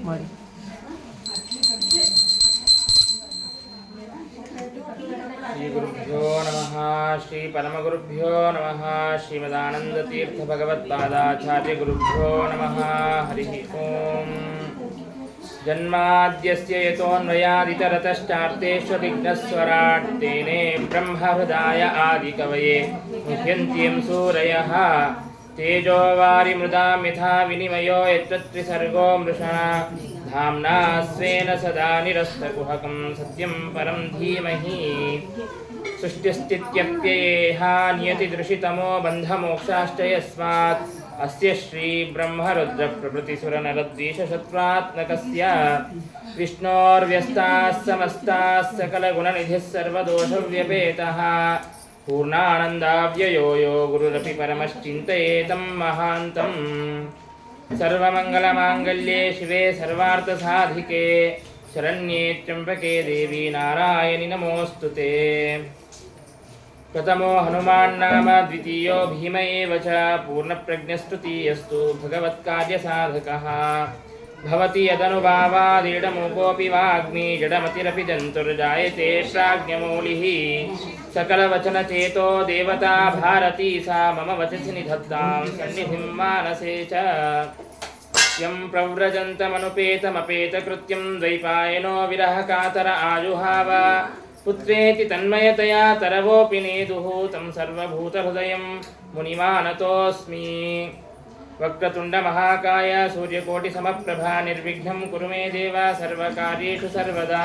ಮಾಡಿ. ಶ್ರೀ ಗುರುಭ್ಯೋ ನಮಃ. ಶ್ರೀ ಪರಮಗುರುಭ್ಯೋ ನಮಃ. ಶ್ರೀಮದಾನಂದತೀರ್ಥ ಭಗವತ್ಪಾದಾಚಾರ್ಯ ಗುರುಭ್ಯೋ ನಮಃ. ಹರಿ ಓಂ. ಜನ್ಮಾದ್ಯಸ್ಯ ಯತೋನ್ವಯಾದಿತರತಶ್ಚಾರ್ಥೇಷ್ವವಿಘ್ನಸ್ವರಾಟ್ ತೇನೇ ಬ್ರಹ್ಮಹೃದಾಯ ಆದಿಕವಯೇ ಮುಹ್ಯಂತ್ಯಂ ಸೂರಯಃ ತೇಜೋವಾರಿಮೃದಾಂ ಯಥಾ ವಿನಿಮಯೋ ಯತ್ರ ತ್ರಿಸರ್ಗೋ ಮೃಷಾ ಧಾಮ್ನಾ ಸ್ವೇನ ಸದಾ ನಿರಸ್ತಕುಹಕಂ ಸತ್ಯಂ ಪರಂ ಧೀಮಹಿ. ಸೃಷ್ಟಿಸ್ಥಿತ್ಯಪ್ಯಯೇಹ ನಿಯತಿದೃಶಿತಮೋ ಬಂಧಮೋಕ್ಷಾಶ್ಚ ಯಸ್ಮಾತ್ ಅಸ್ಯ ಶ್ರೀ ಬ್ರಹ್ಮರುದ್ರ ಪ್ರಭೃತಿಸುರನರದ್ವೀಷಶತ್ರುತ್ಮಕಸ್ಯ ವಿಷ್ಣೋರ್ವ್ಯಸ್ತಾಃ ಸಮಸ್ತಾಃ ಸಕಲಗುಣನಿಧಿಃ ಸರ್ವದೋಷವ್ಯಪೇತಃ ಪೂರ್ಣಾನಂದಾವ್ಯಯೋ ಯೋ ಗುರುರಪಿ ಪರಮಶ್ಚಿಂತಯೇತಂ ಮಹಾಂತಂ. ಸರ್ವಮಂಗಲಮಾಂಗಲ್ಯೆ ಶಿವೆ ಸರ್ವಾರ್ಥಸಾಧಿಕೆ ಶರಣ್ಯೇ ತ್ರ್ಯಂಬಕೆ ದೇವಿ ನಾರಾಯಣಿ ನಮೋಸ್ತುತೆ. ಪ್ರಥಮೋ ಹನುಮಾನ್ ನಾಮ ದ್ವಿತೀಯೋ ಭೀಮ ಏವ ಚ ಪೂರ್ಣಪ್ರಜ್ಞಸ್ತೃತೀಯಸ್ತು ಭಗವತ್ಕಾರ್ಯಸಾಧಕಃ. ಭವತಿ ಯದನುಭಾವಾದೀಢಮೂಕೋऽಪಿ ವಾಗ್ಮಿ ಜಡಮತಿರಪಿ ಜಂತುರ್ಜಾಯತೆ ಶ್ರಾಜ್ಞಮೌಲಿಃ. सकलवचनचेतो देवता भारती सा मम वचसि निधत्तां सन्निधिं मानसे च. यं प्रव्रजन्तमनुपेतमपेतकृत्यं द्वैपायनो विरहकातर आजुहाव पुत्रेति तन्मयतया तरवोऽपि नेदुः तं सर्वभूतहृदयं मुनिमानतोऽस्मि. वक्रतुण्डमहाकाय सूर्यकोटिसमप्रभा निर्विघ्नं कुरु मे देव सर्वकार्येषु सर्वदा.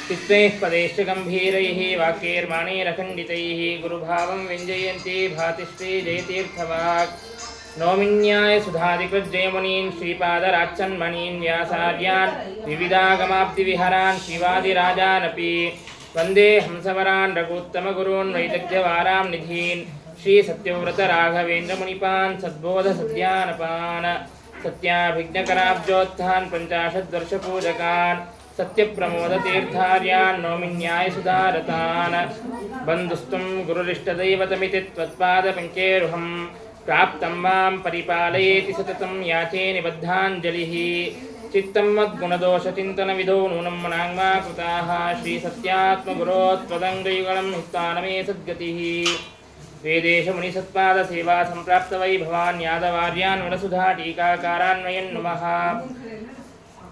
चित्तैः पदैश्च गम्भीरैः वाक्यैर्वाणैरखण्डितैः गुरुभावं व्यञ्जयन्ती भाति श्रीजयतीर्थवाक्. नौमिन्याय सुधादिकृज्जयमुनीन् श्रीपादराच्छन्मणीन् व्यासार्यान् विविधागमाब्धिविहरान् शिवादिराजानपि वन्दे हंसवरान् रघुत्तमगुरून् वैदग्ध्यवारां निधीन् श्रीसत्यव्रतराघवेन्द्रमुनिपान् सद्बोधसद्यानपान् सत्याभिज्ञकराब्जोत्थान् पञ्चाशद्वर्षपूजकान् सत्यप्रमोदतीर्थार्यान् नौमिन्याय सुधारतान्. बन्धुस्त्वं गुरुरिष्टदैवतमिति त्वत्पादपङ्केरुहं प्राप्तं मां परिपालयेति सततं याचे निबद्धाञ्जलिः. चित्तं मद्गुणदोषचिन्तनविधौ नूनं मनाङ्मा कृताः श्रीसत्यात्मगुरो त्वदङ्गयुगलं निस्तानमे सद्गतिः. वेदेशमुनिसत्पादसेवा सम्प्राप्तवैभवान् यादवार्यान् वरसुधा टीकाकारान्वयन् नुमः.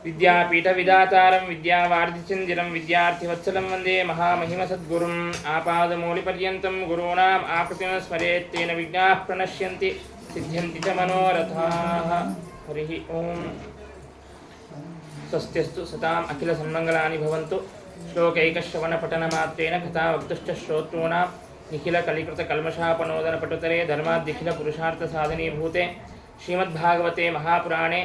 विद्यापीठविदातारं विद्यावार्धिचन्दिरं विद्यार्थिवत्सलं वन्दे महामहिमसद्गुरुम्. आपादमौलिपर्यन्तं गुरूणाम् आकृतिं स्मरेत् तेन विघ्नाः प्रणश्यन्ति सिद्ध्यन्ति च मनोरथाः. हरिः ओम्. स्वस्त्यस्तु सताम् अखिलसन्मङ्गलानि भवन्तु. श्लोकैकश्रवणपठनमात्रेण कथावक्तुश्च श्रोतॄणां निखिलकलिकृतकल्मषापनोदनपटुतरे धर्माद्यखिलपुरुषार्थसाधनीभूते श्रीमद्भागवते महापुराणे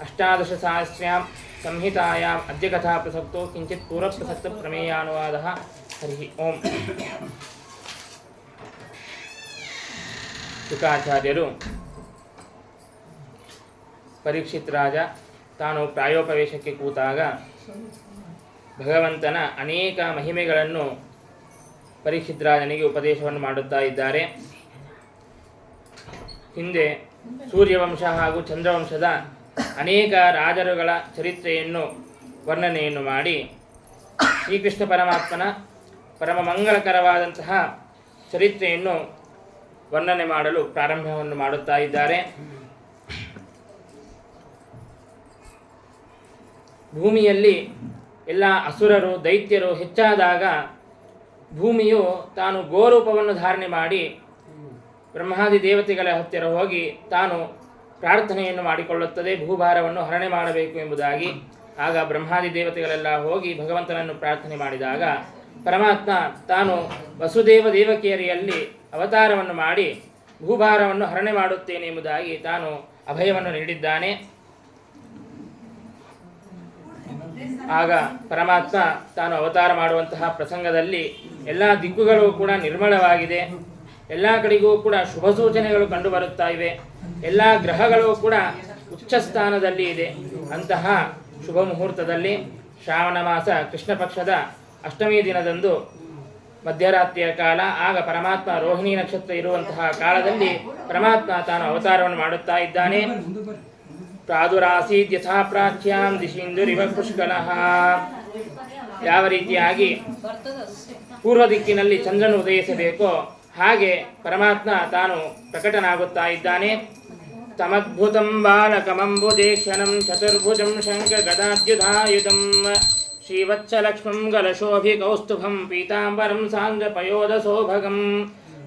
अष्टादशसहस्र्यां संहितायाम् अद्य कथा प्रसक्तो किञ्चित् पूर्वप्रसक्तप्रमेयानुवादः. हरिः ओम्. ಶುಕಾಚಾರ್ಯರು ಪರೀಕ್ಷಿತ್ ರಾಜ ತಾನು ಪ್ರಾಯೋಪವೇಶಕ್ಕೆ ಕೂತಾಗ ಭಗವಂತನ ಅನೇಕ ಮಹಿಮೆಗಳನ್ನು ಪರೀಕ್ಷಿತ್ ರಾಜನಿಗೆ ಉಪದೇಶವನ್ನು ಮಾಡುತ್ತಾ ಇದ್ದಾರೆ. ಹಿಂದೆ ಸೂರ್ಯವಂಶ ಹಾಗೂ ಚಂದ್ರವಂಶದ ಅನೇಕ ರಾಜರುಗಳ ಚರಿತ್ರೆಯನ್ನು ವರ್ಣನೆಯನ್ನು ಮಾಡಿ ಶ್ರೀಕೃಷ್ಣ ಪರಮಾತ್ಮನ ಪರಮ ಮಂಗಳಕರವಾದಂತಹ ಚರಿತ್ರೆಯನ್ನು ವರ್ಣನೆ ಮಾಡಲು ಪ್ರಾರಂಭವನ್ನು ಮಾಡುತ್ತಾ ಇದ್ದಾರೆ. ಭೂಮಿಯಲ್ಲಿ ಎಲ್ಲ ಅಸುರರು ದೈತ್ಯರು ಹೆಚ್ಚಾದಾಗ ಭೂಮಿಯು ತಾನು ಗೋರೂಪವನ್ನು ಧಾರಣೆ ಮಾಡಿ ಬ್ರಹ್ಮಾದಿ ದೇವತೆಗಳ ಹತ್ತಿರ ಹೋಗಿ ತಾನು ಪ್ರಾರ್ಥನೆಯನ್ನು ಮಾಡಿಕೊಳ್ಳುತ್ತದೆ, ಭೂಭಾರವನ್ನು ಹರಣೆ ಮಾಡಬೇಕು ಎಂಬುದಾಗಿ. ಆಗ ಬ್ರಹ್ಮಾದಿ ದೇವತೆಗಳೆಲ್ಲ ಹೋಗಿ ಭಗವಂತನನ್ನು ಪ್ರಾರ್ಥನೆ ಮಾಡಿದಾಗ ಪರಮಾತ್ಮ ತಾನು ವಸುದೇವ ದೇವಕಿಯರಿಯಲ್ಲಿ ಅವತಾರವನ್ನು ಮಾಡಿ ಭೂಭಾರವನ್ನು ಹರಣೆ ಮಾಡುತ್ತೇನೆ ಎಂಬುದಾಗಿ ತಾನು ಅಭಯವನ್ನು ನೀಡಿದ್ದಾನೆ. ಆಗ ಪರಮಾತ್ಮ ತಾನು ಅವತಾರ ಮಾಡುವಂತಹ ಪ್ರಸಂಗದಲ್ಲಿ ಎಲ್ಲ ದಿಕ್ಕುಗಳು ಕೂಡ ನಿರ್ಮಲವಾಗಿದೆ, ಎಲ್ಲ ಕಡೆಗೂ ಕೂಡ ಶುಭ ಸೂಚನೆಗಳು ಕಂಡುಬರುತ್ತಾ ಇವೆ, ಎಲ್ಲ ಗ್ರಹಗಳು ಕೂಡ ಉಚ್ಚ ಸ್ಥಾನದಲ್ಲಿ ಇದೆ. ಅಂತಹ ಶುಭ ಮುಹೂರ್ತದಲ್ಲಿ ಶ್ರಾವಣ ಮಾಸ ಕೃಷ್ಣ ಪಕ್ಷದ ಅಷ್ಟಮಿ ದಿನದಂದು ಮಧ್ಯರಾತ್ರಿಯ ಕಾಲ, ಆಗ ಪರಮಾತ್ಮ ರೋಹಿಣಿ ನಕ್ಷತ್ರ ಇರುವಂತಹ ಕಾಲದಲ್ಲಿ ಪರಮಾತ್ಮ ತಾನು ಅವತಾರವನ್ನು ಮಾಡುತ್ತಾ ಇದ್ದಾನೆ. ಪ್ರಾದುರಾಸೀತ್ ಯಥಾ ಪ್ರಾಚ್ಯಾಂ ದಿಶೀಂದುರಿವ ಪುಷ್ಕಲಃ. ಯಾವ ರೀತಿಯಾಗಿ ಪೂರ್ವ ದಿಕ್ಕಿನಲ್ಲಿ ಚಂದ್ರನು ಉದಯಿಸಬೇಕೋ ಹಾಗೆ ಪರಮಾತ್ಮ ತಾನು ಪ್ರಕಟನಾಗುತ್ತಾ ಇದ್ದಾನೆ. ತಮದ್ಭುತಂ ಬಾಲಕಮಂಬುದೇಕ್ಷಣಂ ಚತುರ್ಭುಜಂ ಶಂಖ ಗದಾದ್ಯುಧಾಯುಧಂ ಶ್ರೀವತ್ಸಲಕ್ಷ್ಮಂ ಗಲಶೋಭಿ ಕೌಸ್ತುಭಂ ಪೀತಾಂಬರಂ ಸಾಂದ್ರಪಯೋಧಸೌಭಗಂ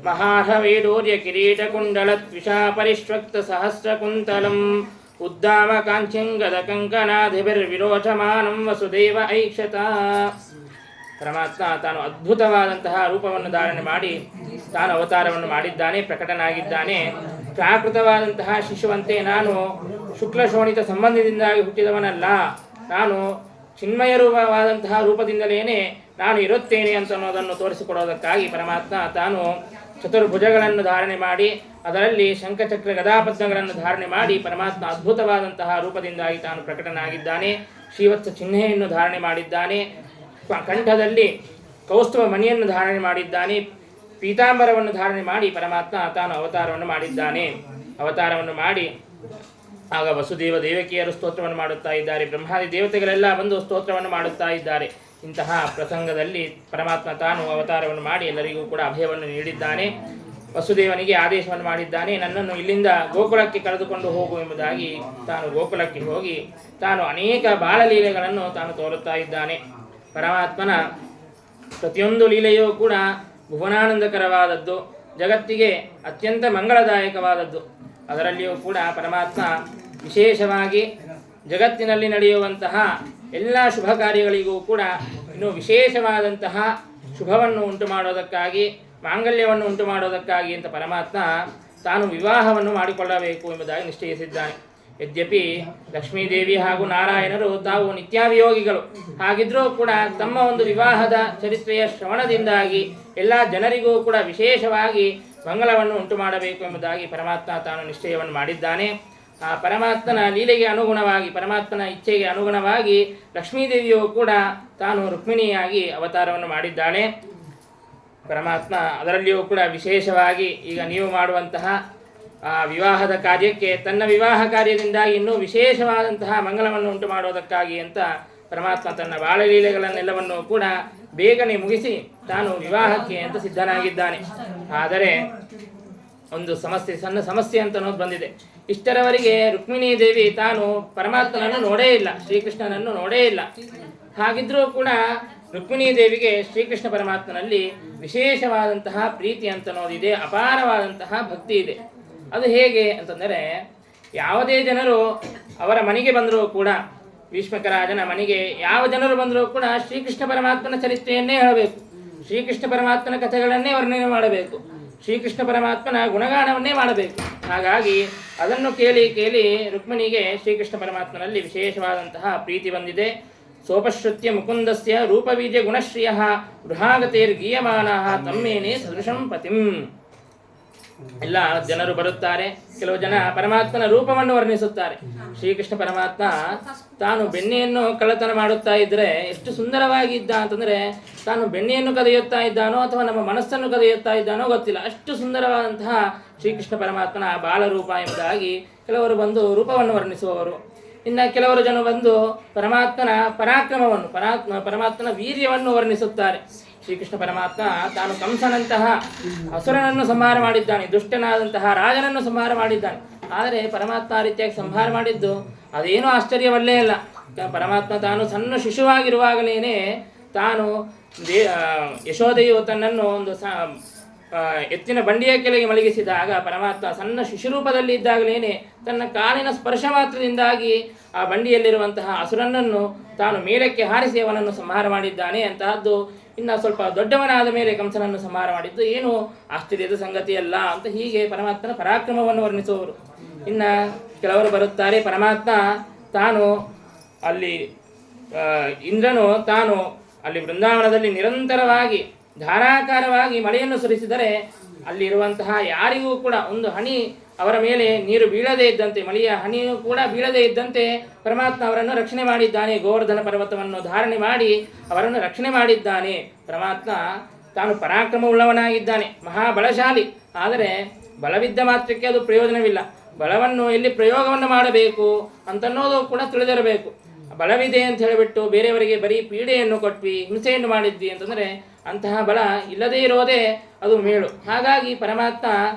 ಮಹಾರ್ಹವೈಡೂರ್ಯ ಕಿರೀಟಕುಂಡಲತ್ವಿಷಾ ಪರಿಷ್ವಕ್ತ ಸಹಸ್ರಕುಂತಲಂ ಉದ್ದಾಮ ಕಾಂಚ್ಯಂಗದ ಕಂಕಣಾಧಿಭಿರ್ವಿರೋಚಮಾನಂ ವಸುದೇವ ಐಕ್ಷತ. ಪರಮಾತ್ಮ ತಾನು ಅದ್ಭುತವಾದಂತಹ ರೂಪವನ್ನು ಧಾರಣೆ ಮಾಡಿ ತಾನು ಅವತಾರವನ್ನು ಮಾಡಿದ್ದಾನೆ, ಪ್ರಕಟನಾಗಿದ್ದಾನೆ. ಪ್ರಾಕೃತವಾದಂತಹ ಶಿಶುವಂತೆ ನಾನು ಶುಕ್ಲ ಶೋಣಿತ ಸಂಬಂಧದಿಂದಾಗಿ ಹುಟ್ಟಿದವನಲ್ಲ, ನಾನು ಚಿನ್ಮಯ ರೂಪವಾದಂತಹ ರೂಪದಿಂದಲೇ ನಾನು ಇರುತ್ತೇನೆ ಅಂತ ಅನ್ನೋದನ್ನು ತೋರಿಸಿಕೊಡೋದಕ್ಕಾಗಿ ಪರಮಾತ್ಮ ತಾನು ಚತುರ್ಭುಜಗಳನ್ನು ಧಾರಣೆ ಮಾಡಿ ಅದರಲ್ಲಿ ಶಂಖಚಕ್ರ ಗದಾಪದ್ಮಗಳನ್ನು ಧಾರಣೆ ಮಾಡಿ ಪರಮಾತ್ಮ ಅದ್ಭುತವಾದಂತಹ ರೂಪದಿಂದಾಗಿ ತಾನು ಪ್ರಕಟನಾಗಿದ್ದಾನೆ. ಶ್ರೀವತ್ಸ ಚಿಹ್ನೆಯನ್ನು ಧಾರಣೆ ಮಾಡಿದ್ದಾನೆ, ಕಂಠದಲ್ಲಿ ಕೌಸ್ತುಭ ಮಣಿಯನ್ನು ಧಾರಣೆ ಮಾಡಿದ್ದಾನೆ, ಪೀತಾಂಬರವನ್ನು ಧಾರಣೆ ಮಾಡಿ ಪರಮಾತ್ಮ ತಾನು ಅವತಾರವನ್ನು ಮಾಡಿದ್ದಾನೆ. ಅವತಾರವನ್ನು ಮಾಡಿ ಆಗ ವಸುದೇವ ದೇವಕಿಯರು ಸ್ತೋತ್ರವನ್ನು ಮಾಡುತ್ತಾ ಇದ್ದಾರೆ, ಬ್ರಹ್ಮಾದಿ ದೇವತೆಗಳೆಲ್ಲ ಬಂದು ಸ್ತೋತ್ರವನ್ನು ಮಾಡುತ್ತಾ ಇದ್ದಾರೆ. ಇಂತಹ ಪ್ರಸಂಗದಲ್ಲಿ ಪರಮಾತ್ಮ ತಾನು ಅವತಾರವನ್ನು ಮಾಡಿ ಎಲ್ಲರಿಗೂ ಕೂಡ ಅಭಯವನ್ನು ನೀಡಿದ್ದಾನೆ. ವಸುದೇವನಿಗೆ ಆದೇಶವನ್ನು ಮಾಡಿದ್ದಾನೆ, ನನ್ನನ್ನು ಇಲ್ಲಿಂದ ಗೋಕುಲಕ್ಕೆ ಕರೆದುಕೊಂಡು ಹೋಗು ಎಂಬುದಾಗಿ. ತಾನು ಗೋಕುಲಕ್ಕೆ ಹೋಗಿ ತಾನು ಅನೇಕ ಬಾಲಲೀಲೆಗಳನ್ನು ತಾನು ತೋರುತ್ತಾ ಇದ್ದಾನೆ. ಪರಮಾತ್ಮನ ಪ್ರತಿಯೊಂದು ಲೀಲೆಯೂ ಕೂಡ ಭುವನಾನಂದಕರವಾದದ್ದು, ಜಗತ್ತಿಗೆ ಅತ್ಯಂತ ಮಂಗಳದಾಯಕವಾದದ್ದು. ಅದರಲ್ಲಿಯೂ ಕೂಡ ಪರಮಾತ್ಮ ವಿಶೇಷವಾಗಿ ಜಗತ್ತಿನಲ್ಲಿ ನಡೆಯುವಂತಹ ಎಲ್ಲ ಶುಭ ಕಾರ್ಯಗಳಿಗೂ ಕೂಡ ಇನ್ನೂ ವಿಶೇಷವಾದಂತಹ ಶುಭವನ್ನು ಉಂಟು ಮಾಡೋದಕ್ಕಾಗಿ, ಮಾಂಗಲ್ಯವನ್ನು ಉಂಟು ಮಾಡೋದಕ್ಕಾಗಿ ಅಂತ ಪರಮಾತ್ಮ ತಾನು ವಿವಾಹವನ್ನು ಮಾಡಿಕೊಳ್ಳಬೇಕು ಎಂಬುದಾಗಿ ನಿಶ್ಚಯಿಸಿದ್ದಾನೆ. ಯದ್ಯಪಿ ಲಕ್ಷ್ಮೀದೇವಿ ಹಾಗೂ ನಾರಾಯಣರು ತಾವು ನಿತ್ಯಾವಿಯೋಗಿಗಳು, ಹಾಗಿದ್ರೂ ಕೂಡ ತಮ್ಮ ಒಂದು ವಿವಾಹದ ಚರಿತ್ರೆಯ ಶ್ರವಣದಿಂದಾಗಿ ಎಲ್ಲ ಜನರಿಗೂ ಕೂಡ ವಿಶೇಷವಾಗಿ ಮಂಗಲವನ್ನು ಉಂಟು ಮಾಡಬೇಕು ಎಂಬುದಾಗಿ ಪರಮಾತ್ಮ ತಾನು ನಿಶ್ಚಯವನ್ನು ಮಾಡಿದ್ದಾನೆ. ಆ ಪರಮಾತ್ಮನ ಲೀಲೆಗೆ ಅನುಗುಣವಾಗಿ, ಪರಮಾತ್ಮನ ಇಚ್ಛೆಗೆ ಅನುಗುಣವಾಗಿ ಲಕ್ಷ್ಮೀದೇವಿಯು ಕೂಡ ತಾನು ರುಕ್ಮಿಣಿಯಾಗಿ ಅವತಾರವನ್ನು ಮಾಡಿದ್ದಾಳೆ. ಪರಮಾತ್ಮ ಅದರಲ್ಲಿಯೂ ಕೂಡ ವಿಶೇಷವಾಗಿ ಈಗ ನೀವು ಮಾಡುವಂತಹ ವಿವಾಹದ ಕಾರ್ಯಕ್ಕೆ ತನ್ನ ವಿವಾಹ ಕಾರ್ಯದಿಂದಾಗಿ ಇನ್ನೂ ವಿಶೇಷವಾದಂತಹ ಮಂಗಲವನ್ನು ಉಂಟು ಮಾಡೋದಕ್ಕಾಗಿ ಅಂತ ಪರಮಾತ್ಮ ತನ್ನ ಬಾಳಲೀಲೆಗಳನ್ನೆಲ್ಲವನ್ನು ಕೂಡ ಬೇಗನೆ ಮುಗಿಸಿ ತಾನು ವಿವಾಹಕ್ಕೆ ಅಂತ ಸಿದ್ಧನಾಗಿದ್ದಾನೆ. ಆದರೆ ಒಂದು ಸಮಸ್ಯೆ, ಸಣ್ಣ ಸಮಸ್ಯೆ ಅಂತ ಅನ್ನೋದು ಬಂದಿದೆ. ಇಷ್ಟರವರೆಗೆ ರುಕ್ಮಿಣೀ ದೇವಿ ತಾನು ಪರಮಾತ್ಮನನ್ನು ನೋಡೇ ಇಲ್ಲ, ಶ್ರೀಕೃಷ್ಣನನ್ನು ನೋಡೇ ಇಲ್ಲ. ಹಾಗಿದ್ರೂ ಕೂಡ ರುಕ್ಮಿಣೀ ದೇವಿಗೆ ಶ್ರೀಕೃಷ್ಣ ಪರಮಾತ್ಮನಲ್ಲಿ ವಿಶೇಷವಾದಂತಹ ಪ್ರೀತಿ ಅಂತ ಅನ್ನೋದಿದೆ, ಅಪಾರವಾದಂತಹ ಭಕ್ತಿ ಇದೆ. ಅದು ಹೇಗೆ ಅಂತಂದರೆ, ಯಾವುದೇ ಜನರು ಅವರ ಮನೆಗೆ ಬಂದರೂ ಕೂಡ, ಭೀಷ್ಮಕರಾಜನ ಮನೆಗೆ ಯಾವ ಜನರು ಬಂದರೂ ಕೂಡ ಶ್ರೀಕೃಷ್ಣ ಪರಮಾತ್ಮನ ಚರಿತ್ರೆಯನ್ನೇ ಹೇಳಬೇಕು, ಶ್ರೀಕೃಷ್ಣ ಪರಮಾತ್ಮನ ಕಥೆಗಳನ್ನೇ ವರ್ಣನೆ ಮಾಡಬೇಕು, ಶ್ರೀಕೃಷ್ಣ ಪರಮಾತ್ಮನ ಗುಣಗಾನವನ್ನೇ ಮಾಡಬೇಕು. ಹಾಗಾಗಿ ಅದನ್ನು ಕೇಳಿ ಕೇಳಿ ರುಕ್ಮಿಣಿಗೆ ಶ್ರೀಕೃಷ್ಣ ಪರಮಾತ್ಮನಲ್ಲಿ ವಿಶೇಷವಾದಂತಹ ಪ್ರೀತಿ ಬಂದಿದೆ. ಸೋಪಶ್ರುತ್ಯ ಮುಕುಂದಸ್ಯ ರೂಪಬೀಜ ಗುಣಶ್ರಿಯ ಗೃಹಾಗತೇರ್ಗೀಯಮಾನಃ ತಮ್ಮೇನೆ ಸದೃಶಂ ಪತಿಂ. ಎಲ್ಲ ಜನರು ಬರುತ್ತಾರೆ, ಕೆಲವು ಜನ ಪರಮಾತ್ಮನ ರೂಪವನ್ನು ವರ್ಣಿಸುತ್ತಾರೆ. ಶ್ರೀಕೃಷ್ಣ ಪರಮಾತ್ಮ ತಾನು ಬೆಣ್ಣೆಯನ್ನು ಕಳ್ಳತನ ಮಾಡುತ್ತಾ ಇದ್ದರೆ ಎಷ್ಟು ಸುಂದರವಾಗಿ ಇದ್ದ ಅಂತಂದರೆ, ತಾನು ಬೆಣ್ಣೆಯನ್ನು ಕದಿಯುತ್ತಾ ಇದ್ದಾನೋ ಅಥವಾ ನಮ್ಮ ಮನಸ್ಸನ್ನು ಕದಿಯುತ್ತಾ ಇದ್ದಾನೋ ಗೊತ್ತಿಲ್ಲ, ಅಷ್ಟು ಸುಂದರವಾದಂತಹ ಶ್ರೀಕೃಷ್ಣ ಪರಮಾತ್ಮನ ಬಾಲರೂಪ ಎಂಬುದಾಗಿ ಕೆಲವರು ಬಂದು ರೂಪವನ್ನು ವರ್ಣಿಸುವವರು. ಇನ್ನು ಕೆಲವರು ಜನ ಬಂದು ಪರಮಾತ್ಮನ ಪರಾಕ್ರಮವನ್ನು, ಪರಮಾತ್ಮನ ವೀರ್ಯವನ್ನು ವರ್ಣಿಸುತ್ತಾರೆ. ಶ್ರೀಕೃಷ್ಣ ಪರಮಾತ್ಮ ತಾನು ಕಂಸನಂತಹ ಅಸುರನನ್ನು ಸಂಹಾರ ಮಾಡಿದ್ದಾನೆ, ದುಷ್ಟನಾದಂತಹ ರಾಜನನ್ನು ಸಂಹಾರ ಮಾಡಿದ್ದಾನೆ. ಆದರೆ ಪರಮಾತ್ಮ ಆ ರೀತಿಯಾಗಿ ಸಂಹಾರ ಮಾಡಿದ್ದು ಅದೇನೂ ಆಶ್ಚರ್ಯವಲ್ಲೇ ಇಲ್ಲ. ಪರಮಾತ್ಮ ತಾನು ಸಣ್ಣ ಶಿಶುವಾಗಿರುವಾಗಲೇ ತಾನು ಯಶೋದೆಯು ತನ್ನನ್ನು ಒಂದು ಎತ್ತಿನ ಬಂಡಿಯ ಕೆಳಗೆ ಮಲಗಿಸಿದಾಗ ಪರಮಾತ್ಮ ಸಣ್ಣ ಶಿಶುರೂಪದಲ್ಲಿ ಇದ್ದಾಗಲೇ ತನ್ನ ಕಾಲಿನ ಸ್ಪರ್ಶ ಮಾತ್ರದಿಂದಾಗಿ ಆ ಬಂಡಿಯಲ್ಲಿರುವಂತಹ ಅಸುರನನ್ನು ತಾನು ಮೇಲಕ್ಕೆ ಹಾರಿಸಿ ಅವನನ್ನು ಸಂಹಾರ ಮಾಡಿದ್ದಾನೆ. ಅಂತಹದ್ದು ಇನ್ನು ಸ್ವಲ್ಪ ದೊಡ್ಡವನಾದ ಮೇಲೆ ಕಂಸನನ್ನು ಸಂಹಾರ ಮಾಡಿದ್ದು ಏನು ಆಶ್ಚರ್ಯದ ಸಂಗತಿಯಲ್ಲ ಅಂತ ಹೀಗೆ ಪರಮಾತ್ಮನ ಪರಾಕ್ರಮವನ್ನು ವರ್ಣಿಸುವವರು. ಇನ್ನು ಕೆಲವರು ಬರುತ್ತಾರೆ, ಪರಮಾತ್ಮ ತಾನು ಅಲ್ಲಿ ಇಂದ್ರನು ತಾನು ಅಲ್ಲಿ ವೃಂದಾವನದಲ್ಲಿ ನಿರಂತರವಾಗಿ ಧಾರಾಕಾರವಾಗಿ ಮಳೆಯನ್ನು ಸುರಿಸಿದರೆ ಅಲ್ಲಿರುವಂತಹ ಯಾರಿಗೂ ಕೂಡ ಒಂದು ಹನಿ ಅವರ ಮೇಲೆ ನೀರು ಬೀಳದೇ ಇದ್ದಂತೆ, ಮಳೆಯ ಹನಿಯೂ ಕೂಡ ಬೀಳದೇ ಇದ್ದಂತೆ ಪರಮಾತ್ಮ ಅವರನ್ನು ರಕ್ಷಣೆ ಮಾಡಿದ್ದಾನೆ. ಗೋವರ್ಧನ ಪರ್ವತವನ್ನು ಧಾರಣೆ ಮಾಡಿ ಅವರನ್ನು ರಕ್ಷಣೆ ಮಾಡಿದ್ದಾನೆ. ಪರಮಾತ್ಮ ತಾನು ಪರಾಕ್ರಮವುಳ್ಳವನಾಗಿದ್ದಾನೆ, ಮಹಾಬಲಶಾಲಿ. ಆದರೆ ಬಲವಿದ್ದ ಮಾತ್ರಕ್ಕೆ ಅದು ಪ್ರಯೋಜನವಿಲ್ಲ. ಬಲವನ್ನು ಎಲ್ಲಿ ಪ್ರಯೋಗವನ್ನು ಮಾಡಬೇಕು ಅಂತನ್ನೋದು ಕೂಡ ತಿಳಿದಿರಬೇಕು. ಬಲವಿದೆ ಅಂತ ಹೇಳಿಬಿಟ್ಟು ಬೇರೆಯವರಿಗೆ ಬರೀ ಪೀಡೆಯನ್ನು ಕೊಟ್ವಿ, ಹಿಂಸೆಯನ್ನು ಮಾಡಿದ್ವಿ ಅಂತಂದರೆ ಅಂತಹ ಬಲ ಇಲ್ಲದೇ ಇರೋದೇ ಅದು ಮೇಲು. ಹಾಗಾಗಿ ಪರಮಾತ್ಮ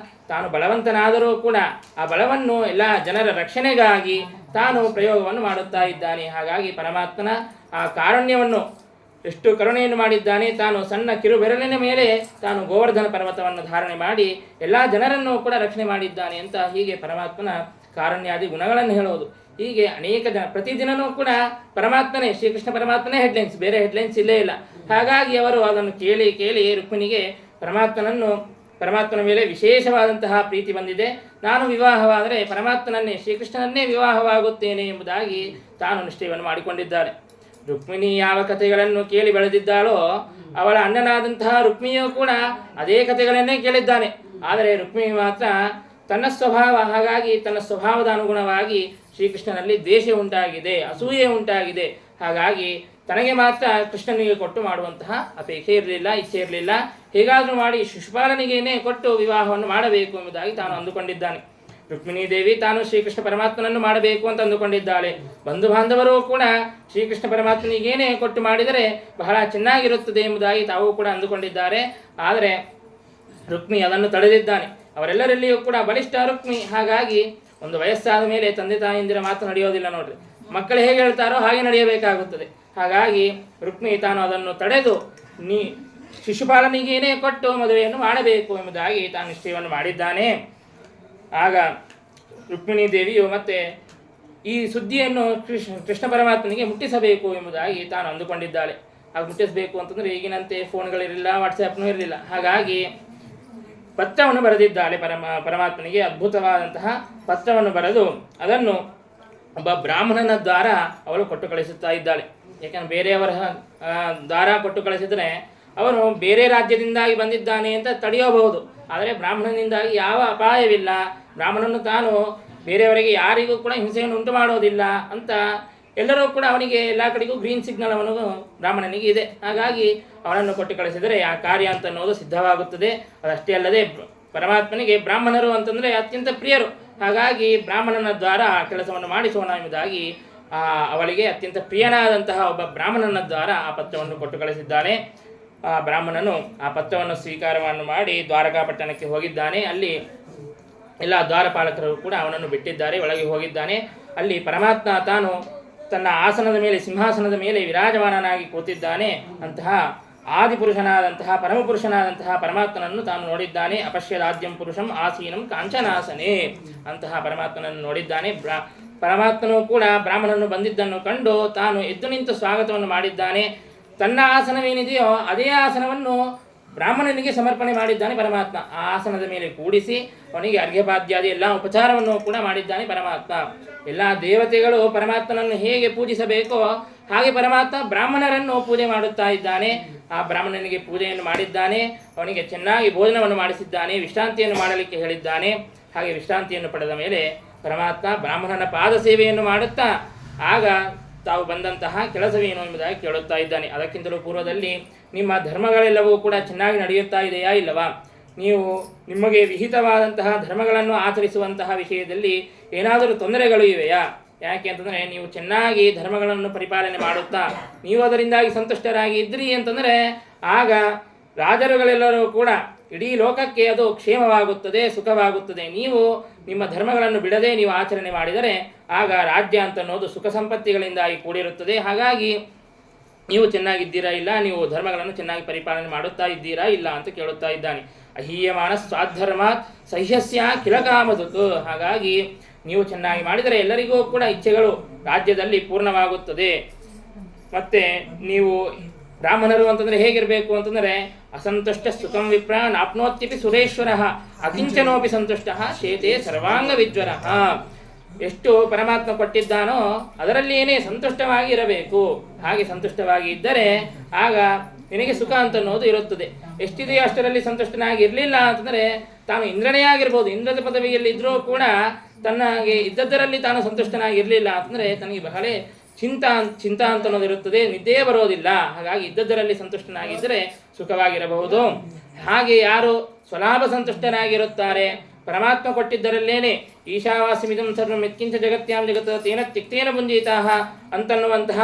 ತಾನು ಬಲವಂತನಾದರೂ ಕೂಡ ಆ ಬಲವನ್ನು ಎಲ್ಲ ಜನರ ರಕ್ಷಣೆಗಾಗಿ ತಾನು ಪ್ರಯೋಗವನ್ನು ಮಾಡುತ್ತಾ ಇದ್ದಾನೆ. ಹಾಗಾಗಿ ಪರಮಾತ್ಮನ ಆ ಕಾರುಣ್ಯವನ್ನು ಎಷ್ಟು ಕರುಣೆಯನ್ನು ಮಾಡಿದ್ದಾನೆ. ತಾನು ಸಣ್ಣ ಕಿರು ಬೆರಳಿನ ಮೇಲೆ ತಾನು ಗೋವರ್ಧನ ಪರ್ವತವನ್ನು ಧಾರಣೆ ಮಾಡಿ ಎಲ್ಲ ಜನರನ್ನು ಕೂಡ ರಕ್ಷಣೆ ಮಾಡಿದ್ದಾನೆ ಅಂತ ಹೀಗೆ ಪರಮಾತ್ಮನ ಕಾರುಣ್ಯಾದಿ ಗುಣಗಳನ್ನು ಹೇಳೋದು. ಹೀಗೆ ಅನೇಕ ಜನ ಪ್ರತಿದಿನವೂ ಕೂಡ ಪರಮಾತ್ಮನೇ, ಶ್ರೀಕೃಷ್ಣ ಪರಮಾತ್ಮನೇ ಹೆಡ್ಲೈನ್ಸ್, ಬೇರೆ ಹೆಡ್ಲೈನ್ಸ್ ಇಲ್ಲೇ ಇಲ್ಲ. ಹಾಗಾಗಿ ಅವರು ಅದನ್ನು ಕೇಳಿ ಕೇಳಿ ರುಕ್ಮಿಣಿಗೆ ಪರಮಾತ್ಮನ ಮೇಲೆ ವಿಶೇಷವಾದಂತಹ ಪ್ರೀತಿ ಬಂದಿದೆ. ನಾನು ವಿವಾಹವಾದರೆ ಪರಮಾತ್ಮನನ್ನೇ, ಶ್ರೀಕೃಷ್ಣನನ್ನೇ ವಿವಾಹವಾಗುತ್ತೇನೆ ಎಂಬುದಾಗಿ ತಾನು ನಿಶ್ಚಯವನ್ನು ಮಾಡಿಕೊಂಡಿದ್ದಾಳೆ. ರುಕ್ಮಿಣಿ ಯಾವ ಕಥೆಗಳನ್ನು ಕೇಳಿ ಬೆಳೆದಿದ್ದಾಳೋ ಅವಳ ಅಣ್ಣನಾದಂತಹ ರುಕ್ಮಿಣಿಯೂ ಕೂಡ ಅದೇ ಕಥೆಗಳನ್ನೇ ಕೇಳಿದ್ದಾನೆ. ಆದರೆ ರುಕ್ಮಿಣಿ ಮಾತ್ರ ತನ್ನ ಸ್ವಭಾವ, ಹಾಗಾಗಿ ತನ್ನ ಸ್ವಭಾವದ ಅನುಗುಣವಾಗಿ ಶ್ರೀಕೃಷ್ಣನಲ್ಲಿ ದ್ವೇಷ ಉಂಟಾಗಿದೆ, ಅಸೂಯೆ ಉಂಟಾಗಿದೆ. ಹಾಗಾಗಿ ತನಗೆ ಮಾತ್ರ ಕೃಷ್ಣನಿಗೆ ಕೊಟ್ಟು ಮಾಡುವಂತಹ ಅಪೇಕ್ಷೆ ಇರಲಿಲ್ಲ, ಇಚ್ಛೆ ಇರಲಿಲ್ಲ. ಹೇಗಾದರೂ ಮಾಡಿ ಶಿಶುಪಾಲನಿಗೇನೆ ಕೊಟ್ಟು ವಿವಾಹವನ್ನು ಮಾಡಬೇಕು ಎಂಬುದಾಗಿ ತಾನು ಅಂದುಕೊಂಡಿದ್ದಾನೆ. ರುಕ್ಮಿಣೀ ದೇವಿ ತಾನು ಶ್ರೀಕೃಷ್ಣ ಪರಮಾತ್ಮನನ್ನು ಮಾಡಬೇಕು ಅಂತ ಅಂದುಕೊಂಡಿದ್ದಾಳೆ. ಬಂಧು ಬಾಂಧವರು ಕೂಡ ಶ್ರೀಕೃಷ್ಣ ಪರಮಾತ್ಮನಿಗೇನೆ ಕೊಟ್ಟು ಮಾಡಿದರೆ ಬಹಳ ಚೆನ್ನಾಗಿರುತ್ತದೆ ಎಂಬುದಾಗಿ ತಾವು ಕೂಡ ಅಂದುಕೊಂಡಿದ್ದಾರೆ. ಆದರೆ ರುಕ್ಮಿ ಅದನ್ನು ತಡೆದಿದ್ದಾನೆ. ಅವರೆಲ್ಲರಲ್ಲಿಯೂ ಕೂಡ ಬಲಿಷ್ಠ ರುಕ್ಮಿ. ಹಾಗಾಗಿ ಒಂದು ವಯಸ್ಸಾದ ಮೇಲೆ ತಂದೆ ತಾಯಿಯಂದಿರ ಮಾತು ನಡೆಯೋದಿಲ್ಲ ನೋಡ್ರಿ. ಮಕ್ಕಳು ಹೇಗೆ ಹೇಳ್ತಾರೋ ಹಾಗೆ ನಡೆಯಬೇಕಾಗುತ್ತದೆ. ಹಾಗಾಗಿ ರುಕ್ಮಿ ತಾನು ಅದನ್ನು ತಡೆದು ಶಿಶುಪಾಲನಿಗೇನೇ ಕೊಟ್ಟು ಮದುವೆಯನ್ನು ಮಾಡಬೇಕು ಎಂಬುದಾಗಿ ತಾನು ನಿಶ್ಚಯವನ್ನು ಮಾಡಿದ್ದಾನೆ. ಆಗ ರುಕ್ಮಿಣೀ ದೇವಿಯು ಮತ್ತೆ ಈ ಸುದ್ದಿಯನ್ನು ಕೃಷ್ಣ ಪರಮಾತ್ಮನಿಗೆ ಮುಟ್ಟಿಸಬೇಕು ಎಂಬುದಾಗಿ ತಾನು ಅಂದುಕೊಂಡಿದ್ದಾಳೆ. ಆಗ ಮುಟ್ಟಿಸಬೇಕು ಅಂತಂದರೆ ಈಗಿನಂತೆ ಫೋನ್ಗಳಿರಲಿಲ್ಲ, ವಾಟ್ಸಪ್ನೂ ಇರಲಿಲ್ಲ. ಹಾಗಾಗಿ ಪತ್ರವನ್ನು ಬರೆದಿದ್ದಾಳೆ ಪರಮಾತ್ಮನಿಗೆ. ಅದ್ಭುತವಾದಂತಹ ಪತ್ರವನ್ನು ಬರೆದು ಅದನ್ನು ಒಬ್ಬ ಬ್ರಾಹ್ಮಣನ ದ್ವಾರ ಅವಳು ಕೊಟ್ಟು ಕಳಿಸುತ್ತಾ ಇದ್ದಾಳೆ. ಯಾಕಂದರೆ ಬೇರೆಯವರ ದ್ವಾರ ಕೊಟ್ಟು ಕಳಿಸಿದರೆ ಅವನು ಬೇರೆ ರಾಜ್ಯದಿಂದಾಗಿ ಬಂದಿದ್ದಾನೆ ಅಂತ ತಡೆಯಬಹುದು. ಆದರೆ ಬ್ರಾಹ್ಮಣನಿಂದಾಗಿ ಯಾವ ಅಪಾಯವಿಲ್ಲ, ಬ್ರಾಹ್ಮಣನು ತಾನು ಬೇರೆಯವರಿಗೆ ಯಾರಿಗೂ ಕೂಡ ಹಿಂಸೆಯನ್ನು ಉಂಟು ಮಾಡೋದಿಲ್ಲ ಅಂತ ಎಲ್ಲರೂ ಕೂಡ ಅವನಿಗೆ ಎಲ್ಲ ಕಡೆಗೂ ಗ್ರೀನ್ ಸಿಗ್ನಲ್ ಅವನು ಬ್ರಾಹ್ಮಣನಿಗೆ ಇದೆ. ಹಾಗಾಗಿ ಅವನನ್ನು ಕೊಟ್ಟು ಕಳಿಸಿದರೆ ಆ ಕಾರ್ಯ ಅಂತ ಅನ್ನೋದು ಸಿದ್ಧವಾಗುತ್ತದೆ. ಅದಷ್ಟೇ ಅಲ್ಲದೆ ಪರಮಾತ್ಮನಿಗೆ ಬ್ರಾಹ್ಮಣರು ಅಂತಂದರೆ ಅತ್ಯಂತ ಪ್ರಿಯರು. ಹಾಗಾಗಿ ಬ್ರಾಹ್ಮಣನ ದ್ವಾರ ಆ ಕೆಲಸವನ್ನು ಮಾಡಿಸೋಣ ಎಂಬುದಾಗಿ ಅವಳಿಗೆ ಅತ್ಯಂತ ಪ್ರಿಯನಾದಂತಹ ಒಬ್ಬ ಬ್ರಾಹ್ಮಣನ ದ್ವಾರ ಆ ಪತ್ರವನ್ನು ಕೊಟ್ಟು ಕಳಿಸಿದ್ದಾನೆ. ಆ ಬ್ರಾಹ್ಮಣನು ಆ ಪತ್ರವನ್ನು ಸ್ವೀಕಾರವನ್ನು ಮಾಡಿ ದ್ವಾರಕಾಪಟ್ಟಣಕ್ಕೆ ಹೋಗಿದ್ದಾನೆ. ಅಲ್ಲಿ ಎಲ್ಲ ದ್ವಾರಪಾಲಕರು ಕೂಡ ಅವನನ್ನು ಬಿಟ್ಟಿದ್ದಾರೆ, ಒಳಗೆ ಹೋಗಿದ್ದಾನೆ. ಅಲ್ಲಿ ಪರಮಾತ್ಮ ತಾನು ತನ್ನ ಆಸನದ ಮೇಲೆ, ಸಿಂಹಾಸನದ ಮೇಲೆ ವಿರಾಜಮಾನನಾಗಿ ಕೂತಿದ್ದಾನೆ. ಅಂತಹ ಆದಿಪುರುಷನಾದಂತಹ ಪರಮಪುರುಷನಾದಂತಹ ಪರಮಾತ್ಮನನ್ನು ತಾನು ನೋಡಿದ್ದಾನೆ. ಅಪಶ್ಯದಾದ್ಯಂ ಪುರುಷಂ ಆಸೀನಂ ಕಾಂಚನಾಸನೆ ಅಂತಹ ಪರಮಾತ್ಮನನ್ನು ನೋಡಿದ್ದಾನೆ. ಪರಮಾತ್ಮನು ಕೂಡ ಬ್ರಾಹ್ಮಣನು ಬಂದಿದ್ದನ್ನು ಕಂಡು ತಾನು ಎದ್ದು ನಿಂತು ಸ್ವಾಗತವನ್ನು ಮಾಡಿದ್ದಾನೆ. ತನ್ನ ಆಸನವೇನಿದೆಯೋ ಅದೇ ಆಸನವನ್ನು ಬ್ರಾಹ್ಮಣನಿಗೆ ಸಮರ್ಪಣೆ ಮಾಡಿದ್ದಾನೆ ಪರಮಾತ್ಮ. ಆ ಆಸನದ ಮೇಲೆ ಕೂಡಿಸಿ ಅವನಿಗೆ ಅರ್ಘ್ಯಪಾದ್ಯಾದಿ ಎಲ್ಲ ಉಪಚಾರವನ್ನು ಕೂಡ ಮಾಡಿದ್ದಾನೆ ಪರಮಾತ್ಮ. ಎಲ್ಲ ದೇವತೆಗಳು ಪರಮಾತ್ಮನನ್ನು ಹೇಗೆ ಪೂಜಿಸಬೇಕೋ ಹಾಗೆ ಪರಮಾತ್ಮ ಬ್ರಾಹ್ಮಣರನ್ನು ಪೂಜೆ ಮಾಡುತ್ತಾ ಇದ್ದಾನೆ. ಆ ಬ್ರಾಹ್ಮಣನಿಗೆ ಪೂಜೆಯನ್ನು ಮಾಡಿದ್ದಾನೆ, ಅವನಿಗೆ ಚೆನ್ನಾಗಿ ಭೋಜನವನ್ನು ಮಾಡಿಸಿದ್ದಾನೆ, ವಿಶ್ರಾಂತಿಯನ್ನು ಮಾಡಲಿಕ್ಕೆ ಹೇಳಿದ್ದಾನೆ. ಹಾಗೆ ವಿಶ್ರಾಂತಿಯನ್ನು ಪಡೆದ ಮೇಲೆ ಪರಮಾತ್ಮ ಬ್ರಾಹ್ಮಣನ ಪಾದ ಸೇವೆಯನ್ನು ಮಾಡುತ್ತಾ ಆಗ ತಾವು ಬಂದಂತಹ ಕೆಲಸವೇನು ಎಂಬುದಾಗಿ ಕೇಳುತ್ತಾ ಇದ್ದಾನೆ. ಅದಕ್ಕಿಂತಲೂ ಪೂರ್ವದಲ್ಲಿ ನಿಮ್ಮ ಧರ್ಮಗಳೆಲ್ಲವೂ ಕೂಡ ಚೆನ್ನಾಗಿ ನಡೆಯುತ್ತಾ ಇದೆಯಾ ಇಲ್ಲವಾ? ನೀವು ನಿಮಗೆ ವಿಹಿತವಾದಂತಹ ಧರ್ಮಗಳನ್ನು ಆಚರಿಸುವಂತಹ ವಿಷಯದಲ್ಲಿ ಏನಾದರೂ ತೊಂದರೆಗಳು ಇವೆಯಾ? ಯಾಕೆ ಅಂತಂದರೆ ನೀವು ಚೆನ್ನಾಗಿ ಧರ್ಮಗಳನ್ನು ಪರಿಪಾಲನೆ ಮಾಡುತ್ತಾ ನೀವು ಅದರಿಂದಾಗಿ ಸಂತುಷ್ಟರಾಗಿ ಇದ್ರಿ ಅಂತಂದರೆ ಆಗ ರಾಜರುಗಳೆಲ್ಲರೂ ಕೂಡ ಇಡೀ ಲೋಕಕ್ಕೆ ಅದು ಕ್ಷೇಮವಾಗುತ್ತದೆ, ಸುಖವಾಗುತ್ತದೆ. ನೀವು ನಿಮ್ಮ ಧರ್ಮಗಳನ್ನು ಬಿಡದೆ ನೀವು ಆಚರಣೆ ಮಾಡಿದರೆ ಆಗ ರಾಜ್ಯ ಅಂತ ಅನ್ನೋದು ಸುಖ ಸಂಪತ್ತಿಗಳಿಂದಾಗಿ ಕೂಡಿರುತ್ತದೆ. ಹಾಗಾಗಿ ನೀವು ಚೆನ್ನಾಗಿದ್ದೀರಾ ಇಲ್ಲ, ನೀವು ಧರ್ಮಗಳನ್ನು ಚೆನ್ನಾಗಿ ಪರಿಪಾಲನೆ ಮಾಡುತ್ತಾ ಇದ್ದೀರಾ ಇಲ್ಲ ಅಂತ ಕೇಳುತ್ತಾ ಇದ್ದಾನೆ. ಅಹೀಯಮಾನ ಸ್ವಾಧರ್ಮಾತ್ ಸಹ್ಯಸ್ಯ ಕಿಲಕಾಮದುತು. ಹಾಗಾಗಿ ನೀವು ಚೆನ್ನಾಗಿ ಮಾಡಿದರೆ ಎಲ್ಲರಿಗೂ ಕೂಡ ಇಚ್ಛೆಗಳು ರಾಜ್ಯದಲ್ಲಿ ಪೂರ್ಣವಾಗುತ್ತದೆ. ಮತ್ತು ನೀವು ಬ್ರಾಹ್ಮಣರು ಅಂತಂದರೆ ಹೇಗಿರಬೇಕು ಅಂತಂದರೆ ಅಸಂತುಷ್ಟ ಸುಖಂ ವಿಪ್ರ ನಾಪ್ನೋತ್ಯಪಿ ಸುರೇಶ್ವರ ಅಕಿಂಚನೋಪಿ ಸಂತುಷ್ಟ ಶೇತೆ ಸರ್ವಾಂಗ ವಿಜ್ವರ. ಎಷ್ಟು ಪರಮಾತ್ಮ ಕೊಟ್ಟಿದ್ದಾನೋ ಅದರಲ್ಲಿಯೇ ಸಂತುಷ್ಟವಾಗಿ ಇರಬೇಕು. ಹಾಗೆ ಸಂತುಷ್ಟವಾಗಿ ಇದ್ದರೆ ಆಗ ನಿನಗೆ ಸುಖ ಅಂತ ಅನ್ನೋದು ಇರುತ್ತದೆ. ಎಷ್ಟಿದೆಯೋ ಅಷ್ಟರಲ್ಲಿ ಸಂತುಷ್ಟನಾಗಿ ಇರಲಿಲ್ಲ ಅಂತಂದರೆ ತಾನು ಇಂದ್ರನೇ ಆಗಿರ್ಬೋದು, ಇಂದ್ರದ ಪದವಿಯಲ್ಲಿ ಇದ್ದರೂ ಕೂಡ ತನಗೆ ಇದ್ದದ್ದರಲ್ಲಿ ತಾನು ಸಂತುಷ್ಟನಾಗಿ ಇರಲಿಲ್ಲ ಅಂತಂದರೆ ತನಗೆ ಬಹಳ ಚಿಂತ ಅಂತ ಅನ್ನೋದು ಇರುತ್ತದೆ, ನಿದ್ದೆ ಬರೋದಿಲ್ಲ. ಹಾಗಾಗಿ ಇದ್ದದ್ದರಲ್ಲಿ ಸಂತುಷ್ಟನಾಗಿದ್ದರೆ ಸುಖವಾಗಿರಬಹುದು. ಹಾಗೆ ಯಾರು ಸ್ವಲಾಭ ಸಂತುಷ್ಟನಾಗಿರುತ್ತಾರೆ, ಪರಮಾತ್ಮ ಕೊಟ್ಟಿದ್ದರಲ್ಲೇನೆ ಈಶಾವಾಸ್ಯಮಿದಂ ಸರ್ವಂ ಯತ್ಕಿಂಚ ಜಗತ್ಯಾಂ ಜಗತ್ ತೇನ ತ್ಯಕ್ತೇನ ಭುಂಜಿತಾಃ ಅಂತನ್ನುವಂತಹ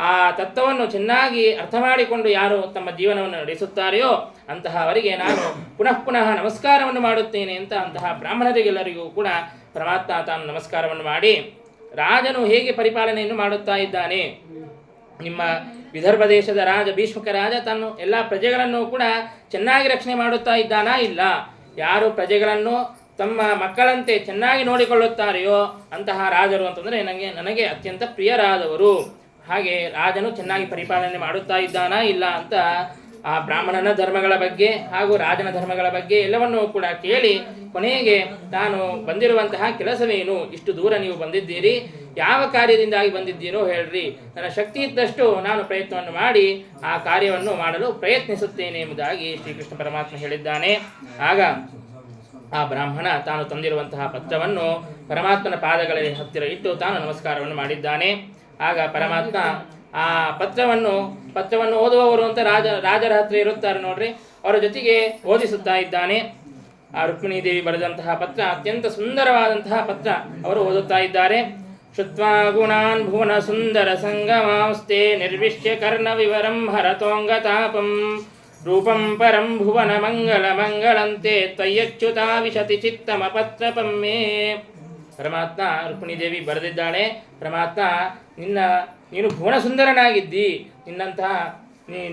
ಆ ತತ್ವವನ್ನು ಚೆನ್ನಾಗಿ ಅರ್ಥ ಮಾಡಿಕೊಂಡು ಯಾರು ತಮ್ಮ ಜೀವನವನ್ನು ನಡೆಸುತ್ತಾರೆಯೋ ಅಂತಹವರಿಗೆ ನಾನು ಪುನಃ ಪುನಃ ನಮಸ್ಕಾರವನ್ನು ಮಾಡುತ್ತೇನೆ ಅಂತ ಅಂತಹ ಬ್ರಾಹ್ಮಣರಿಗೆಲ್ಲರಿಗೂ ಕೂಡ ಪರಮಾತ್ಮ ತಾನು ನಮಸ್ಕಾರವನ್ನು ಮಾಡಿ ರಾಜನು ಹೇಗೆ ಪರಿಪಾಲನೆಯನ್ನು ಮಾಡುತ್ತಾ ಇದ್ದಾನೆ. ನಿಮ್ಮ ವಿದರ್ಭ ದೇಶದ ರಾಜ ಭೀಷ್ಮಕ ರಾಜ ತಾನು ಎಲ್ಲ ಪ್ರಜೆಗಳನ್ನು ಕೂಡ ಚೆನ್ನಾಗಿ ರಕ್ಷಣೆ ಮಾಡುತ್ತಾ ಇದ್ದಾನಾ? ಇಲ್ಲ. ಯಾರು ಪ್ರಜೆಗಳನ್ನು ತಮ್ಮ ಮಕ್ಕಳಂತೆ ಚೆನ್ನಾಗಿ ನೋಡಿಕೊಳ್ಳುತ್ತಾರೆಯೋ ಅಂತಹ ರಾಜರು ಅಂತಂದರೆ ನನಗೆ ಅತ್ಯಂತ ಪ್ರಿಯರಾದವರು. ಹಾಗೆ ರಾಜನು ಚೆನ್ನಾಗಿ ಪರಿಪಾಲನೆ ಮಾಡುತ್ತಾ ಇದ್ದಾನಾ ಇಲ್ಲ ಅಂತ ಆ ಬ್ರಾಹ್ಮಣನ ಧರ್ಮಗಳ ಬಗ್ಗೆ ಹಾಗೂ ರಾಜನ ಧರ್ಮಗಳ ಬಗ್ಗೆ ಎಲ್ಲವನ್ನೂ ಕೂಡ ಕೇಳಿ ಕೊನೆಗೆ ನಾನು ಬಂದಿರುವಂತಹ ಕೆಲಸವೇನು, ಇಷ್ಟು ದೂರ ನೀವು ಬಂದಿದ್ದೀರಿ, ಯಾವ ಕಾರ್ಯದಿಂದಾಗಿ ಬಂದಿದ್ದೀರೋ ಹೇಳ್ರಿ, ನನ್ನ ಶಕ್ತಿ ಇದ್ದಷ್ಟು ನಾನು ಪ್ರಯತ್ನವನ್ನು ಮಾಡಿ ಆ ಕಾರ್ಯವನ್ನು ಮಾಡಲು ಪ್ರಯತ್ನಿಸುತ್ತೇನೆ ಎಂಬುದಾಗಿ ಶ್ರೀಕೃಷ್ಣ ಪರಮಾತ್ಮ ಹೇಳಿದ್ದಾನೆ. ಆಗ ಆ ಬ್ರಾಹ್ಮಣ ತಾನು ತಂದಿರುವಂತಹ ಪತ್ರವನ್ನು ಪರಮಾತ್ಮನ ಪಾದಗಳಲ್ಲಿ ಹತ್ತಿರ ಇಟ್ಟು ತಾನು ನಮಸ್ಕಾರವನ್ನು ಮಾಡಿದ್ದಾನೆ. ಆಗ ಪರಮಾತ್ಮ ಆ ಪತ್ರವನ್ನು ಓದುವವರು ಅಂತ ರಾಜರ ಹತ್ರ ಇರುತ್ತಾರೆ ನೋಡ್ರಿ, ಅವರ ಜೊತೆಗೆ ಓದಿಸುತ್ತಾ ಇದ್ದಾನೆ. ಆ ರುಕ್ಮಿಣೀ ದೇವಿ ಬರೆದಂತಹ ಪತ್ರ ಅತ್ಯಂತ ಸುಂದರವಾದಂತಹ ಪತ್ರ ಅವರು ಓದುತ್ತಾ ಇದ್ದಾರೆ. ಶುತ್ವಾ ಗುಣಾನ್ ಭುವನ ಸುಂದರ ಸಂಗಮಾಂಸ್ತೆ ನಿರ್ವಿಶ್ಯ ಕರ್ಣ ವಿವರಂ ಹರತೋಂಗತಾಪಂ ರೂಪಂ ಪರಂ ಭುವನ ಮಂಗಲ ಮಂಗಳಂತೆ ತ್ವಯ್ಯಚ್ಯುತಾ ವಿಶತಿ ಚಿತ್ತಮ ಪತ್ರಪಂ ಮೇ. ಪರಮಾತ್ಮ ರುಕ್ಮಿಣೀ ದೇವಿ ಬರೆದಿದ್ದಾಳೆ, ಪರಮಾತ್ಮ ನೀನು ಭುವನ ಸುಂದರನಾಗಿದ್ದಿ,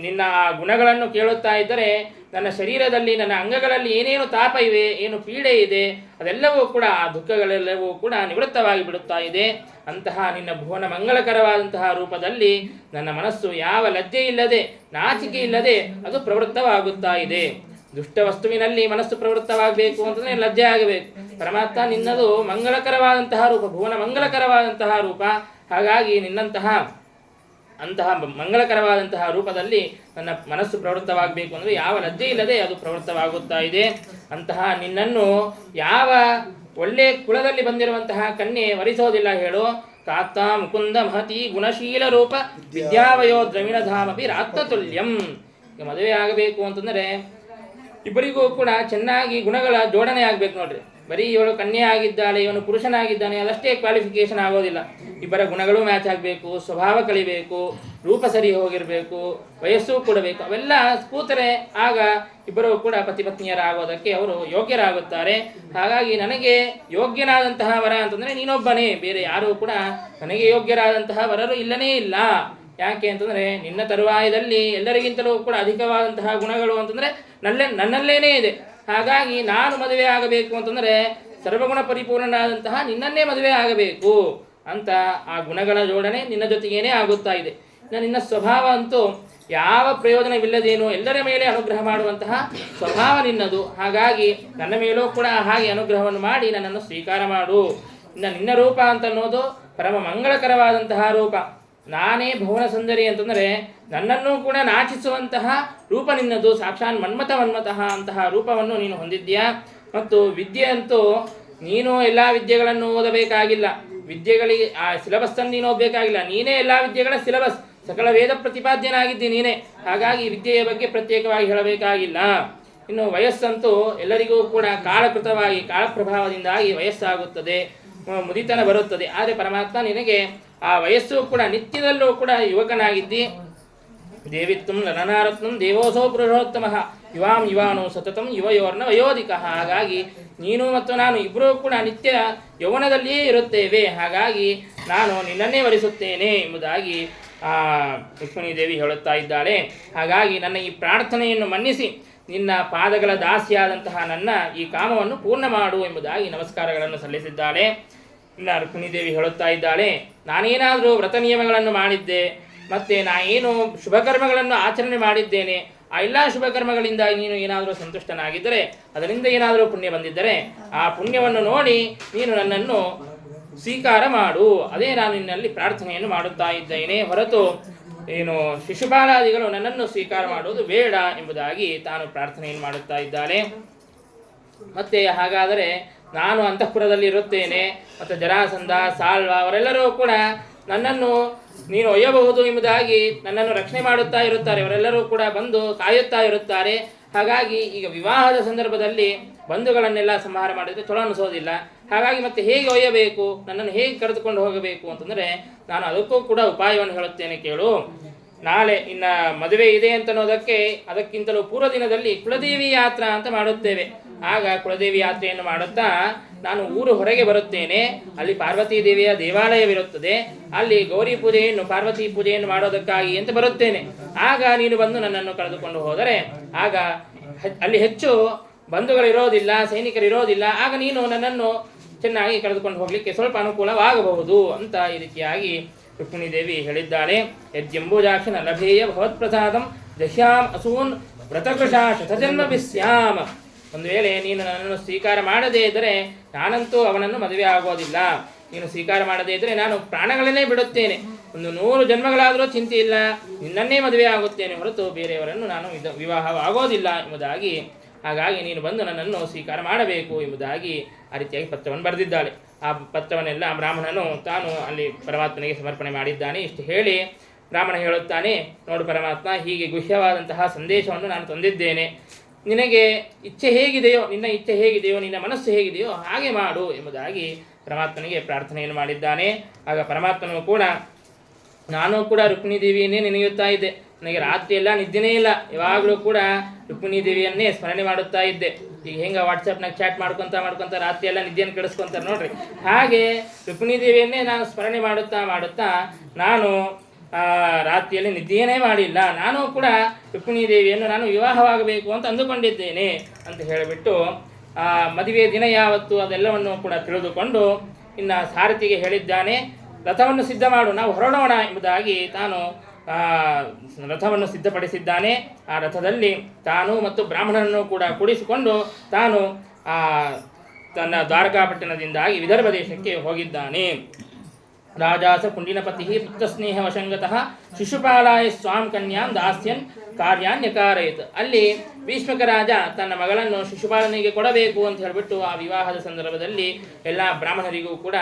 ನಿನ್ನ ಆ ಗುಣಗಳನ್ನು ಕೇಳುತ್ತಾ ಇದ್ದರೆ ನನ್ನ ಶರೀರದಲ್ಲಿ ನನ್ನ ಅಂಗಗಳಲ್ಲಿ ಏನೇನು ತಾಪ ಇವೆ, ಏನು ಪೀಡೆ ಇದೆ, ಅದೆಲ್ಲವೂ ಕೂಡ ಆ ದುಃಖಗಳೆಲ್ಲವೂ ಕೂಡ ನಿವೃತ್ತವಾಗಿ ಬಿಡುತ್ತಾ ಇದೆ. ಅಂತಹ ನಿನ್ನ ಭುವನ ಮಂಗಳಕರವಾದಂತಹ ರೂಪದಲ್ಲಿ ನನ್ನ ಮನಸ್ಸು ಯಾವ ಲಜ್ಜೆ ಇಲ್ಲದೆ ನಾಚಿಕೆ ಇಲ್ಲದೆ ಅದು ಪ್ರವೃತ್ತವಾಗುತ್ತಾ ಇದೆ. ದುಷ್ಟ ವಸ್ತುವಿನಲ್ಲಿ ಮನಸ್ಸು ಪ್ರವೃತ್ತವಾಗಬೇಕು ಅಂತಂದರೆ ಲಜ್ಜೆ ಆಗಬೇಕು. ಪರಮಾತ್ಮ ನಿನ್ನದು ಮಂಗಳಕರವಾದಂತಹ ರೂಪ, ಭುವನ ಮಂಗಳಕರವಾದಂತಹ ರೂಪ. ಹಾಗಾಗಿ ಅಂತಹ ಮಂಗಳಕರವಾದಂತಹ ರೂಪದಲ್ಲಿ ನನ್ನ ಮನಸ್ಸು ಪ್ರವೃತ್ತವಾಗಬೇಕು ಅಂದರೆ ಯಾವ ಲಜ್ಜೆ ಇಲ್ಲದೆ ಅದು ಪ್ರವೃತ್ತವಾಗುತ್ತಾ ಇದೆ. ಅಂತಹ ನಿನ್ನನ್ನು ಯಾವ ಒಳ್ಳೆ ಕುಲದಲ್ಲಿ ಬಂದಿರುವಂತಹ ಕನ್ಯೆ ವರಿಸೋದಿಲ್ಲ ಹೇಳು. ತಾತ ಮುಕುಂದ ಮಹತಿ ಗುಣಶೀಲ ರೂಪ ವಿದ್ಯಾವಯೋ ದ್ರವಿಣಧಾಮಪಿ ರಾತ್ಮತುಲ್ಯಂ. ಈಗ ಮದುವೆ ಆಗಬೇಕು ಅಂತಂದರೆ ಇಬ್ಬರಿಗೂ ಕೂಡ ಚೆನ್ನಾಗಿ ಗುಣಗಳ ಜೋಡಣೆ ಆಗಬೇಕು ನೋಡ್ರಿ. ಬರೀ ಇವಳು ಕನ್ಯೆ ಆಗಿದ್ದಾಳೆ, ಇವನು ಪುರುಷನಾಗಿದ್ದಾನೆ, ಅದಷ್ಟೇ ಕ್ವಾಲಿಫಿಕೇಶನ್ ಆಗೋದಿಲ್ಲ. ಇಬ್ಬರ ಗುಣಗಳು ಮ್ಯಾಚ್ ಆಗಬೇಕು, ಸ್ವಭಾವ ಕಲಿಬೇಕು, ರೂಪ ಸರಿ ಹೋಗಿರಬೇಕು, ವಯಸ್ಸು ಕೊಡಬೇಕು. ಅವೆಲ್ಲ ಕೂತರೆ ಆಗ ಇಬ್ಬರು ಕೂಡ ಪತಿಪತ್ನಿಯರಾಗೋದಕ್ಕೆ ಅವರು ಯೋಗ್ಯರಾಗುತ್ತಾರೆ. ಹಾಗಾಗಿ ನನಗೆ ಯೋಗ್ಯನಾದಂತಹ ವರ ಅಂತಂದರೆ ನೀನೊಬ್ಬನೇ, ಬೇರೆ ಯಾರೂ ಕೂಡ ನನಗೆ ಯೋಗ್ಯರಾದಂತಹ ವರರು ಇಲ್ಲನೇ ಇಲ್ಲ. ಯಾಕೆ ಅಂತಂದರೆ ನಿನ್ನ ತರುವಾಯದಲ್ಲಿ ಎಲ್ಲರಿಗಿಂತಲೂ ಕೂಡ ಅಧಿಕವಾದಂತಹ ಗುಣಗಳು ಅಂತಂದರೆ ನನ್ನಲ್ಲೇನೇ ಇದೆ. ಹಾಗಾಗಿ ನಾನು ಮದುವೆ ಆಗಬೇಕು ಅಂತಂದರೆ ಸರ್ವಗುಣ ಪರಿಪೂರ್ಣನಾದಂತಹ ನಿನ್ನನ್ನೇ ಮದುವೆ ಆಗಬೇಕು ಅಂತ ಆ ಗುಣಗಳ ಜೋಡಣೆ ನಿನ್ನ ಜೊತೆಗೇನೆ ಆಗುತ್ತಾ ಇದೆ. ನಿನ್ನ ಸ್ವಭಾವ ಅಂತೂ ಯಾವ ಪ್ರಯೋಜನವಿಲ್ಲದೇನು ಎಲ್ಲರ ಮೇಲೆ ಅನುಗ್ರಹ ಮಾಡುವಂತಹ ಸ್ವಭಾವ ನಿನ್ನದು. ಹಾಗಾಗಿ ನನ್ನ ಮೇಲೂ ಕೂಡ ಹಾಗೆ ಅನುಗ್ರಹವನ್ನು ಮಾಡಿ ನನ್ನನ್ನು ಸ್ವೀಕಾರ ಮಾಡು. ನಿನ್ನ ರೂಪ ಅಂತ ಅನ್ನೋದು ಪರಮ ಮಂಗಳಕರವಾದಂತಹ ರೂಪ. ನಾನೇ ಭುವನ ಸುಂದರಿ ಅಂತಂದರೆ ನನ್ನನ್ನು ಕೂಡ ನಾಚಿಸುವಂತಹ ರೂಪ ನಿನ್ನದು. ಸಾಕ್ಷಾತ್ ಮನ್ಮಥಃ ಅಂತಹ ರೂಪವನ್ನು ನೀನು ಹೊಂದಿದ್ದೀಯಾ. ಮತ್ತು ವಿದ್ಯೆ ಅಂತೂ ನೀನು ಎಲ್ಲ ವಿದ್ಯೆಗಳನ್ನು ಓದಬೇಕಾಗಿಲ್ಲ, ವಿದ್ಯೆಗಳಿಗೆ ಆ ಸಿಲೆಬಸ್ಸನ್ನು ನೀನು ಓದಬೇಕಾಗಿಲ್ಲ. ನೀನೇ ಎಲ್ಲ ವಿದ್ಯೆಗಳ ಸಿಲೆಬಸ್, ಸಕಲ ವೇದ ಪ್ರತಿಪಾದ್ಯನಾಗಿದ್ದಿ ನೀನೇ. ಹಾಗಾಗಿ ವಿದ್ಯೆಯ ಬಗ್ಗೆ ಪ್ರತ್ಯೇಕವಾಗಿ ಹೇಳಬೇಕಾಗಿಲ್ಲ. ಇನ್ನು ವಯಸ್ಸಂತೂ ಎಲ್ಲರಿಗೂ ಕೂಡ ಕಾಲಕೃತವಾಗಿ ಕಾಲಪ್ರಭಾವದಿಂದಾಗಿ ವಯಸ್ಸಾಗುತ್ತದೆ, ಮುದಿತನ ಬರುತ್ತದೆ. ಆದರೆ ಪರಮಾತ್ಮ ನಿನಗೆ ಆ ವಯಸ್ಸು ಕೂಡ ನಿತ್ಯದಲ್ಲೂ ಕೂಡ ಯುವಕನಾಗಿದ್ದಿ. ದೇವಿತ್ವಂ ಲಲನಾರತ್ನಂ ದೇವೋಸೋ ಪುರುಷೋತ್ತಮಃ ಯುವಾಂ ಯುವಾನೋ ಸತತಂ ಯುವಯೋರ್ನ ವಯೋಧಿಕ. ಹಾಗಾಗಿ ನೀನು ಮತ್ತು ನಾನು ಇಬ್ಬರೂ ಕೂಡ ನಿತ್ಯ ಯೌವನದಲ್ಲಿಯೇ ಇರುತ್ತೇವೆ. ಹಾಗಾಗಿ ನಾನು ನಿನ್ನನ್ನೇ ವರಿಸುತ್ತೇನೆ ಎಂಬುದಾಗಿ ರುಕ್ಮಿಣೀ ದೇವಿ ಹೇಳುತ್ತಾ ಇದ್ದಾಳೆ. ಹಾಗಾಗಿ ನನ್ನ ಈ ಪ್ರಾರ್ಥನೆಯನ್ನು ಮನ್ನಿಸಿ ನಿನ್ನ ಪಾದಗಳ ದಾಸಿಯಾದಂತಹ ನನ್ನ ಈ ಕಾಮವನ್ನು ಪೂರ್ಣ ಮಾಡು ಎಂಬುದಾಗಿ ನಮಸ್ಕಾರಗಳನ್ನು ಸಲ್ಲಿಸಿದ್ದಾಳೆ. ಇನ್ನು ರುಕ್ಮಿಣೀ ದೇವಿ ಹೇಳುತ್ತಾ ಇದ್ದಾಳೆ, ನಾನೇನಾದರೂ ವ್ರತ ನಿಯಮಗಳನ್ನು ಮಾಡಿದ್ದೆ, ಮತ್ತು ಏನು ಶುಭಕರ್ಮಗಳನ್ನು ಆಚರಣೆ ಮಾಡಿದ್ದೇನೆ, ಆ ಎಲ್ಲ ಶುಭಕರ್ಮಗಳಿಂದ ನೀನು ಏನಾದರೂ ಸಂತುಷ್ಟನಾಗಿದ್ದರೆ, ಅದರಿಂದ ಏನಾದರೂ ಪುಣ್ಯ ಬಂದಿದ್ದರೆ ಆ ಪುಣ್ಯವನ್ನು ನೋಡಿ ನೀನು ನನ್ನನ್ನು ಸ್ವೀಕಾರ ಮಾಡು. ಅದೇ ನಾನು ನಿನ್ನಲ್ಲಿ ಪ್ರಾರ್ಥನೆಯನ್ನು ಮಾಡುತ್ತಾ ಇದ್ದೇನೆ, ಹೊರತು ಶಿಶುಪಾಲಾದಿಗಳು ನನ್ನನ್ನು ಸ್ವೀಕಾರ ಮಾಡುವುದು ಬೇಡ ಎಂಬುದಾಗಿ ತಾನು ಪ್ರಾರ್ಥನೆಯನ್ನು ಮಾಡುತ್ತಾ ಇದ್ದಾಳೆ. ಮತ್ತೆ ಹಾಗಾದರೆ ನಾನು ಅಂತಃಪುರದಲ್ಲಿ ಇರುತ್ತೇನೆ ಮತ್ತು ಜರಾಸಂಧ ಸಾಲ್ವ ಅವರೆಲ್ಲರೂ ಕೂಡ ನನ್ನನ್ನು ನೀನು ಒಯ್ಯಬಹುದು ಎಂಬುದಾಗಿ ನನ್ನನ್ನು ರಕ್ಷಣೆ ಮಾಡುತ್ತಾ ಇರುತ್ತಾರೆ. ಅವರೆಲ್ಲರೂ ಕೂಡ ಬಂದು ಕಾಯುತ್ತಾ ಇರುತ್ತಾರೆ. ಹಾಗಾಗಿ ಈಗ ವಿವಾಹದ ಸಂದರ್ಭದಲ್ಲಿ ಬಂಧುಗಳನ್ನೆಲ್ಲ ಸಂಹಾರ ಮಾಡಿದರೆ ಚಲೋ ಅನಿಸೋದಿಲ್ಲ. ಹಾಗಾಗಿ ಮತ್ತೆ ಹೇಗೆ ಒಯ್ಯಬೇಕು, ನನ್ನನ್ನು ಹೇಗೆ ಕರೆದುಕೊಂಡು ಹೋಗಬೇಕು ಅಂತಂದರೆ ನಾನು ಅದಕ್ಕೂ ಕೂಡ ಉಪಾಯವನ್ನು ಹೇಳುತ್ತೇನೆ ಕೇಳು. ನಾಳೆ ಇನ್ನು ಮದುವೆ ಇದೆ ಅಂತನ್ನೋದಕ್ಕೆ ಅದಕ್ಕಿಂತಲೂ ಪೂರ್ವ ದಿನದಲ್ಲಿ ಕುಲದೇವಿ ಯಾತ್ರಾ ಅಂತ ಮಾಡುತ್ತೇವೆ. ಆಗ ಕುಲದೇವಿ ಯಾತ್ರೆಯನ್ನು ಮಾಡುತ್ತಾ ನಾನು ಊರು ಹೊರಗೆ ಬರುತ್ತೇನೆ. ಅಲ್ಲಿ ಪಾರ್ವತೀ ದೇವಿಯ ದೇವಾಲಯವಿರುತ್ತದೆ. ಅಲ್ಲಿ ಗೌರಿ ಪೂಜೆಯನ್ನು ಪಾರ್ವತಿ ಪೂಜೆಯನ್ನು ಮಾಡೋದಕ್ಕಾಗಿ ಅಂತ ಬರುತ್ತೇನೆ. ಆಗ ನೀನು ಬಂದು ನನ್ನನ್ನು ಕರೆದುಕೊಂಡು ಹೋದರೆ ಆಗ ಅಲ್ಲಿ ಹೆಚ್ಚು ಬಂಧುಗಳಿರೋದಿಲ್ಲ, ಸೈನಿಕರಿರೋದಿಲ್ಲ. ಆಗ ನೀನು ನನ್ನನ್ನು ಚೆನ್ನಾಗಿ ಕರೆದುಕೊಂಡು ಹೋಗಲಿಕ್ಕೆ ಸ್ವಲ್ಪ ಅನುಕೂಲವಾಗಬಹುದು ಅಂತ ಈ ರೀತಿಯಾಗಿ ರುಕ್ಮಿಣೀ ದೇವಿ ಹೇಳಿದ್ದಾಳೆ. ಯದ್ಯಂಬುಜಾಕ್ಷ ಲಭೇಯ ಭವತ್ಪ್ರಸಾದಂ ದಶ್ಯಾಂ ಅಸೂನ್ ವ್ರತಕೃಷಾ ಶತಜನ್ಮ ವಿಸ್ಯಾಮ. ಒಂದು ವೇಳೆ ನೀನು ನನ್ನನ್ನು ಸ್ವೀಕಾರ ಮಾಡದೇ ಇದ್ದರೆ ನಾನಂತೂ ಅವನನ್ನು ಮದುವೆ ಆಗೋದಿಲ್ಲ. ನೀನು ಸ್ವೀಕಾರ ಮಾಡದೇ ಇದ್ದರೆ ನಾನು ಪ್ರಾಣಗಳನ್ನೇ ಬಿಡುತ್ತೇನೆ. 100 ಜನ್ಮಗಳಾದರೂ ಚಿಂತೆ ಇಲ್ಲ, ನಿನ್ನನ್ನೇ ಮದುವೆ ಆಗುತ್ತೇನೆ ಹೊರತು ಬೇರೆಯವರನ್ನು ನಾನು ವಿವಾಹವಾಗೋದಿಲ್ಲ ಎಂಬುದಾಗಿ. ಹಾಗಾಗಿ ನೀನು ಬಂದು ನನ್ನನ್ನು ಸ್ವೀಕಾರ ಮಾಡಬೇಕು ಎಂಬುದಾಗಿ ಆ ರೀತಿಯಾಗಿ ಪತ್ರವನ್ನು ಬರೆದಿದ್ದಾಳೆ. ಆ ಪತ್ರವನ್ನೆಲ್ಲ ಬ್ರಾಹ್ಮಣನು ತಾನು ಅಲ್ಲಿ ಪರಮಾತ್ಮನಿಗೆ ಸಮರ್ಪಣೆ ಮಾಡಿದ್ದಾನೆ. ಇಷ್ಟು ಹೇಳಿ ಬ್ರಾಹ್ಮಣ ಹೇಳುತ್ತಾನೆ, ನೋಡು ಪರಮಾತ್ಮ, ಹೀಗೆ ಗುಹ್ಯವಾದಂತಹ ಸಂದೇಶವನ್ನು ನಾನು ತಂದಿದ್ದೇನೆ. ನಿನಗೆ ಇಚ್ಛೆ ಹೇಗಿದೆಯೋ, ನಿನ್ನ ಇಚ್ಛೆ ಹೇಗಿದೆಯೋ, ನಿನ್ನ ಮನಸ್ಸು ಹೇಗಿದೆಯೋ ಹಾಗೆ ಮಾಡು ಎಂಬುದಾಗಿ ಪರಮಾತ್ಮನಿಗೆ ಪ್ರಾರ್ಥನೆಯನ್ನು ಮಾಡಿದ್ದಾನೆ. ಆಗ ಪರಮಾತ್ಮನು ಕೂಡ ನಾನು ಕೂಡ ರುಕ್ಮಿಣೀ ದೇವಿಯನ್ನೇ ನೆನೆಯುತ್ತಾ ಇದ್ದೆ. ನನಗೆ ರಾತ್ರಿ ಎಲ್ಲ ನಿದ್ದೆನೇ ಇಲ್ಲ, ಯಾವಾಗಲೂ ಕೂಡ ರುಕ್ಮಿಣೀ ದೇವಿಯನ್ನೇ ಸ್ಮರಣೆ ಮಾಡುತ್ತಾ ಇದ್ದೆ. ಈಗ ಹೆಂಗೆ ವಾಟ್ಸಪ್ನಾಗ ಚಾಟ್ ಮಾಡ್ಕೊತ ರಾತ್ರಿ ಎಲ್ಲ ನಿದ್ದೆಯನ್ನು ಕೆಡಿಸ್ಕೊಂತಾರೆ ನೋಡ್ರಿ, ಹಾಗೆ ರುಕ್ಮಿಣೀ ದೇವಿಯನ್ನೇ ನಾನು ಸ್ಮರಣೆ ಮಾಡುತ್ತಾ ನಾನು ರಾತ್ರಿಯಲ್ಲಿ ನಿದ್ದೆಯೇ ಮಾಡಿಲ್ಲ. ನಾನು ಕೂಡ ರುಕ್ಮಿಣೀ ದೇವಿಯನ್ನು ನಾನು ವಿವಾಹವಾಗಬೇಕು ಅಂತ ಅಂದುಕೊಂಡಿದ್ದೇನೆ ಅಂತ ಹೇಳಿಬಿಟ್ಟು ಮದುವೆ ದಿನ ಯಾವತ್ತು ಅದೆಲ್ಲವನ್ನು ಕೂಡ ತಿಳಿದುಕೊಂಡು ಇನ್ನು ಸಾರಥಿಗೆ ಹೇಳಿದ್ದಾನೆ, ರಥವನ್ನು ಸಿದ್ಧ ಮಾಡು, ನಾವು ಹೊರಡೋಣ ಎಂಬುದಾಗಿ ತಾನು ರಥವನ್ನು ಸಿದ್ಧಪಡಿಸಿದ್ದಾನೆ. ಆ ರಥದಲ್ಲಿ ತಾನು ಮತ್ತು ಬ್ರಾಹ್ಮಣರನ್ನು ಕೂಡ ಕೂಡಿಸಿಕೊಂಡು ತಾನು ತನ್ನ ದ್ವಾರಕಾಪಟ್ಟಣದಿಂದಾಗಿ ವಿದರ್ಭ ದೇಶಕ್ಕೆ ಹೋಗಿದ್ದಾನೆ. ರಾಜಾಸ ಪುಂಡಿನಪತಿ ಪುತ್ರಸ್ನೇಹ ವಶಂಗತಃ ಶಿಶುಪಾಲಾಯ ಸ್ವಾಂ ಕನ್ಯಾಂ ದಾಸ್ಯನ್ ಕಾರ್ಯಾನ್ಯಕಾರಯಿತ್. ಅಲ್ಲಿ ಭೀಷ್ಮಕ ರಾಜ ತನ್ನ ಮಗಳನ್ನು ಶಿಶುಪಾಲನಿಗೆ ಕೊಡಬೇಕು ಅಂತ ಹೇಳಿಬಿಟ್ಟು ಆ ವಿವಾಹದ ಸಂದರ್ಭದಲ್ಲಿ ಎಲ್ಲ ಬ್ರಾಹ್ಮಣರಿಗೂ ಕೂಡ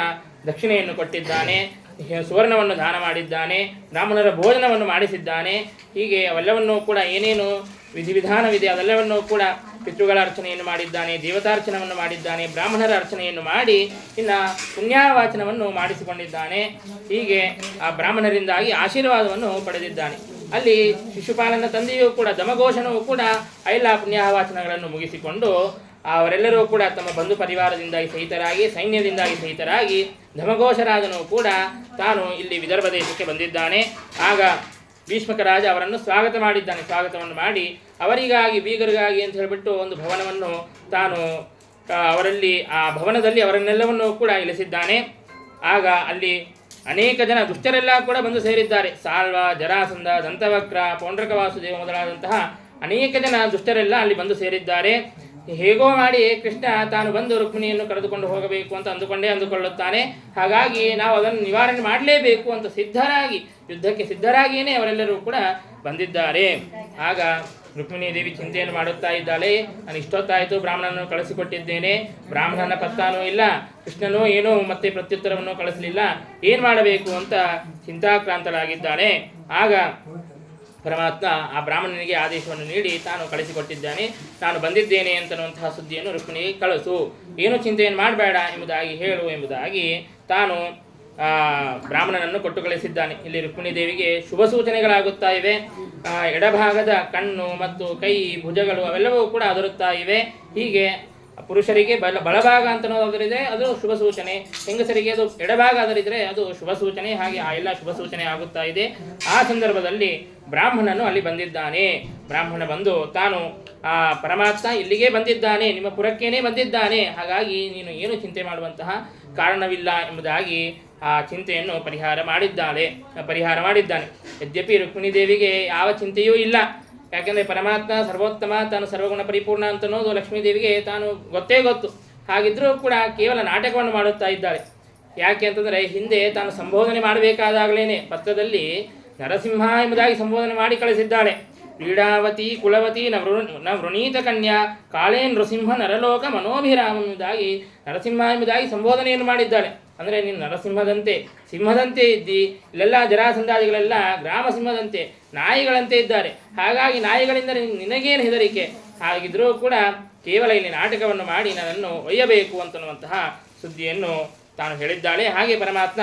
ದಕ್ಷಿಣೆಯನ್ನು ಕೊಟ್ಟಿದ್ದಾನೆ, ಸುವರ್ಣವನ್ನು ದಾನ ಮಾಡಿದ್ದಾನೆ, ಬ್ರಾಹ್ಮಣರ ಭೋಜನವನ್ನು ಮಾಡಿಸಿದ್ದಾನೆ. ಹೀಗೆ ಅವೆಲ್ಲವನ್ನೂ ಕೂಡ ಏನೇನು ವಿಧಿವಿಧಾನವಿದೆ ಅದೆಲ್ಲವನ್ನೂ ಕೂಡ ಪಿತೃಗಳ ಅರ್ಚನೆಯನ್ನು ಮಾಡಿದ್ದಾನೆ, ದೇವತಾರ್ಚನವನ್ನು ಮಾಡಿದ್ದಾನೆ, ಬ್ರಾಹ್ಮಣರ ಅರ್ಚನೆಯನ್ನು ಮಾಡಿ ಇನ್ನು ಪುಣ್ಯವಾಚನವನ್ನು ಮಾಡಿಸಿಕೊಂಡಿದ್ದಾನೆ. ಹೀಗೆ ಆ ಬ್ರಾಹ್ಮಣರಿಂದಾಗಿ ಆಶೀರ್ವಾದವನ್ನು ಪಡೆದಿದ್ದಾನೆ. ಅಲ್ಲಿ ಶಿಶುಪಾಲನ ತಂದೆಯೂ ಕೂಡ ದಮಘೋಷನೂ ಕೂಡ ಎಲ್ಲ ಪುಣ್ಯವಾಚನಗಳನ್ನು ಮುಗಿಸಿಕೊಂಡು ಅವರೆಲ್ಲರೂ ಕೂಡ ತಮ್ಮ ಬಂಧು ಪರಿವಾರದಿಂದಾಗಿ ಸಹಿತರಾಗಿ ಸೈನ್ಯದಿಂದಾಗಿ ಸಹಿತರಾಗಿ ಧಮಘೋಷರಾಜನು ಕೂಡ ತಾನು ಇಲ್ಲಿ ವಿದರ್ಭ ದೇಶಕ್ಕೆ ಬಂದಿದ್ದಾನೆ. ಆಗ ಭೀಷ್ಮಕ ರಾಜ ಅವರನ್ನು ಸ್ವಾಗತ ಮಾಡಿದ್ದಾನೆ. ಸ್ವಾಗತವನ್ನು ಮಾಡಿ ಅವರಿಗಾಗಿ ಬೀಗರಿಗಾಗಿ ಅಂತ ಹೇಳಿಬಿಟ್ಟು ಒಂದು ಭವನವನ್ನು ತಾನು ಅವರಲ್ಲಿ ಆ ಭವನದಲ್ಲಿ ಅವರನ್ನೆಲ್ಲವನ್ನೂ ಕೂಡ ಇಳಿಸಿದ್ದಾನೆ. ಆಗ ಅಲ್ಲಿ ಅನೇಕ ಜನ ದುಷ್ಟರೆಲ್ಲ ಕೂಡ ಬಂದು ಸೇರಿದ್ದಾರೆ. ಸಾಲ್ವ, ಜರಾಸಂಧ, ದಂತವಕ್ರ, ಪೌಂಡ್ರಕ ವಾಸುದೇವ ಮೊದಲಾದಂತಹ ಅನೇಕ ಜನ ದುಷ್ಟರೆಲ್ಲ ಅಲ್ಲಿ ಬಂದು ಸೇರಿದ್ದಾರೆ. ಹೇಗೋ ಮಾಡಿ ಕೃಷ್ಣ ತಾನು ಬಂದು ರುಕ್ಮಿಣಿಯನ್ನು ಕರೆದುಕೊಂಡು ಹೋಗಬೇಕು ಅಂತ ಅಂದುಕೊಳ್ಳುತ್ತಾನೆ. ಹಾಗಾಗಿ ನಾವು ಅದನ್ನು ನಿವಾರಣೆ ಮಾಡಲೇಬೇಕು ಅಂತ ಯುದ್ಧಕ್ಕೆ ಸಿದ್ಧರಾಗಿಯೇ ಅವರೆಲ್ಲರೂ ಕೂಡ ಬಂದಿದ್ದಾರೆ. ಆಗ ರುಕ್ಮಿಣೀ ದೇವಿ ಚಿಂತೆಯನ್ನು ಮಾಡುತ್ತಾ ಇದ್ದಾಳೆ. ನಾನು ಇಷ್ಟೊತ್ತಾಯಿತು ಬ್ರಾಹ್ಮಣನನ್ನು ಕಳಿಸಿಕೊಟ್ಟಿದ್ದೇನೆ, ಬ್ರಾಹ್ಮಣನ ಪತ್ತಾನೂ ಇಲ್ಲ, ಕೃಷ್ಣನೂ ಏನೂ ಮತ್ತೆ ಪ್ರತ್ಯುತ್ತರವನ್ನು ಕಳಿಸಲಿಲ್ಲ, ಏನು ಮಾಡಬೇಕು ಅಂತ ಚಿಂತಾಕ್ರಾಂತರಾಗಿದ್ದಾಳೆ. ಆಗ ಪರಮಾತ್ಮ ಆ ಬ್ರಾಹ್ಮಣನಿಗೆ ಆದೇಶವನ್ನು ನೀಡಿ ತಾನು ಕಳಿಸಿಕೊಟ್ಟಿದ್ದಾನೆ. ನಾನು ಬಂದಿದ್ದೇನೆ ಅಂತನ್ನುವಂತಹ ಸುದ್ದಿಯನ್ನು ರುಕ್ಮಿಣಿಗೆ ಕಳಿಸು, ಏನೂ ಚಿಂತೆಯನ್ನು ಮಾಡಬೇಡ ಎಂಬುದಾಗಿ ಹೇಳು ಎಂಬುದಾಗಿ ತಾನು ಬ್ರಾಹ್ಮಣನನ್ನು ಕೊಟ್ಟು ಕಳಿಸಿದ್ದಾನೆ. ಇಲ್ಲಿ ರುಕ್ಮಿಣೀ ದೇವಿಗೆ ಶುಭ ಸೂಚನೆಗಳಾಗುತ್ತಾ ಇವೆ. ಎಡಭಾಗದ ಕಣ್ಣು ಮತ್ತು ಕೈ, ಭುಜಗಳು ಅವೆಲ್ಲವೂ ಕೂಡ ಅದರುತ್ತಾ ಇವೆ. ಹೀಗೆ ಪುರುಷರಿಗೆ ಬಲಭಾಗ ಅಂತನೋದರಿದ್ರೆ ಅದು ಶುಭ ಸೂಚನೆ, ಹೆಂಗಸರಿಗೆ ಅದು ಎಡಭಾಗ ಅದರಿದ್ರೆ ಅದು ಶುಭ ಸೂಚನೆ. ಹಾಗೆ ಆ ಎಲ್ಲ ಶುಭ ಸೂಚನೆ ಆಗುತ್ತಾ ಇದೆ. ಆ ಸಂದರ್ಭದಲ್ಲಿ ಬ್ರಾಹ್ಮಣನು ಅಲ್ಲಿ ಬಂದಿದ್ದಾನೆ. ಬ್ರಾಹ್ಮಣ ಬಂದು ತಾನು ಆ ಪರಮಾತ್ಮ ಇಲ್ಲಿಗೆ ಬಂದಿದ್ದಾನೆ, ನಿಮ್ಮ ಪುರಕ್ಕೇನೆ ಬಂದಿದ್ದಾನೆ, ಹಾಗಾಗಿ ನೀನು ಏನು ಚಿಂತೆ ಮಾಡುವಂತಹ ಕಾರಣವಿಲ್ಲ ಎಂಬುದಾಗಿ ಆ ಚಿಂತೆಯನ್ನು ಪರಿಹಾರ ಮಾಡಿದ್ದಾನೆ. ಯದ್ಯಪಿ ರುಕ್ಮಿಣೀ ದೇವಿಗೆ ಯಾವ ಚಿಂತೆಯೂ ಇಲ್ಲ. ಯಾಕೆಂದರೆ ಪರಮಾತ್ಮ ಸರ್ವೋತ್ತಮ, ತಾನು ಸರ್ವಗುಣ ಪರಿಪೂರ್ಣ ಅಂತ ಅನ್ನೋದು ಲಕ್ಷ್ಮೀದೇವಿಗೆ ತಾನು ಗೊತ್ತು. ಹಾಗಿದ್ರೂ ಕೂಡ ಕೇವಲ ನಾಟಕವನ್ನು ಮಾಡುತ್ತಾ ಇದ್ದಾಳೆ. ಯಾಕೆ ಅಂತಂದರೆ ಹಿಂದೆ ತಾನು ಸಂಬೋಧನೆ ಮಾಡಬೇಕಾದಾಗಲೇ ಪತ್ರದಲ್ಲಿ ನರಸಿಂಹ ಎಂಬುದಾಗಿ ಸಂಬೋಧನೆ ಮಾಡಿ ಕಳಿಸಿದ್ದಾಳೆ. ಕ್ರೀಡಾವತಿ ಕುಲವತಿ ನ ವೃಣೀತ ಕನ್ಯಾ ಕಾಳೇ ನೃಸಿಂಹ ನರಲೋಕ ಮನೋಭಿರಾಮ ಎಂಬುದಾಗಿ ನರಸಿಂಹ ಎಂಬುದಾಗಿ ಸಂಬೋಧನೆಯನ್ನು ಮಾಡಿದ್ದಾಳೆ. ಅಂದರೆ ನೀನು ಸಿಂಹದಂತೆ ಇದ್ದಿ, ಇಲ್ಲೆಲ್ಲ ಜರಾಸಂಧಾದಿಗಳೆಲ್ಲ ಗ್ರಾಮ ಸಿಂಹದಂತೆ ನಾಯಿಗಳಂತೆ ಇದ್ದಾರೆ. ಹಾಗಾಗಿ ನಾಯಿಗಳಿಂದ ನಿನಗೇನು ಹೆದರಿಕೆ? ಹಾಗಿದ್ರೂ ಕೂಡ ಕೇವಲ ಇಲ್ಲಿ ನಾಟಕವನ್ನು ಮಾಡಿ ನನ್ನನ್ನು ಒಯ್ಯಬೇಕು ಅಂತನ್ನುವಂತಹ ಸುದ್ದಿಯನ್ನು ತಾನು ಹೇಳಿದ್ದಾಳೆ. ಹಾಗೆ ಪರಮಾತ್ಮ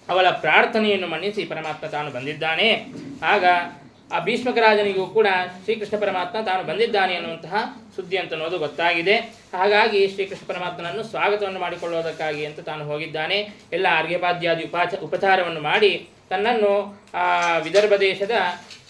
ಅವಳ ಪ್ರಾರ್ಥನೆಯನ್ನು ಮನ್ನಿಸಿ ಪರಮಾತ್ಮ ತಾನು ಬಂದಿದ್ದಾನೆ. ಆಗ ಆ ಭೀಷ್ಮಕರಾಜನಿಗೂ ಕೂಡ ಶ್ರೀಕೃಷ್ಣ ಪರಮಾತ್ಮ ತಾನು ಬಂದಿದ್ದಾನೆ ಅನ್ನುವಂತಹ ಸುದ್ದಿ ಅಂತನ್ನೋದು ಗೊತ್ತಾಗಿದೆ. ಹಾಗಾಗಿ ಶ್ರೀಕೃಷ್ಣ ಪರಮಾತ್ಮನನ್ನು ಸ್ವಾಗತವನ್ನು ಮಾಡಿಕೊಳ್ಳುವುದಕ್ಕಾಗಿ ಅಂತ ತಾನು ಹೋಗಿದ್ದಾನೆ. ಎಲ್ಲ ಅರ್ಘ್ಯಪಾದ್ಯಾದಿ ಉಪಚಾರವನ್ನು ಮಾಡಿ ತನ್ನನ್ನು ವಿದರ್ಭ ದೇಶದ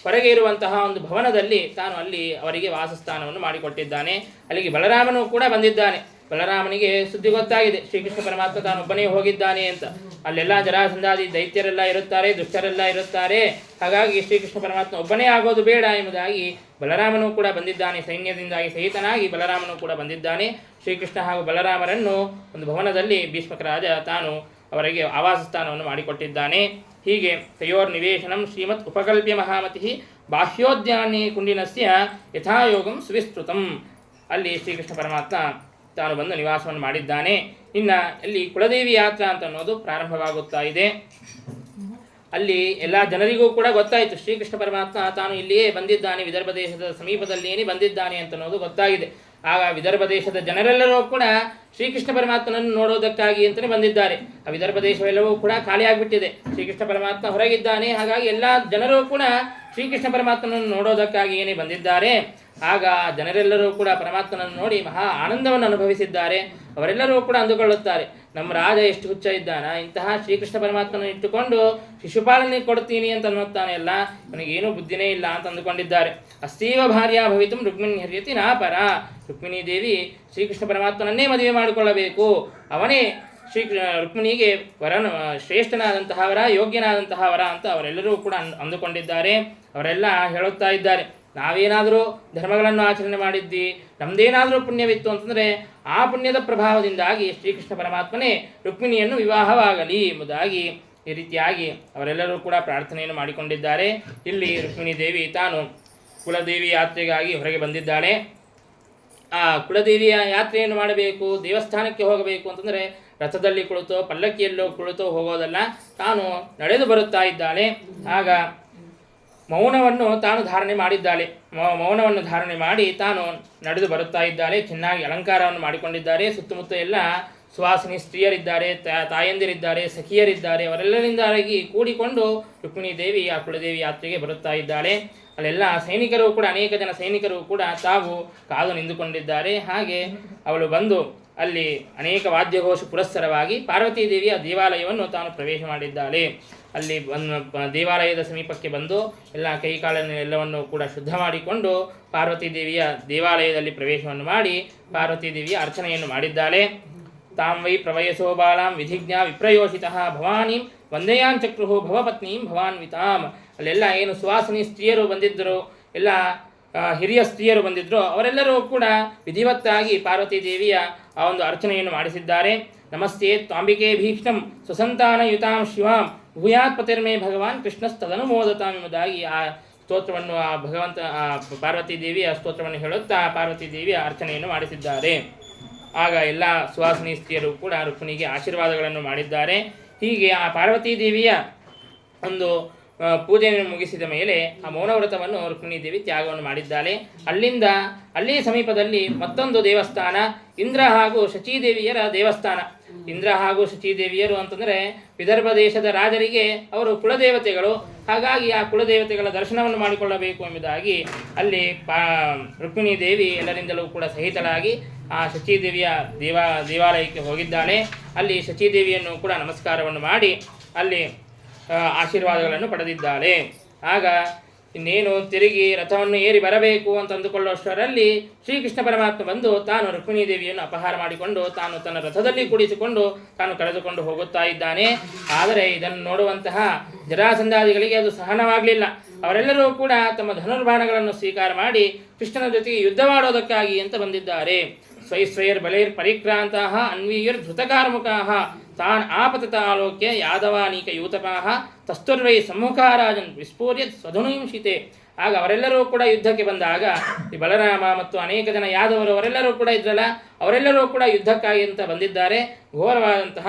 ಹೊರಗೆ ಇರುವಂತಹ ಒಂದು ಭವನದಲ್ಲಿ ತಾನು ಅಲ್ಲಿ ಅವರಿಗೆ ವಾಸಸ್ಥಾನವನ್ನು ಮಾಡಿಕೊಟ್ಟಿದ್ದಾನೆ. ಅಲ್ಲಿಗೆ ಬಲರಾಮನು ಕೂಡ ಬಂದಿದ್ದಾನೆ. ಬಲರಾಮನಿಗೆ ಸುದ್ದಿ ಗೊತ್ತಾಗಿದೆ, ಶ್ರೀಕೃಷ್ಣ ಪರಮಾತ್ಮ ತಾನೊಬ್ಬನೇ ಹೋಗಿದ್ದಾನೆ ಅಂತ. ಅಲ್ಲೆಲ್ಲ ಜರಾಸಂಧಾದಿ ದೈತ್ಯರೆಲ್ಲ ಇರುತ್ತಾರೆ, ದುಷ್ಟರೆಲ್ಲ ಇರುತ್ತಾರೆ. ಹಾಗಾಗಿ ಶ್ರೀಕೃಷ್ಣ ಪರಮಾತ್ಮ ಒಬ್ಬನೇ ಆಗೋದು ಬೇಡ ಎಂಬುದಾಗಿ ಬಲರಾಮನು ಕೂಡ ಬಂದಿದ್ದಾನೆ. ಸೈನ್ಯದಿಂದಾಗಿ ಸಹಿತನಾಗಿ ಬಲರಾಮನು ಕೂಡ ಬಂದಿದ್ದಾನೆ. ಶ್ರೀಕೃಷ್ಣ ಹಾಗೂ ಬಲರಾಮರನ್ನು ಒಂದು ಭವನದಲ್ಲಿ ಭೀಷ್ಮಕರಾಜ ತಾನು ಅವರಿಗೆ ಆವಾಸ ಸ್ಥಾನವನ್ನು ಮಾಡಿಕೊಟ್ಟಿದ್ದಾನೆ. ಹೀಗೆ ತಯೋರ್ನಿವೇಶನಂ ಶ್ರೀಮತ್ ಉಪಕಲ್ಪ್ಯ ಮಹಾಮತಿ ಬಾಹ್ಯೋದ್ಯಾನೇ ಕುಂಡಿನಸ್ಯ ಯಥಾಯೋಗಂ ಸುವಿಸ್ತೃತಂ. ಅಲ್ಲಿ ಶ್ರೀಕೃಷ್ಣ ಪರಮಾತ್ಮ ತಾನು ಬಂದು ನಿವಾಸವನ್ನು ಮಾಡಿದ್ದಾನೆ. ಇನ್ನು ಅಲ್ಲಿ ಕುಲದೇವಿ ಯಾತ್ರಾ ಅಂತ ಅನ್ನೋದು ಪ್ರಾರಂಭವಾಗುತ್ತಾ ಇದೆ. ಅಲ್ಲಿ ಎಲ್ಲ ಜನರಿಗೂ ಕೂಡ ಗೊತ್ತಾಯಿತು ಶ್ರೀಕೃಷ್ಣ ಪರಮಾತ್ಮ ತಾನು ಇಲ್ಲಿಯೇ ಬಂದಿದ್ದಾನೆ, ವಿದರ್ಭ ದೇಶದ ಸಮೀಪದಲ್ಲಿಯೇ ಬಂದಿದ್ದಾನೆ ಅಂತ ಅನ್ನೋದು ಗೊತ್ತಾಗಿದೆ. ಆಗ ವಿದರ್ಭ ದೇಶದ ಜನರೆಲ್ಲರೂ ಕೂಡ ಶ್ರೀಕೃಷ್ಣ ಪರಮಾತ್ಮನನ್ನು ನೋಡೋದಕ್ಕಾಗಿ ಅಂತಲೇ ಬಂದಿದ್ದಾರೆ. ಆ ವಿದರ್ಭ ದೇಶವೆಲ್ಲವೂ ಕೂಡ ಖಾಲಿಯಾಗಿಬಿಟ್ಟಿದೆ. ಶ್ರೀಕೃಷ್ಣ ಪರಮಾತ್ಮ ಹೊರಗಿದ್ದಾನೆ. ಹಾಗಾಗಿ ಎಲ್ಲ ಜನರು ಕೂಡ ಶ್ರೀಕೃಷ್ಣ ಪರಮಾತ್ಮನನ್ನು ನೋಡೋದಕ್ಕಾಗಿ ಏನೇ ಬಂದಿದ್ದಾರೆ. ಆಗ ಜನರೆಲ್ಲರೂ ಕೂಡ ಪರಮಾತ್ಮನನ್ನು ನೋಡಿ ಮಹಾ ಆನಂದವನ್ನು ಅನುಭವಿಸಿದ್ದಾರೆ. ಅವರೆಲ್ಲರೂ ಕೂಡ ಅಂದುಕೊಳ್ಳುತ್ತಾರೆ, ನಮ್ಮ ರಾಜ ಎಷ್ಟು ಹುಚ್ಚ ಇದ್ದಾನ, ಇಂತಹ ಶ್ರೀಕೃಷ್ಣ ಪರಮಾತ್ಮನ ಇಟ್ಟುಕೊಂಡು ಶಿಶುಪಾಲನೆ ಕೊಡ್ತೀನಿ ಅಂತ ಅನ್ನುತ್ತಾನೆ ಅಲ್ಲ, ಇವನಿಗೇನೂ ಬುದ್ಧಿನೇ ಇಲ್ಲ ಅಂತ ಅಂದುಕೊಂಡಿದ್ದಾರೆ. ಅಸ್ತೀವ ಭಾರ್ಯ ಭವಿತು ರುಕ್ಮಿಣಿ ಹರ್ಯತಿ ನಾಪರ. ರುಕ್ಮಿಣೀ ದೇವಿ ಶ್ರೀಕೃಷ್ಣ ಪರಮಾತ್ಮನನ್ನೇ ಮದುವೆ ಮಾಡಿಕೊಳ್ಳಬೇಕು, ಅವನೇ ರುಕ್ಮಿಣಿಗೆ ವರನ ಶ್ರೇಷ್ಠನಾದಂತಹ ವರ, ಯೋಗ್ಯನಾದಂತಹ ವರ ಅಂತ ಅವರೆಲ್ಲರೂ ಕೂಡ ಅಂದುಕೊಂಡಿದ್ದಾರೆ. ಅವರೆಲ್ಲ ಹೇಳುತ್ತಾ ಇದ್ದಾರೆ, ನಾವೇನಾದರೂ ಧರ್ಮಗಳನ್ನು ಆಚರಣೆ ಮಾಡಿದ್ವಿ, ನಮ್ಮದೇನಾದರೂ ಪುಣ್ಯವಿತ್ತು ಅಂತಂದರೆ ಆ ಪುಣ್ಯದ ಪ್ರಭಾವದಿಂದಾಗಿ ಶ್ರೀಕೃಷ್ಣ ಪರಮಾತ್ಮನೇ ರುಕ್ಮಿಣಿಯನ್ನು ವಿವಾಹವಾಗಲಿ ಎಂಬುದಾಗಿ ಈ ರೀತಿಯಾಗಿ ಅವರೆಲ್ಲರೂ ಕೂಡ ಪ್ರಾರ್ಥನೆಯನ್ನು ಮಾಡಿಕೊಂಡಿದ್ದಾರೆ. ಇಲ್ಲಿ ರುಕ್ಮಿಣೀ ದೇವಿ ತಾನು ಕುಲದೇವಿ ಯಾತ್ರೆಗಾಗಿ ಹೊರಗೆ ಬಂದಿದ್ದಾಳೆ. ಆ ಕುಲದೇವಿಯ ಯಾತ್ರೆಯನ್ನು ಮಾಡಬೇಕು, ದೇವಸ್ಥಾನಕ್ಕೆ ಹೋಗಬೇಕು ಅಂತಂದರೆ ರಥದಲ್ಲಿ ಕುಳಿತೋ ಪಲ್ಲಕ್ಕಿಯಲ್ಲೋ ಕುಳಿತೋ ಹೋಗೋದಲ್ಲ, ತಾನು ನಡೆದು ಬರುತ್ತಾ ಇದ್ದಾಳೆ. ಆಗ ಮೌನವನ್ನು ತಾನು ಧಾರಣೆ ಮಾಡಿದ್ದಾಳೆ. ಮೌನವನ್ನು ಧಾರಣೆ ಮಾಡಿ ತಾನು ನಡೆದು ಬರುತ್ತಾ ಇದ್ದಾಳೆ. ಚೆನ್ನಾಗಿ ಅಲಂಕಾರವನ್ನು ಮಾಡಿಕೊಂಡಿದ್ದಾರೆ. ಸುತ್ತಮುತ್ತ ಎಲ್ಲ ಸುವಾಸಿನಿ ಸ್ತ್ರೀಯರಿದ್ದಾರೆ, ತಾಯಂದಿರಿದ್ದಾರೆ, ಸಖಿಯರಿದ್ದಾರೆ. ಅವರೆಲ್ಲರಿಂದಾಗಿ ಕೂಡಿಕೊಂಡು ರುಕ್ಮಿಣೀ ದೇವಿ ಆ ಕುಲದೇವಿ ಯಾತ್ರೆಗೆ ಬರುತ್ತಾ ಇದ್ದಾಳೆ. ಅಲ್ಲೆಲ್ಲ ಸೈನಿಕರು ಕೂಡ, ಅನೇಕ ಜನ ಸೈನಿಕರು ಕೂಡ ತಾವು ಕಾದು ನಿಂತುಕೊಂಡಿದ್ದಾರೆ. ಹಾಗೆ ಅವಳು ಬಂದು ಅಲ್ಲಿ ಅನೇಕ ವಾದ್ಯಘೋಷ ಪುರಸ್ಸರವಾಗಿ ಪಾರ್ವತೀ ದೇವಿಯ ದೇವಾಲಯವನ್ನು ತಾನು ಪ್ರವೇಶ ಮಾಡಿದ್ದಾಳೆ. ಅಲ್ಲಿ ದೇವಾಲಯದ ಸಮೀಪಕ್ಕೆ ಬಂದು ಎಲ್ಲ ಕೈಕಾಲನ್ನು ಎಲ್ಲವನ್ನು ಕೂಡ ಶುದ್ಧ ಮಾಡಿಕೊಂಡು ಪಾರ್ವತೀ ದೇವಿಯ ದೇವಾಲಯದಲ್ಲಿ ಪ್ರವೇಶವನ್ನು ಮಾಡಿ ಪಾರ್ವತೀ ದೇವಿಯ ಅರ್ಚನೆಯನ್ನು ಮಾಡಿದ್ದಾಳೆ. ತಾಂ ವೈ ಪ್ರವಯಸೋ ಬಾಲಾಂ ವಿಧಿಜ್ಞಾ ವಿಪ್ರಯೋಷಿತಃ ಭವಾನೀಂ ವಂದಯಾನ್ ಭವಪತ್ನೀಂ ಭವಾನ್ವಿತಾಂ. ಅಲ್ಲೆಲ್ಲ ಏನು ಸುವಾಸಿನಿ ಸ್ತ್ರೀಯರು ಬಂದಿದ್ದರು, ಎಲ್ಲ ಹಿರಿಯ ಸ್ತ್ರೀಯರು ಬಂದಿದ್ದರು, ಅವರೆಲ್ಲರೂ ಕೂಡ ವಿಧಿವತ್ತಾಗಿ ಪಾರ್ವತೀ ದೇವಿಯ ಆ ಒಂದು ಅರ್ಚನೆಯನ್ನು ಮಾಡಿಸಿದ್ದಾರೆ. ನಮಸ್ತೆ ತ್ವಾಂಬಿಕೆ ಭೀಕ್ಷ್ಣಂ ಸುಸಂತಾನಯುತಾಂ ಶಿವಾಂ ಭೂಯಾತ್ ಪತಿರ್ಮೇ ಭಗವಾನ್ ಕೃಷ್ಣಸ್ತದನುಮೋದತಾಂ ಎಂಬುದಾಗಿ ಆ ಸ್ತೋತ್ರವನ್ನು ಆ ಭಗವಂತ ಪಾರ್ವತೀ ದೇವಿಯ ಸ್ತೋತ್ರವನ್ನು ಹೇಳುತ್ತಾ ಪಾರ್ವತೀ ದೇವಿಯ ಅರ್ಚನೆಯನ್ನು ಮಾಡಿಸಿದ್ದಾರೆ. ಆಗ ಎಲ್ಲ ಸುವಾಸಿನಿ ಸ್ತ್ರೀಯರು ಕೂಡ ರುಕ್ಮಿಣಿಗೆ ಆಶೀರ್ವಾದಗಳನ್ನು ಮಾಡಿದ್ದಾರೆ. ಹೀಗೆ ಆ ಪಾರ್ವತೀ ದೇವಿಯ ಒಂದು ಪೂಜೆಯನ್ನು ಮುಗಿಸಿದ ಮೇಲೆ ಆ ಮೌನವ್ರತವನ್ನು ರುಕ್ಮಿಣೀ ದೇವಿ ತ್ಯಾಗವನ್ನು ಮಾಡಿದ್ದಾಳೆ. ಅಲ್ಲಿಂದ ಅಲ್ಲಿ ಸಮೀಪದಲ್ಲಿ ಮತ್ತೊಂದು ದೇವಸ್ಥಾನ ಇಂದ್ರ ಹಾಗೂ ಶಚೀದೇವಿಯರ ದೇವಸ್ಥಾನ. ಇಂದ್ರ ಹಾಗೂ ಶಚೀದೇವಿಯರು ಅಂತಂದರೆ ವಿದರ್ಭ ದೇಶದ ರಾಜರಿಗೆ ಅವರು ಕುಲದೇವತೆಗಳು. ಹಾಗಾಗಿ ಆ ಕುಲದೇವತೆಗಳ ದರ್ಶನವನ್ನು ಮಾಡಿಕೊಳ್ಳಬೇಕು ಎಂಬುದಾಗಿ ಅಲ್ಲಿ ರುಕ್ಮಿಣೀ ದೇವಿ ಎಲ್ಲರಿಂದಲೂ ಕೂಡ ಸಹಿತಳಾಗಿ ಆ ಶಚೀದೇವಿಯ ದೇವಾಲಯಕ್ಕೆ ಹೋಗಿದ್ದಾಳೆ. ಅಲ್ಲಿ ಶಚೀದೇವಿಯನ್ನು ಕೂಡ ನಮಸ್ಕಾರವನ್ನು ಮಾಡಿ ಅಲ್ಲಿ ಆಶೀರ್ವಾದಗಳನ್ನು ಪಡೆದಿದ್ದಾಳೆ. ಆಗ ಇನ್ನೇನು ತಿರುಗಿ ರಥವನ್ನು ಏರಿ ಬರಬೇಕು ಅಂತ ಅಂದುಕೊಳ್ಳುವಷ್ಟರಲ್ಲಿ ಶ್ರೀಕೃಷ್ಣ ಪರಮಾತ್ಮ ಬಂದು ತಾನು ರುಕ್ಮಿಣೀ ದೇವಿಯನ್ನು ಅಪಹಾರ ಮಾಡಿಕೊಂಡು ತಾನು ತನ್ನ ರಥದಲ್ಲಿ ಕೂಡಿಸಿಕೊಂಡು ತಾನು ಕರೆದುಕೊಂಡು ಹೋಗುತ್ತಾ ಇದ್ದಾನೆ. ಆದರೆ ಇದನ್ನು ನೋಡುವಂತಹ ಜರಾಸಂಧಾದಿಗಳಿಗೆ ಅದು ಸಹನವಾಗಲಿಲ್ಲ. ಅವರೆಲ್ಲರೂ ಕೂಡ ತಮ್ಮ ಧನುರ್ಬಾಣಗಳನ್ನು ಸ್ವೀಕಾರ ಮಾಡಿ ಕೃಷ್ಣನ ಜೊತೆಗೆ ಯುದ್ಧ ಮಾಡೋದಕ್ಕಾಗಿ ಅಂತ ಬಂದಿದ್ದಾರೆ. ಸ್ವೈರ್ ಬಲೈರ್ ಪರಿಕ್ರಾಂತಹ ಅನ್ವೀಯರ್ ಧೃತಕಾರ್ಮುಕಾಹ ತಾನ್ ಆಪತತ ಆಲೋಕ್ಯ ಯಾದವಾನೀಕ ಯೂತಪಾಹ ತಸ್ತುರ್ವೈ ಸಮ್ಮುಖಾರಾಜನ್ ವಿಸ್ಫೋರ್ಯ ಸ್ವಧನುಂಶಿತೆ. ಆಗ ಅವರೆಲ್ಲರೂ ಕೂಡ ಯುದ್ಧಕ್ಕೆ ಬಂದಾಗ ಈ ಬಲರಾಮ ಮತ್ತು ಅನೇಕ ಜನ ಯಾದವರು ಅವರೆಲ್ಲರೂ ಕೂಡ ಇದ್ರಲ್ಲ, ಅವರೆಲ್ಲರೂ ಕೂಡ ಯುದ್ಧಕ್ಕಾಗಿ ಅಂತ ಬಂದಿದ್ದಾರೆ. ಘೋರವಾದಂತಹ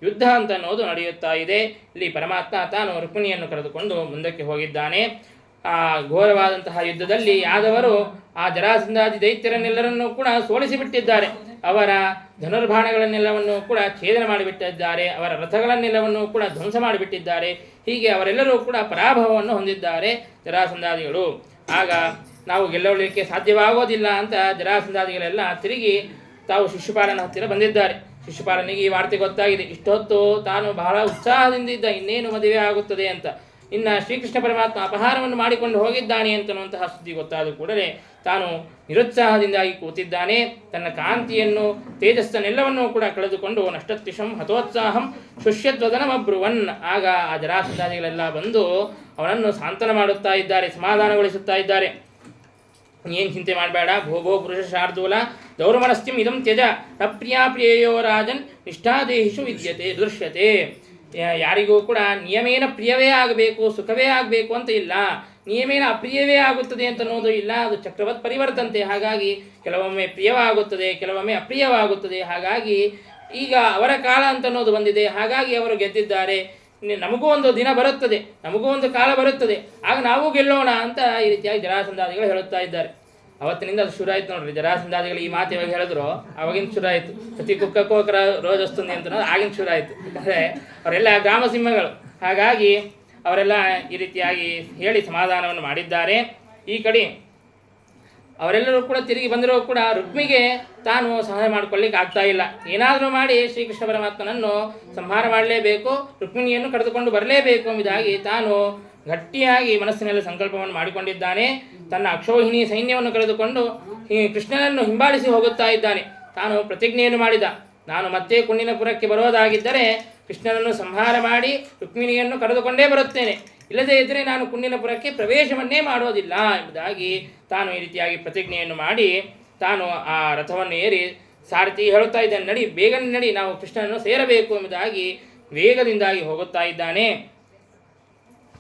ಯುದ್ಧ ಅಂತ ಅನ್ನೋದು ನಡೆಯುತ್ತಾ ಇದೆ. ಇಲ್ಲಿ ಪರಮಾತ್ಮ ತಾನು ರುಕ್ಮಿಣಿಯನ್ನು ಕರೆದುಕೊಂಡು ಮುಂದಕ್ಕೆ ಹೋಗಿದ್ದಾನೆ. ಆ ಘೋರವಾದಂತಹ ಯುದ್ಧದಲ್ಲಿ ಯಾದವರು ಆ ಜರಾಸಂಧಾದಿ ದೈತ್ಯರನ್ನೆಲ್ಲರನ್ನೂ ಕೂಡ ಸೋಲಿಸಿಬಿಟ್ಟಿದ್ದಾರೆ. ಅವರ ಧನುರ್ಬಾಣಗಳನ್ನೆಲ್ಲವನ್ನು ಕೂಡ ಛೇದನ ಮಾಡಿಬಿಟ್ಟಿದ್ದಾರೆ. ಅವರ ರಥಗಳನ್ನೆಲ್ಲವನ್ನು ಕೂಡ ಧ್ವಂಸ ಮಾಡಿಬಿಟ್ಟಿದ್ದಾರೆ. ಹೀಗೆ ಅವರೆಲ್ಲರೂ ಕೂಡ ಪರಾಭವವನ್ನು ಹೊಂದಿದ್ದಾರೆ ಜರಾಸಂಧಾದಿಗಳು. ಆಗ ನಾವು ಗೆಲ್ಲಲಿಕ್ಕೆ ಸಾಧ್ಯವಾಗೋದಿಲ್ಲ ಅಂತ ಜರಾಸಂಧಾದಿಗಳೆಲ್ಲ ತಿರುಗಿ ತಾವು ಶಿಶುಪಾಲನ ಹತ್ತಿರ ಬಂದಿದ್ದಾರೆ. ಶಿಶುಪಾಲನಿಗೆ ಈ ವಾರ್ತೆ ಗೊತ್ತಾಗಿದೆ. ಇಷ್ಟೊತ್ತು ತಾನು ಬಹಳ ಉತ್ಸಾಹದಿಂದ ಇದ್ದ, ಇನ್ನೇನು ಮದುವೆ ಆಗುತ್ತದೆ ಅಂತ. ಇನ್ನು ಶ್ರೀಕೃಷ್ಣ ಪರಮಾತ್ಮ ಅಪಹಾರವನ್ನು ಮಾಡಿಕೊಂಡು ಹೋಗಿದ್ದಾನೆ ಅಂತನ್ನುವಂತಹ ಸುದ್ದಿ ಗೊತ್ತಾದ ಕೂಡಲೇ ತಾನು ನಿರುತ್ಸಾಹದಿಂದಾಗಿ ಕೂತಿದ್ದಾನೆ. ತನ್ನ ಕಾಂತಿಯನ್ನು ತೇಜಸ್ಸನ್ನೆಲ್ಲವನ್ನೂ ಕೂಡ ಕಳೆದುಕೊಂಡು ನಷ್ಟತ್ವಿಷಂ ಹತೋತ್ಸಾಹಂ ಶುಷ್ಯತ್ವದನಮಬ್ರುವನ್. ಆಗ ಆ ಜರಾಸಂಧಾದಿಗಳೆಲ್ಲ ಬಂದು ಅವನನ್ನು ಸಾಂತ್ವನ ಮಾಡುತ್ತಾ ಇದ್ದಾರೆ, ಸಮಾಧಾನಗೊಳಿಸುತ್ತಾ ಇದ್ದಾರೆ. ಏನು ಚಿಂತೆ ಮಾಡಬೇಡ, ಭೋಭೋ ಪುರುಷ ಶಾರ್ದೂಲ ದೌರ್ಮನಸ್ತ್ಯಂ ಇದಂ ತ್ಯಜ ನ ಪ್ರಿಯೋ ರಾಜನ್ ನಿಷ್ಠಾದೇಹಿಷು ವಿದ್ಯತೆ ದೃಶ್ಯತೆ. ಯಾರಿಗೂ ಕೂಡ ನಿಯಮೇನ ಪ್ರಿಯವೇ ಆಗಬೇಕು, ಸುಖವೇ ಆಗಬೇಕು ಅಂತ ಇಲ್ಲ, ನಿಯಮೇನ ಅಪ್ರಿಯವೇ ಆಗುತ್ತದೆ ಅಂತ ಅನ್ನೋದು ಇಲ್ಲ. ಅದು ಚಕ್ರವತ್ ಪರಿವರ್ತಂತೆ. ಹಾಗಾಗಿ ಕೆಲವೊಮ್ಮೆ ಪ್ರಿಯವಾಗುತ್ತದೆ, ಕೆಲವೊಮ್ಮೆ ಅಪ್ರಿಯವಾಗುತ್ತದೆ. ಹಾಗಾಗಿ ಈಗ ಅವರ ಕಾಲ ಅಂತ ಅನ್ನೋದು ಬಂದಿದೆ. ಹಾಗಾಗಿ ಅವರು ಗೆದ್ದಿದ್ದಾರೆ. ನಮಗೂ ಒಂದು ದಿನ ಬರುತ್ತದೆ, ನಮಗೂ ಒಂದು ಕಾಲ ಬರುತ್ತದೆ, ಆಗ ನಾವು ಗೆಲ್ಲೋಣ ಅಂತ ಈ ರೀತಿಯಾಗಿ ಜರಾಸಂಧಾದಿಗಳು ಹೇಳುತ್ತಾ ಇದ್ದಾರೆ. ಅವತ್ತಿನಿಂದ ಅದು ಶುರು ಆಯ್ತು ನೋಡ್ರಿ. ಜರಾಸಂಧಾದಿಗಳು ಈ ಮಾತು ಇವಾಗ ಹೇಳಿದ್ರು, ಅವಾಗಿಂದ ಶುರು ಆಯಿತು. ಪ್ರತಿ ಕುಕ್ಕಕ್ಕೋಕರ ರೋಜ್ ವస్తుంది ಅಂತ ಆಗಿನ ಶುರು ಆಯಿತು. ಯಾಕಂದರೆ ಅವರೆಲ್ಲ ಗ್ರಾಮ ಸಿಂಹಗಳು. ಹಾಗಾಗಿ ಅವರೆಲ್ಲ ಈ ರೀತಿಯಾಗಿ ಹೇಳಿ ಸಮಾಧಾನವನ್ನು ಮಾಡಿದ್ದಾರೆ. ಈ ಕಡೆ ಅವರೆಲ್ಲರೂ ಕೂಡ ತಿರುಗಿ ಬಂದರೂ ಕೂಡ ರುಕ್ಮಿಗೆ ತಾನು ಸಹಾಯ ಮಾಡಿಕೊಳ್ಳಿಕ್ಕೆ ಆಗ್ತಾ ಇಲ್ಲ. ಏನಾದರೂ ಮಾಡಿ ಶ್ರೀಕೃಷ್ಣ ಪರಮಾತ್ಮನನ್ನು ಸಂಹಾರ ಮಾಡಲೇಬೇಕು, ರುಕ್ಮಿಣಿಯನ್ನು ಕರೆದುಕೊಂಡು ಬರಲೇಬೇಕು ಎಂಬುದಾಗಿ ತಾನು ಗಟ್ಟಿಯಾಗಿ ಮನಸ್ಸಿನಲ್ಲಿ ಸಂಕಲ್ಪವನ್ನು ಮಾಡಿಕೊಂಡಿದ್ದಾನೆ. ತನ್ನ ಅಕ್ಷೋಹಿಣಿ ಸೈನ್ಯವನ್ನು ಕರೆದುಕೊಂಡು ಕೃಷ್ಣನನ್ನು ಹಿಂಬಾಲಿಸಿ ಹೋಗುತ್ತಾ ಇದ್ದಾನೆ. ತಾನು ಪ್ರತಿಜ್ಞೆಯನ್ನು ಮಾಡಿದ, ನಾನು ಮತ್ತೆ ಕುಂಡಿನಪುರಕ್ಕೆ ಬರೋದಾಗಿದ್ದರೆ ಕೃಷ್ಣನನ್ನು ಸಂಹಾರ ಮಾಡಿ ರುಕ್ಮಿಣಿಯನ್ನು ಕರೆದುಕೊಂಡೇ ಬರುತ್ತೇನೆ, ಇಲ್ಲದೇ ಇದ್ದರೆ ನಾನು ಕುಂಡಿನಪುರಕ್ಕೆ ಪ್ರವೇಶವನ್ನೇ ಮಾಡೋದಿಲ್ಲ ಎಂಬುದಾಗಿ ತಾನು ಈ ರೀತಿಯಾಗಿ ಪ್ರತಿಜ್ಞೆಯನ್ನು ಮಾಡಿ ತಾನು ಆ ರಥವನ್ನು ಏರಿ ಸಾರಥಿ ಹೇಳುತ್ತಾ ಇದ್ದಾನೆ, ನಡಿ ಬೇಗನೆ ನಡಿ, ನಾವು ಕೃಷ್ಣನನ್ನು ಸೇರಬೇಕು ಎಂಬುದಾಗಿ ವೇಗದಿಂದಾಗಿ ಹೋಗುತ್ತಾ ಇದ್ದಾನೆ.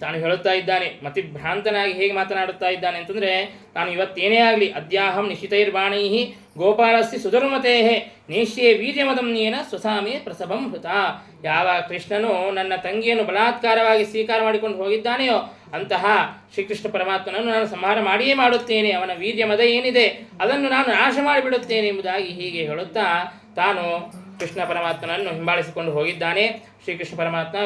ತಾನು ಹೇಳುತ್ತಾ ಇದ್ದಾನೆ, ಮತಿಭ್ರಾಂತನಾಗಿ ಹೇಗೆ ಮಾತನಾಡುತ್ತಾ ಇದ್ದಾನೆ ಅಂತಂದರೆ, ನಾನು ಇವತ್ತೇನೇ ಆಗಲಿ ಅದ್ಯಾಹಂ ನಿಶಿತೈರ್ಬಾಣೈ ಗೋಪಾಲಸ್ಯ ಸುಧರ್ಮತೇ ನೇಷ್ಯೇ ವೀರ್ಯಮದಮ್ನೇನ ಸ್ವಸಾಮಿ ಪ್ರಸಭಂ ಹೃತ. ಯಾವ ಕೃಷ್ಣನು ನನ್ನ ತಂಗಿಯನ್ನು ಬಲಾತ್ಕಾರವಾಗಿ ಸ್ವೀಕಾರ ಮಾಡಿಕೊಂಡು ಹೋಗಿದ್ದಾನೆಯೋ ಅಂತಹ ಶ್ರೀಕೃಷ್ಣ ಪರಮಾತ್ಮನನ್ನು ನಾನು ಸಂಹಾರ ಮಾಡಿಯೇ ಮಾಡುತ್ತೇನೆ, ಅವನ ವೀರ್ಯಮದ ಏನಿದೆ ಅದನ್ನು ನಾನು ನಾಶ ಮಾಡಿಬಿಡುತ್ತೇನೆ ಎಂಬುದಾಗಿ ಹೀಗೆ ಹೇಳುತ್ತಾ ತಾನು ಕೃಷ್ಣ ಪರಮಾತ್ಮನನ್ನು ಹಿಂಬಾಲಿಸಿಕೊಂಡು ಹೋಗಿದ್ದಾನೆ. ಶ್ರೀಕೃಷ್ಣ ಪರಮಾತ್ಮ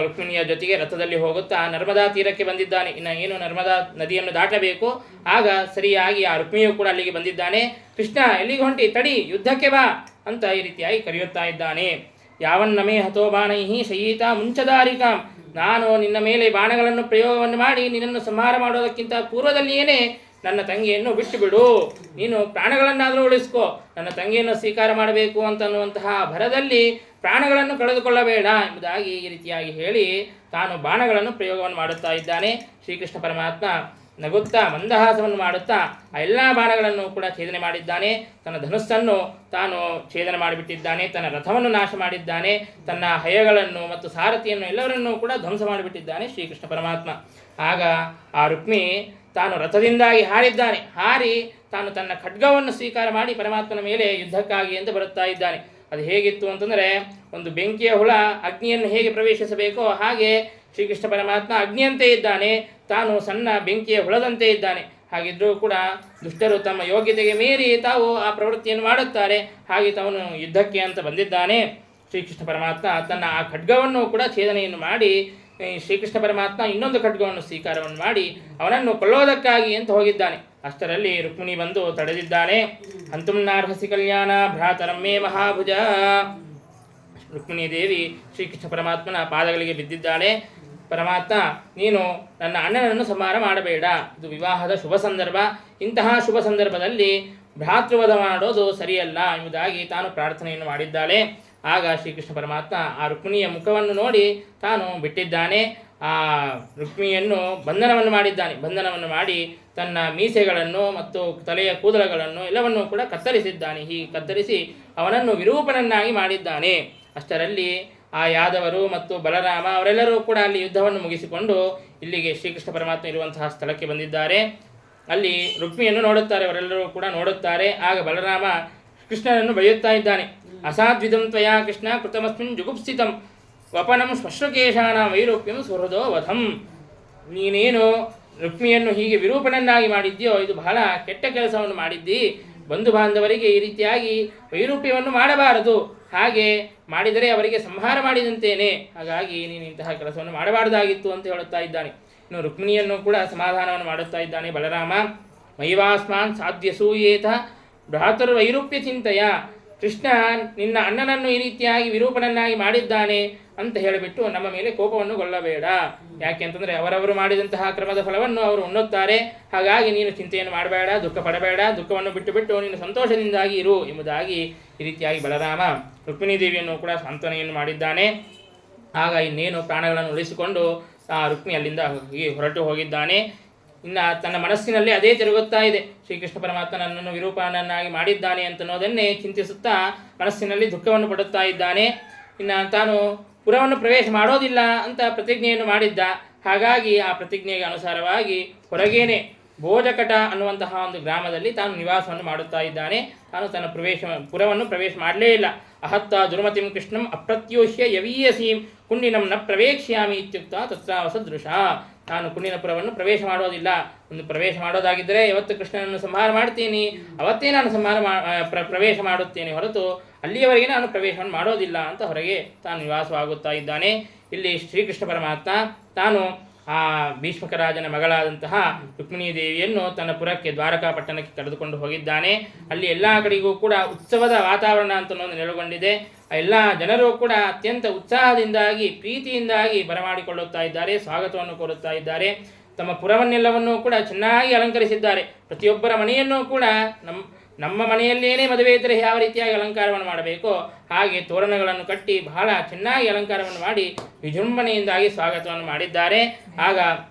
ರುಕ್ಮಿಣಿಯ ಜೊತೆಗೆ ರಥದಲ್ಲಿ ಹೋಗುತ್ತಾ ನರ್ಮದಾ ತೀರಕ್ಕೆ ಬಂದಿದ್ದಾನೆ. ಇನ್ನು ಏನು ನರ್ಮದಾ ನದಿಯನ್ನು ದಾಟಬೇಕು. ಆಗ ಸರಿಯಾಗಿ ಆ ರುಕ್ಮಿಣಿಯು ಕೂಡ ಅಲ್ಲಿಗೆ ಬಂದಿದ್ದಾನೆ. ಕೃಷ್ಣ ಎಲ್ಲಿಗೆ ಹೊಂಟಿ, ತಡಿ, ಯುದ್ಧಕ್ಕೆ ಬಾ ಅಂತ ಈ ರೀತಿಯಾಗಿ ಕರೆಯುತ್ತಾ ಇದ್ದಾನೆ. ಯಾವನ್ನಮೇ ಹತೋ ಬಾಣೈ ಶಯೀತ ಮುಂಚದಾರಿಕಾಂ. ನಾನು ನಿನ್ನ ಮೇಲೆ ಬಾಣಗಳನ್ನು ಪ್ರಯೋಗವನ್ನು ಮಾಡಿ ನಿನ್ನನ್ನು ಸಂಹಾರ ಮಾಡೋದಕ್ಕಿಂತ ಪೂರ್ವದಲ್ಲಿಯೇ ನನ್ನ ತಂಗಿಯನ್ನು ಬಿಟ್ಟು ಬಿಡು, ನೀನು ಪ್ರಾಣಗಳನ್ನಾದರೂ ಉಳಿಸ್ಕೋ, ನನ್ನ ತಂಗಿಯನ್ನು ಸ್ವೀಕಾರ ಮಾಡಬೇಕು ಅಂತನ್ನುವಂತಹ ಭರದಲ್ಲಿ ಪ್ರಾಣಗಳನ್ನು ಕಳೆದುಕೊಳ್ಳಬೇಡ ಎಂಬುದಾಗಿ ಈ ರೀತಿಯಾಗಿ ಹೇಳಿ ತಾನು ಬಾಣಗಳನ್ನು ಪ್ರಯೋಗವನ್ನು ಮಾಡುತ್ತಾ ಇದ್ದಾನೆ. ಶ್ರೀಕೃಷ್ಣ ಪರಮಾತ್ಮ ನಗುತ್ತಾ ಮಂದಹಾಸವನ್ನು ಮಾಡುತ್ತಾ ಆ ಎಲ್ಲ ಬಾಣಗಳನ್ನು ಕೂಡ ಛೇದನೆ ಮಾಡಿದ್ದಾನೆ. ತನ್ನ ಧನುಸ್ಸನ್ನು ತಾನು ಛೇದನೆ ಮಾಡಿಬಿಟ್ಟಿದ್ದಾನೆ, ತನ್ನ ರಥವನ್ನು ನಾಶ ಮಾಡಿದ್ದಾನೆ, ತನ್ನ ಹಯಗಳನ್ನು ಮತ್ತು ಸಾರಥಿಯನ್ನು ಎಲ್ಲವರನ್ನೂ ಕೂಡ ಧ್ವಂಸ ಮಾಡಿಬಿಟ್ಟಿದ್ದಾನೆ ಶ್ರೀಕೃಷ್ಣ ಪರಮಾತ್ಮ. ಆಗ ಆ ರುಕ್ಮಿ ತಾನು ರಥದಿಂದಾಗಿ ಹಾರಿದ್ದಾನೆ. ಹಾರಿ ತಾನು ತನ್ನ ಖಡ್ಗವನ್ನು ಸ್ವೀಕಾರ ಮಾಡಿ ಪರಮಾತ್ಮನ ಮೇಲೆ ಯುದ್ಧಕ್ಕಾಗಿ ಅಂತ ಬರುತ್ತಾ ಇದ್ದಾನೆ. ಅದು ಹೇಗಿತ್ತು ಅಂತಂದರೆ, ಒಂದು ಬೆಂಕಿಯ ಹುಳ ಅಗ್ನಿಯನ್ನು ಹೇಗೆ ಪ್ರವೇಶಿಸಬೇಕೋ ಹಾಗೆ ಶ್ರೀಕೃಷ್ಣ ಪರಮಾತ್ಮ ಅಗ್ನಿಯಂತೆ ಇದ್ದಾನೆ, ತಾನು ಸಣ್ಣ ಬೆಂಕಿಯ ಹುಳದಂತೆ ಇದ್ದಾನೆ. ಹಾಗಿದ್ದರೂ ಕೂಡ ದುಷ್ಟರು ತಮ್ಮ ಯೋಗ್ಯತೆಗೆ ಮೀರಿ ತಾವು ಆ ಪ್ರವೃತ್ತಿಯನ್ನು ಮಾಡುತ್ತಾರೆ. ಹಾಗೆ ತಾನು ಯುದ್ಧಕ್ಕೆ ಅಂತ ಬಂದಿದ್ದಾನೆ. ಶ್ರೀಕೃಷ್ಣ ಪರಮಾತ್ಮ ತನ್ನ ಆ ಖಡ್ಗವನ್ನು ಕೂಡ ಛೇದನೆಯನ್ನು ಮಾಡಿ ಶ್ರೀಕೃಷ್ಣ ಪರಮಾತ್ಮ ಇನ್ನೊಂದು ಖಡ್ಗವನ್ನು ಸ್ವೀಕಾರವನ್ನು ಮಾಡಿ ಅವನನ್ನು ಕೊಲ್ಲೋದಕ್ಕಾಗಿ ಅಂತ ಹೋಗಿದ್ದಾನೆ. ಅಷ್ಟರಲ್ಲಿ ರುಕ್ಮಿಣಿ ಬಂದು ತಡೆದಿದ್ದಾನೆ. ಹಂತುಮ್ನಾರ್ಹಸಿ ಕಲ್ಯಾಣ ಭ್ರಾತರಮ್ಮೇ ಮಹಾಭುಜ. ರುಕ್ಮಿಣಿ ದೇವಿ ಶ್ರೀಕೃಷ್ಣ ಪರಮಾತ್ಮನ ಪಾದಗಳಿಗೆ ಬಿದ್ದಿದ್ದಾಳೆ. ಪರಮಾತ್ಮ, ನೀನು ನನ್ನ ಅಣ್ಣನನ್ನು ಸಂಹಾರ ಮಾಡಬೇಡ, ಇದು ವಿವಾಹದ ಶುಭ ಸಂದರ್ಭ, ಇಂತಹ ಶುಭ ಸಂದರ್ಭದಲ್ಲಿ ಭ್ರಾತೃವಧ ಮಾಡೋದು ಸರಿಯಲ್ಲ ಎಂಬುದಾಗಿ ತಾನು ಪ್ರಾರ್ಥನೆಯನ್ನು ಮಾಡಿದ್ದಾಳೆ. ಆಗ ಶ್ರೀಕೃಷ್ಣ ಪರಮಾತ್ಮ ಆ ರುಕ್ಮಿಣಿಯ ಮುಖವನ್ನು ನೋಡಿ ತಾನು ಬಿಟ್ಟಿದ್ದಾನೆ. ಆ ರುಕ್ಮಿಣಿಯನ್ನು ಬಂಧನವನ್ನು ಮಾಡಿದ್ದಾನೆ. ಬಂಧನವನ್ನು ಮಾಡಿ ತನ್ನ ಮೀಸೆಗಳನ್ನು ಮತ್ತು ತಲೆಯ ಕೂದಲುಗಳನ್ನು ಎಲ್ಲವನ್ನೂ ಕೂಡ ಕತ್ತರಿಸಿದ್ದಾನೆ. ಹೀಗೆ ಕತ್ತರಿಸಿ ಅವನನ್ನು ವಿರೂಪನನ್ನಾಗಿ ಮಾಡಿದ್ದಾನೆ. ಅಷ್ಟರಲ್ಲಿ ಆ ಯಾದವರು ಮತ್ತು ಬಲರಾಮ ಅವರೆಲ್ಲರೂ ಕೂಡ ಅಲ್ಲಿ ಯುದ್ಧವನ್ನು ಮುಗಿಸಿಕೊಂಡು ಇಲ್ಲಿಗೆ ಶ್ರೀಕೃಷ್ಣ ಪರಮಾತ್ಮ ಇರುವಂತಹ ಸ್ಥಳಕ್ಕೆ ಬಂದಿದ್ದಾರೆ. ಅಲ್ಲಿ ರುಕ್ಮಿಣಿಯನ್ನು ನೋಡುತ್ತಾರೆ, ಅವರೆಲ್ಲರೂ ಕೂಡ ನೋಡುತ್ತಾರೆ. ಆಗ ಬಲರಾಮ ಕೃಷ್ಣನನ್ನು ಬೈಯುತ್ತಾ ಇದ್ದಾನೆ. ಅಸಾಧ್ವಿದಂ ತ್ವಯಾ ಕೃಷ್ಣ ಕೃತಮಸ್ಮಿನ್ ಜುಗುಪ್ಸಿತಂ ವಪನಂ ಶ್ಮಶ್ರುಕೇಶಾನ ವೈರೂಪ್ಯಂ ಸುಹೃದೋ ವಧಂ. ನೀನೇನು ರುಕ್ಮಿಯನ್ನು ಹೀಗೆ ವಿರೂಪನನ್ನಾಗಿ ಮಾಡಿದ್ಯೋ ಇದು ಬಹಳ ಕೆಟ್ಟ ಕೆಲಸವನ್ನು ಮಾಡಿದ್ದಿ. ಬಂಧು ಬಾಂಧವರಿಗೆ ಈ ರೀತಿಯಾಗಿ ವೈರೂಪ್ಯವನ್ನು ಮಾಡಬಾರದು, ಹಾಗೆ ಮಾಡಿದರೆ ಅವರಿಗೆ ಸಂಹಾರ ಮಾಡಿದಂತೇನೆ. ಹಾಗಾಗಿ ನೀನು ಇಂತಹ ಕೆಲಸವನ್ನು ಮಾಡಬಾರದಾಗಿತ್ತು ಅಂತ ಹೇಳುತ್ತಾ ಇದ್ದಾನೆ. ಇನ್ನು ರುಕ್ಮಿಣಿಯನ್ನು ಕೂಡ ಸಮಾಧಾನವನ್ನು ಮಾಡುತ್ತಾ ಇದ್ದಾನೆ ಬಲರಾಮ. ಮೈವಾಸ್ಮಾನ್ ಸಾಧ್ಯಸೂಯೇತ ಭ್ರಾತೃವೈರೂಪ್ಯ ಚಿಂತೆಯ. ಕೃಷ್ಣ ನಿನ್ನ ಅಣ್ಣನನ್ನು ಈ ರೀತಿಯಾಗಿ ವಿರೂಪನನ್ನಾಗಿ ಮಾಡಿದ್ದಾನೆ ಅಂತ ಹೇಳಿಬಿಟ್ಟು ನಮ್ಮ ಮೇಲೆ ಕೋಪವನ್ನು ಗೊಳ್ಳಬೇಡ. ಯಾಕೆ ಅಂತಂದರೆ ಅವರವರು ಮಾಡಿದಂತಹ ಕ್ರಮದ ಫಲವನ್ನು ಅವರು ಉಣ್ಣುತ್ತಾರೆ. ಹಾಗಾಗಿ ನೀನು ಚಿಂತೆಯನ್ನು ಮಾಡಬೇಡ, ದುಃಖ ಪಡಬೇಡ, ದುಃಖವನ್ನು ಬಿಟ್ಟು ಬಿಟ್ಟು ನೀನು ಸಂತೋಷದಿಂದಾಗಿ ಇರು ಎಂಬುದಾಗಿ ಈ ರೀತಿಯಾಗಿ ಬಲರಾಮ ರುಕ್ಮಿಣೀ ದೇವಿಯನ್ನು ಕೂಡ ಸಾಂತ್ವನೆಯನ್ನು ಮಾಡಿದ್ದಾನೆ. ಆಗ ಇನ್ನೇನು ಪ್ರಾಣಗಳನ್ನು ಉಳಿಸಿಕೊಂಡು ಆ ರುಕ್ಮಿ ಅಲ್ಲಿಂದ ಹೊರಟು ಹೋಗಿದ್ದಾನೆ. ಇನ್ನು ತನ್ನ ಮನಸ್ಸಿನಲ್ಲಿ ಅದೇ ತಿರುಗುತ್ತಾ ಇದೆ. ಶ್ರೀಕೃಷ್ಣ ಪರಮಾತ್ಮ ನನ್ನನ್ನು ವಿರೂಪನನ್ನಾಗಿ ಮಾಡಿದ್ದಾನೆ ಅಂತನ್ನೋದನ್ನೇ ಚಿಂತಿಸುತ್ತಾ ಮನಸ್ಸಿನಲ್ಲಿ ದುಃಖವನ್ನು ಪಡುತ್ತಾ ಇದ್ದಾನೆ. ಇನ್ನು ತಾನು ಪುರವನ್ನು ಪ್ರವೇಶ ಮಾಡೋದಿಲ್ಲ ಅಂತ ಪ್ರತಿಜ್ಞೆಯನ್ನು ಮಾಡಿದ್ದ. ಹಾಗಾಗಿ ಆ ಪ್ರತಿಜ್ಞೆಗೆ ಅನುಸಾರವಾಗಿ ಹೊರಗೇನೆ ಭೋಜಕಟ ಅನ್ನುವಂತಹ ಒಂದು ಗ್ರಾಮದಲ್ಲಿ ತಾನು ನಿವಾಸವನ್ನು ಮಾಡುತ್ತಾ ಇದ್ದಾನೆ. ತಾನು ತನ್ನ ಪುರವನ್ನು ಪ್ರವೇಶ ಮಾಡಲೇ ಇಲ್ಲ. ಅಹತ್ತ ದುರ್ಮತಿಂ ಕೃಷ್ಣಂ ಅಪ್ರತ್ಯೋಷ್ಯ ಯವೀಯಸೀಂ ಕುಂಡಿನಂ ನ ಪ್ರವೇಕ್ಷ್ಯಾಮಿ ಇತ್ಯುಕ್ತ ತತ್ರಾವಸದೃಶ. ನಾನು ಕುಂಡಿನಪುರವನ್ನು ಪ್ರವೇಶ ಮಾಡೋದಿಲ್ಲ. ಒಂದು ಪ್ರವೇಶ ಮಾಡೋದಾಗಿದ್ದರೆ ಯಾವತ್ತು ಕೃಷ್ಣನನ್ನು ಸಂಹಾರ ಮಾಡ್ತೀನಿ ಅವತ್ತೇ ನಾನು ಪ್ರವೇಶ ಮಾಡುತ್ತೇನೆ ಹೊರತು ಅಲ್ಲಿಯವರೆಗೆ ನಾನು ಪ್ರವೇಶವನ್ನು ಮಾಡೋದಿಲ್ಲ ಅಂತ ಹೊರಗೆ ತಾನು ನಿವಾಸವಾಗುತ್ತಾ ಇದ್ದಾನೆ. ಇಲ್ಲಿ ಶ್ರೀಕೃಷ್ಣ ಪರಮಾತ್ಮ ತಾನು ಆ ಭೀಷ್ಮಕರಾಜನ ಮಗಳಾದಂತಹ ರುಕ್ಮಿಣೀ ದೇವಿಯನ್ನು ತನ್ನ ಪುರಕ್ಕೆ ದ್ವಾರಕಾ ಪಟ್ಟಣಕ್ಕೆ ಕರೆದುಕೊಂಡು ಹೋಗಿದ್ದಾನೆ. ಅಲ್ಲಿ ಎಲ್ಲ ಕಡೆಗೂ ಕೂಡ ಉತ್ಸವದ ವಾತಾವರಣ ಅಂತ ನೆಲೆಗೊಂಡಿದೆ. ಎಲ್ಲ ಜನರು ಕೂಡ ಅತ್ಯಂತ ಉತ್ಸಾಹದಿಂದಾಗಿ ಪ್ರೀತಿಯಿಂದಾಗಿ ಬರಮಾಡಿಕೊಳ್ಳುತ್ತಾ ಇದ್ದಾರೆ, ಸ್ವಾಗತವನ್ನು ಕೋರುತ್ತಾ ಇದ್ದಾರೆ. ತಮ್ಮ ಪುರವನ್ನೆಲ್ಲವನ್ನೂ ಕೂಡ ಚೆನ್ನಾಗಿ ಅಲಂಕರಿಸಿದ್ದಾರೆ. ಪ್ರತಿಯೊಬ್ಬರ ಮನೆಯನ್ನೂ ಕೂಡ ನಮ್ಮ ಮನೆಯಲ್ಲೇನೇ ಮದುವೆ ಇದ್ದರೆ ಯಾವ ರೀತಿಯಾಗಿ ಅಲಂಕಾರವನ್ನು ಮಾಡಬೇಕೋ ಹಾಗೆ ತೋರಣಗಳನ್ನು ಕಟ್ಟಿ ಬಹಳ ಚೆನ್ನಾಗಿ ಅಲಂಕಾರವನ್ನು ಮಾಡಿ ವಿಜೃಂಭಣೆಯಿಂದಾಗಿ ಸ್ವಾಗತವನ್ನು ಮಾಡಿದ್ದಾರೆ. ಆಗ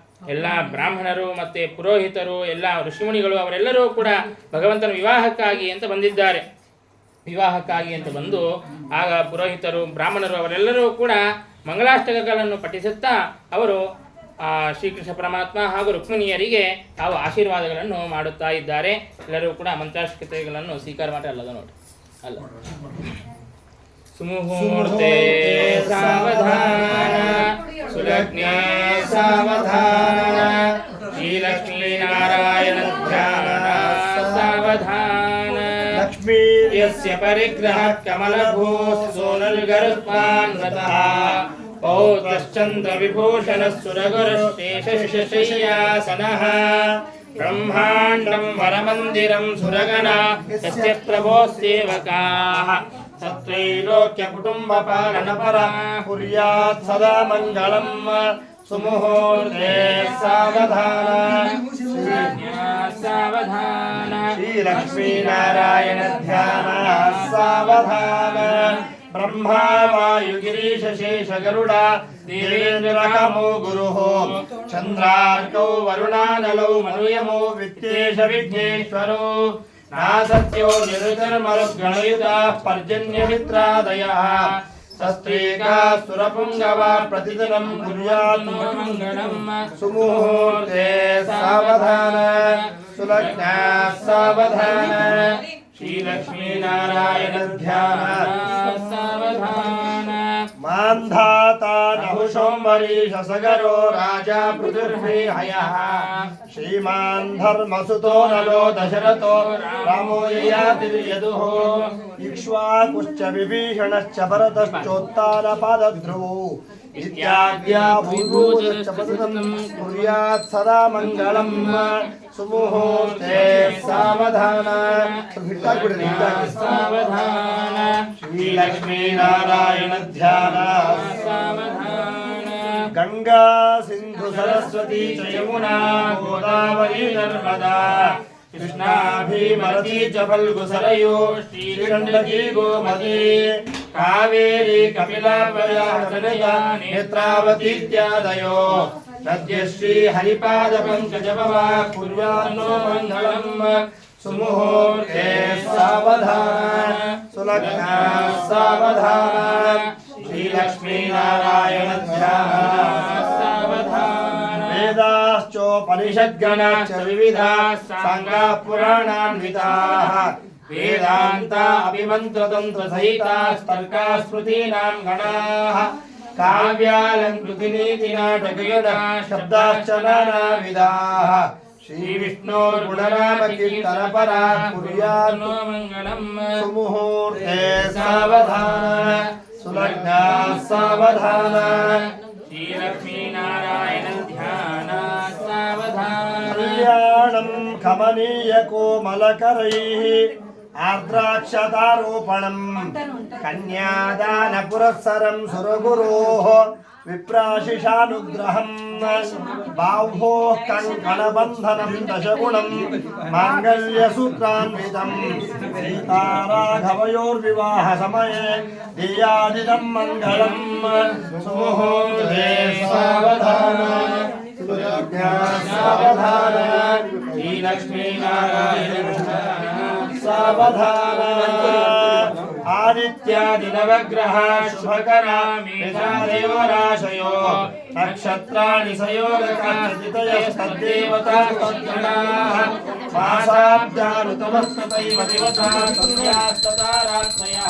ಎಲ್ಲ ಬ್ರಾಹ್ಮಣರು ಮತ್ತು ಪುರೋಹಿತರು ಎಲ್ಲ ಋಷಿಮುನಿಗಳು ಅವರೆಲ್ಲರೂ ಕೂಡ ಭಗವಂತನ ವಿವಾಹಕ್ಕಾಗಿ ಅಂತ ಬಂದಿದ್ದಾರೆ. ವಿವಾಹಕ್ಕಾಗಿ ಅಂತ ಬಂದು ಆಗ ಪುರೋಹಿತರು ಬ್ರಾಹ್ಮಣರು ಅವರೆಲ್ಲರೂ ಕೂಡ ಮಂಗಳಾಷ್ಟಕಗಳನ್ನು ಪಠಿಸುತ್ತಾ ಅವರು ಶ್ರೀಕೃಷ್ಣ ಪರಮಾತ್ಮ ಹಾಗೂ ರುಕ್ಮಿಣಿಯರಿಗೆ ತಾವು ಆಶೀರ್ವಾದಗಳನ್ನು ಮಾಡುತ್ತಾ ಇದ್ದಾರೆ. ಎಲ್ಲರೂ ಕೂಡ ಮಂತ್ರಾಕ್ಷತೆಗಳನ್ನು ಸ್ವೀಕಾರ ಮಾಡಿ ಅಲ್ಲದ ನೋಡಿ ಅಲ್ಲ ಸುಮುಹೂರ್ತೆ ಸಾವಧಾನ ಸುಲಗ್ನೇ ಸಾವಧಾನ ಶ್ರೀಲಕ್ಷ್ಮೀನಾರಾಯಣ ಧ್ಯಾನ ಸಾವಧಾನ ಲಕ್ಷ್ಮೀರ್ಯಸ್ಯ ಪರಿಗ್ರಹ ಕಮಲಭೂ ಸೋನಲ್ಗರುತ್ಮಾನ್ವತಃ ಪೌತ್ರಶ್ಚಂದ್ರ ವಿಭೂಷಣ ಸುರಗುರುಶೇಷಶಯ್ಯಾಸನಃ ಬ್ರಹ್ಮಾಂಡಂ ವರಮಂದಿರಂ ಸುರಗಣಾ ಯಸ್ಯ ಪ್ರಭೋಃ ಸೇವಕಾಃ ಸತ್ರೈಲೋಕ್ಯ ಕುಟುಂಬ ಪಾಲನಪರ ಕುರ್ಯಾತ್ ಸದಾ ಮಂಗಳಂ ಸುಮುಹೂರ್ತೆ ಸಾವಧಾನ ಸಾವಧಾನ ಶ್ರೀಲಕ್ಷ್ಮೀನಾರಾಯಣ ಧ್ಯಾನ ಸಾವಧಾನ ಬ್ರಹ್ಮಾ ವಾಯು ಗಿರೀಶ ಶೇಷ ಗರುಡ ದೇವೇಂದ್ರಕಮೋ ಗುರುಃ ಚಂದ್ರಾರ್ಕೌ ವರುಣಾನಲೌ ಮನುಯಮೋ ವಿತ್ತೇಶ ವಿಘ್ನೇಶ್ವರೋ ನಾಸತ್ಯೋ ನಿರುಧರ್ಮರುಗಣಯುತಾಃ ಪರ್ಜನ್ಯಮಿತ್ರಾದಯಃ ಸಸ್ತ್ರೀಕಾ ಸುರಪುಂಗವಾ ಪ್ರತಿದಿನಂ ಕುರ್ಯಾತ್ ಮಂಗಳಂ ಸುಮುಹೂರ್ತೆ ಸಾವಧಾನ ಸುಲಗ್ನಾ ಸಾವಧಾನ ಶ್ರೀಲಕ್ಷ್ಮೀನಾರಾಯಣ ಧ್ಯಾನ ಸಾವಧಾನ ಮಾಂಧಾತಾ ನಹುಶೋಂಬರೀಶ ಸಗರೋ ರಾಜ ಪೃಥುರ್ಹಯಃ ಶ್ರೀಮಾನ್ ಧರ್ಮಸುತೋ ನಲೋ ದಶರಥೋ ರಾಮೋ ಯಯಾತಿ ಯದುಃ ಇಕ್ಷ್ವಾಕುಶ್ಚ ವಿಭೀಷಣಶ್ಚ ಭರತಶ್ಚೋತ್ತಾನಪಾದಧ್ರುವೋ ಇತ್ಯಾದ್ಯಾ ಭೂಭೂತಶ್ಚ ಪತಿತಂ ಕುರ್ಯಾತ್ ಸದಾ ಮಂಗಳಂ ಸುಮುಹೂರ್ತೆ ಸಾವಧಾನ ಸಾವಧಾನ ಶ್ರೀಲಕ್ಷ್ಮೀನಾರಾಯಣ ಧ್ಯಾನ ಸಾವಧಾನ ಗಂಗಾ ಸಿಂಧು ಸರಸ್ವತಿ ಚ ಯಮುನಾ ಗೋದಾವರಿ ನರ್ಮದಾ ಕೃಷ್ಣಾ ಭೀಮರತಿ ಚ ಫಲ್ಗು ಸರಯೋ ಶ್ರೀಗಂಡಕಿ ಗೋಮತಿ ಕಾವೇರಿ ಕಪಿಲಾ ಪ್ರಯಾತನಯಾ ನೇತ್ರಾವತೀತ್ಯಾದಯೋ ಸದ್ಯಶ್ರೀ ಹರಿಪಾದ ಪಂಕಜಪವಾ ಕುರ್ಯಾನ್ನೋ ಮಂಗಳಂ ಸುಮುಹೂರ್ತೆ ಸಾವಧಾನ ಸುಲಗ್ನಾ ಸಾವಧಾನ ಶ್ರೀಲಕ್ಷ್ಮೀನಾರಾಯಣ ಧ್ಯಾನ ಸಾವಧಾನ ವೇದಾಶ್ಚೋಪನಿಷದ್ಗಣಾಶ್ಚ ವಿವಿಧಾಃ ಸಾಂಗಾಃ ಪುರಾಣಾನ್ವಿತಾಃ ವೇದಾಂತ ಅಭಿಮಂತ್ರತಂತ್ರ ಸಹಿತಾಃ ತರ್ಕಾಃ ಸ್ಮೃತೀನಾಂ ಗಣಾಃ काव्यालङ्कृतिनीतिनाटकयुधा शब्दाश्च नानाविधाः श्रीविष्णोर्गुणनामकीर्तनपरा कुर्यात् मङ्गलम् सुमुहूर्ते सावधान सुलग्ना सावधान श्रीलक्ष्मीनारायण ध्यान सावधान कल्याणं कमनीयकोमलकरैः आर्द्राक्षतारोपणं कन्यादानपुरस्सरं सुरगुरोः विप्राशिषानुग्रहं बाह्वोः कङ्कणबन्धनं दशगुणं माङ्गल्यसूत्रान्वितं सीताराघवयोर्विवाहसमये देयादिदं मङ्गलं सुमुहूर्ते सावधान सावधान श्रीलक्ष्मीनारायण सावधान आदित्यादिनवग्रह शुभकरा मेषादेवराशयो नक्षत्राणि संयोगकाश्चितयस्तद्देवतास्तद्गणाः मासाब्दानुतमस्ततैव देवताः तस्यास्ततारात्रयः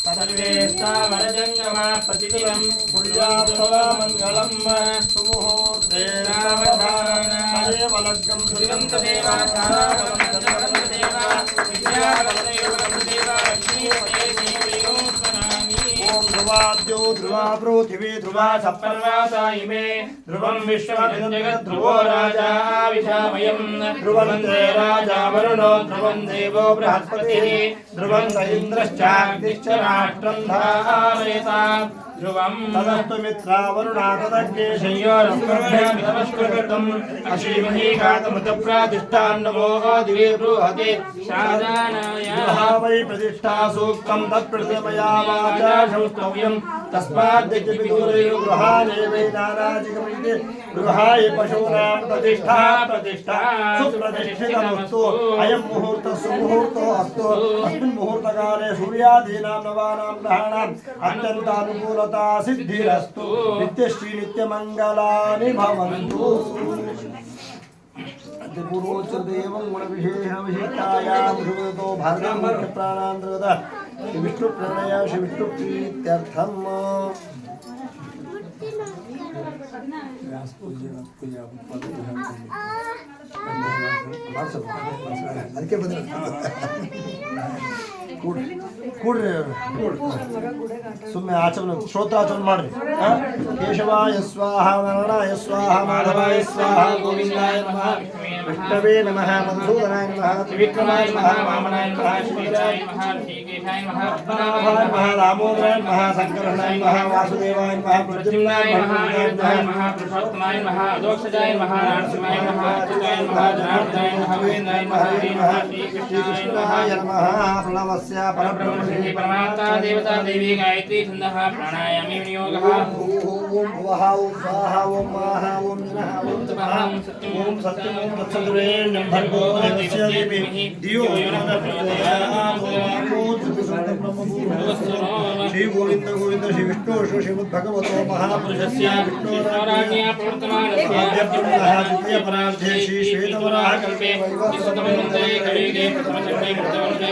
सर्वे स्थावरजङ्गमा प्रतिदिनं कुर्यात्तवा मङ्गलं सुमुहूर्ते सावधान हरेव लग्नं श्रीरन्तदेवा सारावलं सदवन्तदेवा विद्यावलदेवा ध्रुवाद्यो ध्रुवा पृथिवी ध्रुवा सप्तर्वासा इमे ध्रुवं विश्वमिदं जगद्ध्रुवो राजा विशामयं ध्रुवन्ते राजा वरुणो ध्रुवं देवो बृहस्पतिः ध्रुवं स इन्द्रश्चाग्निश्च राष्ट्रं धारयताम् ध्रुवं तदस्तु मित्रा वरुणा तदग्ने शय्योरस्मभ्यामितमस्कृतम् अशीमहि घातमृतप्रातिष्ठान्नमो दिवे बृहते शादानाय वै प्रतिष्ठा सूक्तं तत्प्रतिमया वाचा संस्तव्यं तस्माद्यज्ञविदूरयो गृहानेवैनानाजिकमिति गृहाय पशूनां प्रतिष्ठा प्रतिष्ठा सुप्रतिष्ठितमस्तु अयं मुहूर्तः सुमुहूर्तो अस्तु अस्मिन् मुहूर्तकाले सूर्यादीनां नवानां ग्रहाणाम् अत्यन्तानुकूलता सिद्धिरस्तु नित्यश्री नित्यमङ्गलानि भवन्तु पूर्वोच्चदेवं गुणविशेषविशिष्टायां शुभतो भार्गं मुख्यप्राणान्तर्गतः श्रीविष्णुप्रणय श्रीविष्णुप्रीत्यर्थम् ಅದಕ್ಕೆ ಬಂದ್ರೆ ಕೂಡ್ರಿ ಸುಮ್ಮನೆ ಆಚರಣೆ ಶ್ರೋತ್ರಾಚರಣೆ ಮಾಡ್ರಿ ಕೇಶವಾಯ ಸ್ವಾಹ ನಾರಾಯಣ ಸ್ವಾಹ ಮಾಧವಾಯ ಸ್ವಾಹ ಗೋವಿಂದಾಯ ನಮಃ ವಿಷ್ಣವೇ ನಮಃ ಮಧುಸೂದನಾಯ ನಮಃ ತ್ರಿವಿಕ್ರಮಾಯ ನಮಃ ವಾಮನಾಯ ನಮಃ ಶ್ರೀರಾಯ ನಮಃ ಶ್ರೀಕೇಶಾಯ ನಮಃ ಪದ್ಮನಾಭಾಯ ನಮಃ ದಾಮೋದರಾಯ ನಮಃ ಸಂಕರ್ಷಣಾಯ ನಮಃ ವಾಸುದೇವಾಯ ನಮಃ ಪ್ರದ್ಯುಮ್ನಾಯ ನಮಃ ಪುರುಷೋತ್ತಮಾಯ ನಮಃ ಅಧೋಕ್ಷಜಾಯ ನಮಃ ನರಸಿಂಹಾಯ ನಮಃ ಅಚ್ಯುತಾಯ ನಮಃ ಜನಾರ್ದನಾಯ ನಮಃ ಗೋವಿಂದಾಯ ನಮಃ ಶ್ರೀಕೃಷ್ಣಾಯ ನಮಃ ಪ್ರಣವಸ್ಯ परब्रह्म श्री परमात्मा देवता देवी गायत्री छन्दः प्राणायामे विनियोगः ओम भुवः ओम स्वाहा ओम महाः ओम जनः ओम तपः ओम सत्यं ओम तत्सवितुर्वरेण्यं भर्गो देवस्य धीमहि धियो यो नः प्रचोदयात् श्री गोविंद गोविंद श्री विष्णु श्रीमद्भगवतो महापुरुषस्य विष्णोराज्ञया प्रवर्तमानस्य द्वितीय परार्धे श्री श्वेतवराह कल्पे विश्वतमन्त्रे कलियुगे प्रथमचरणे मृतवन्ते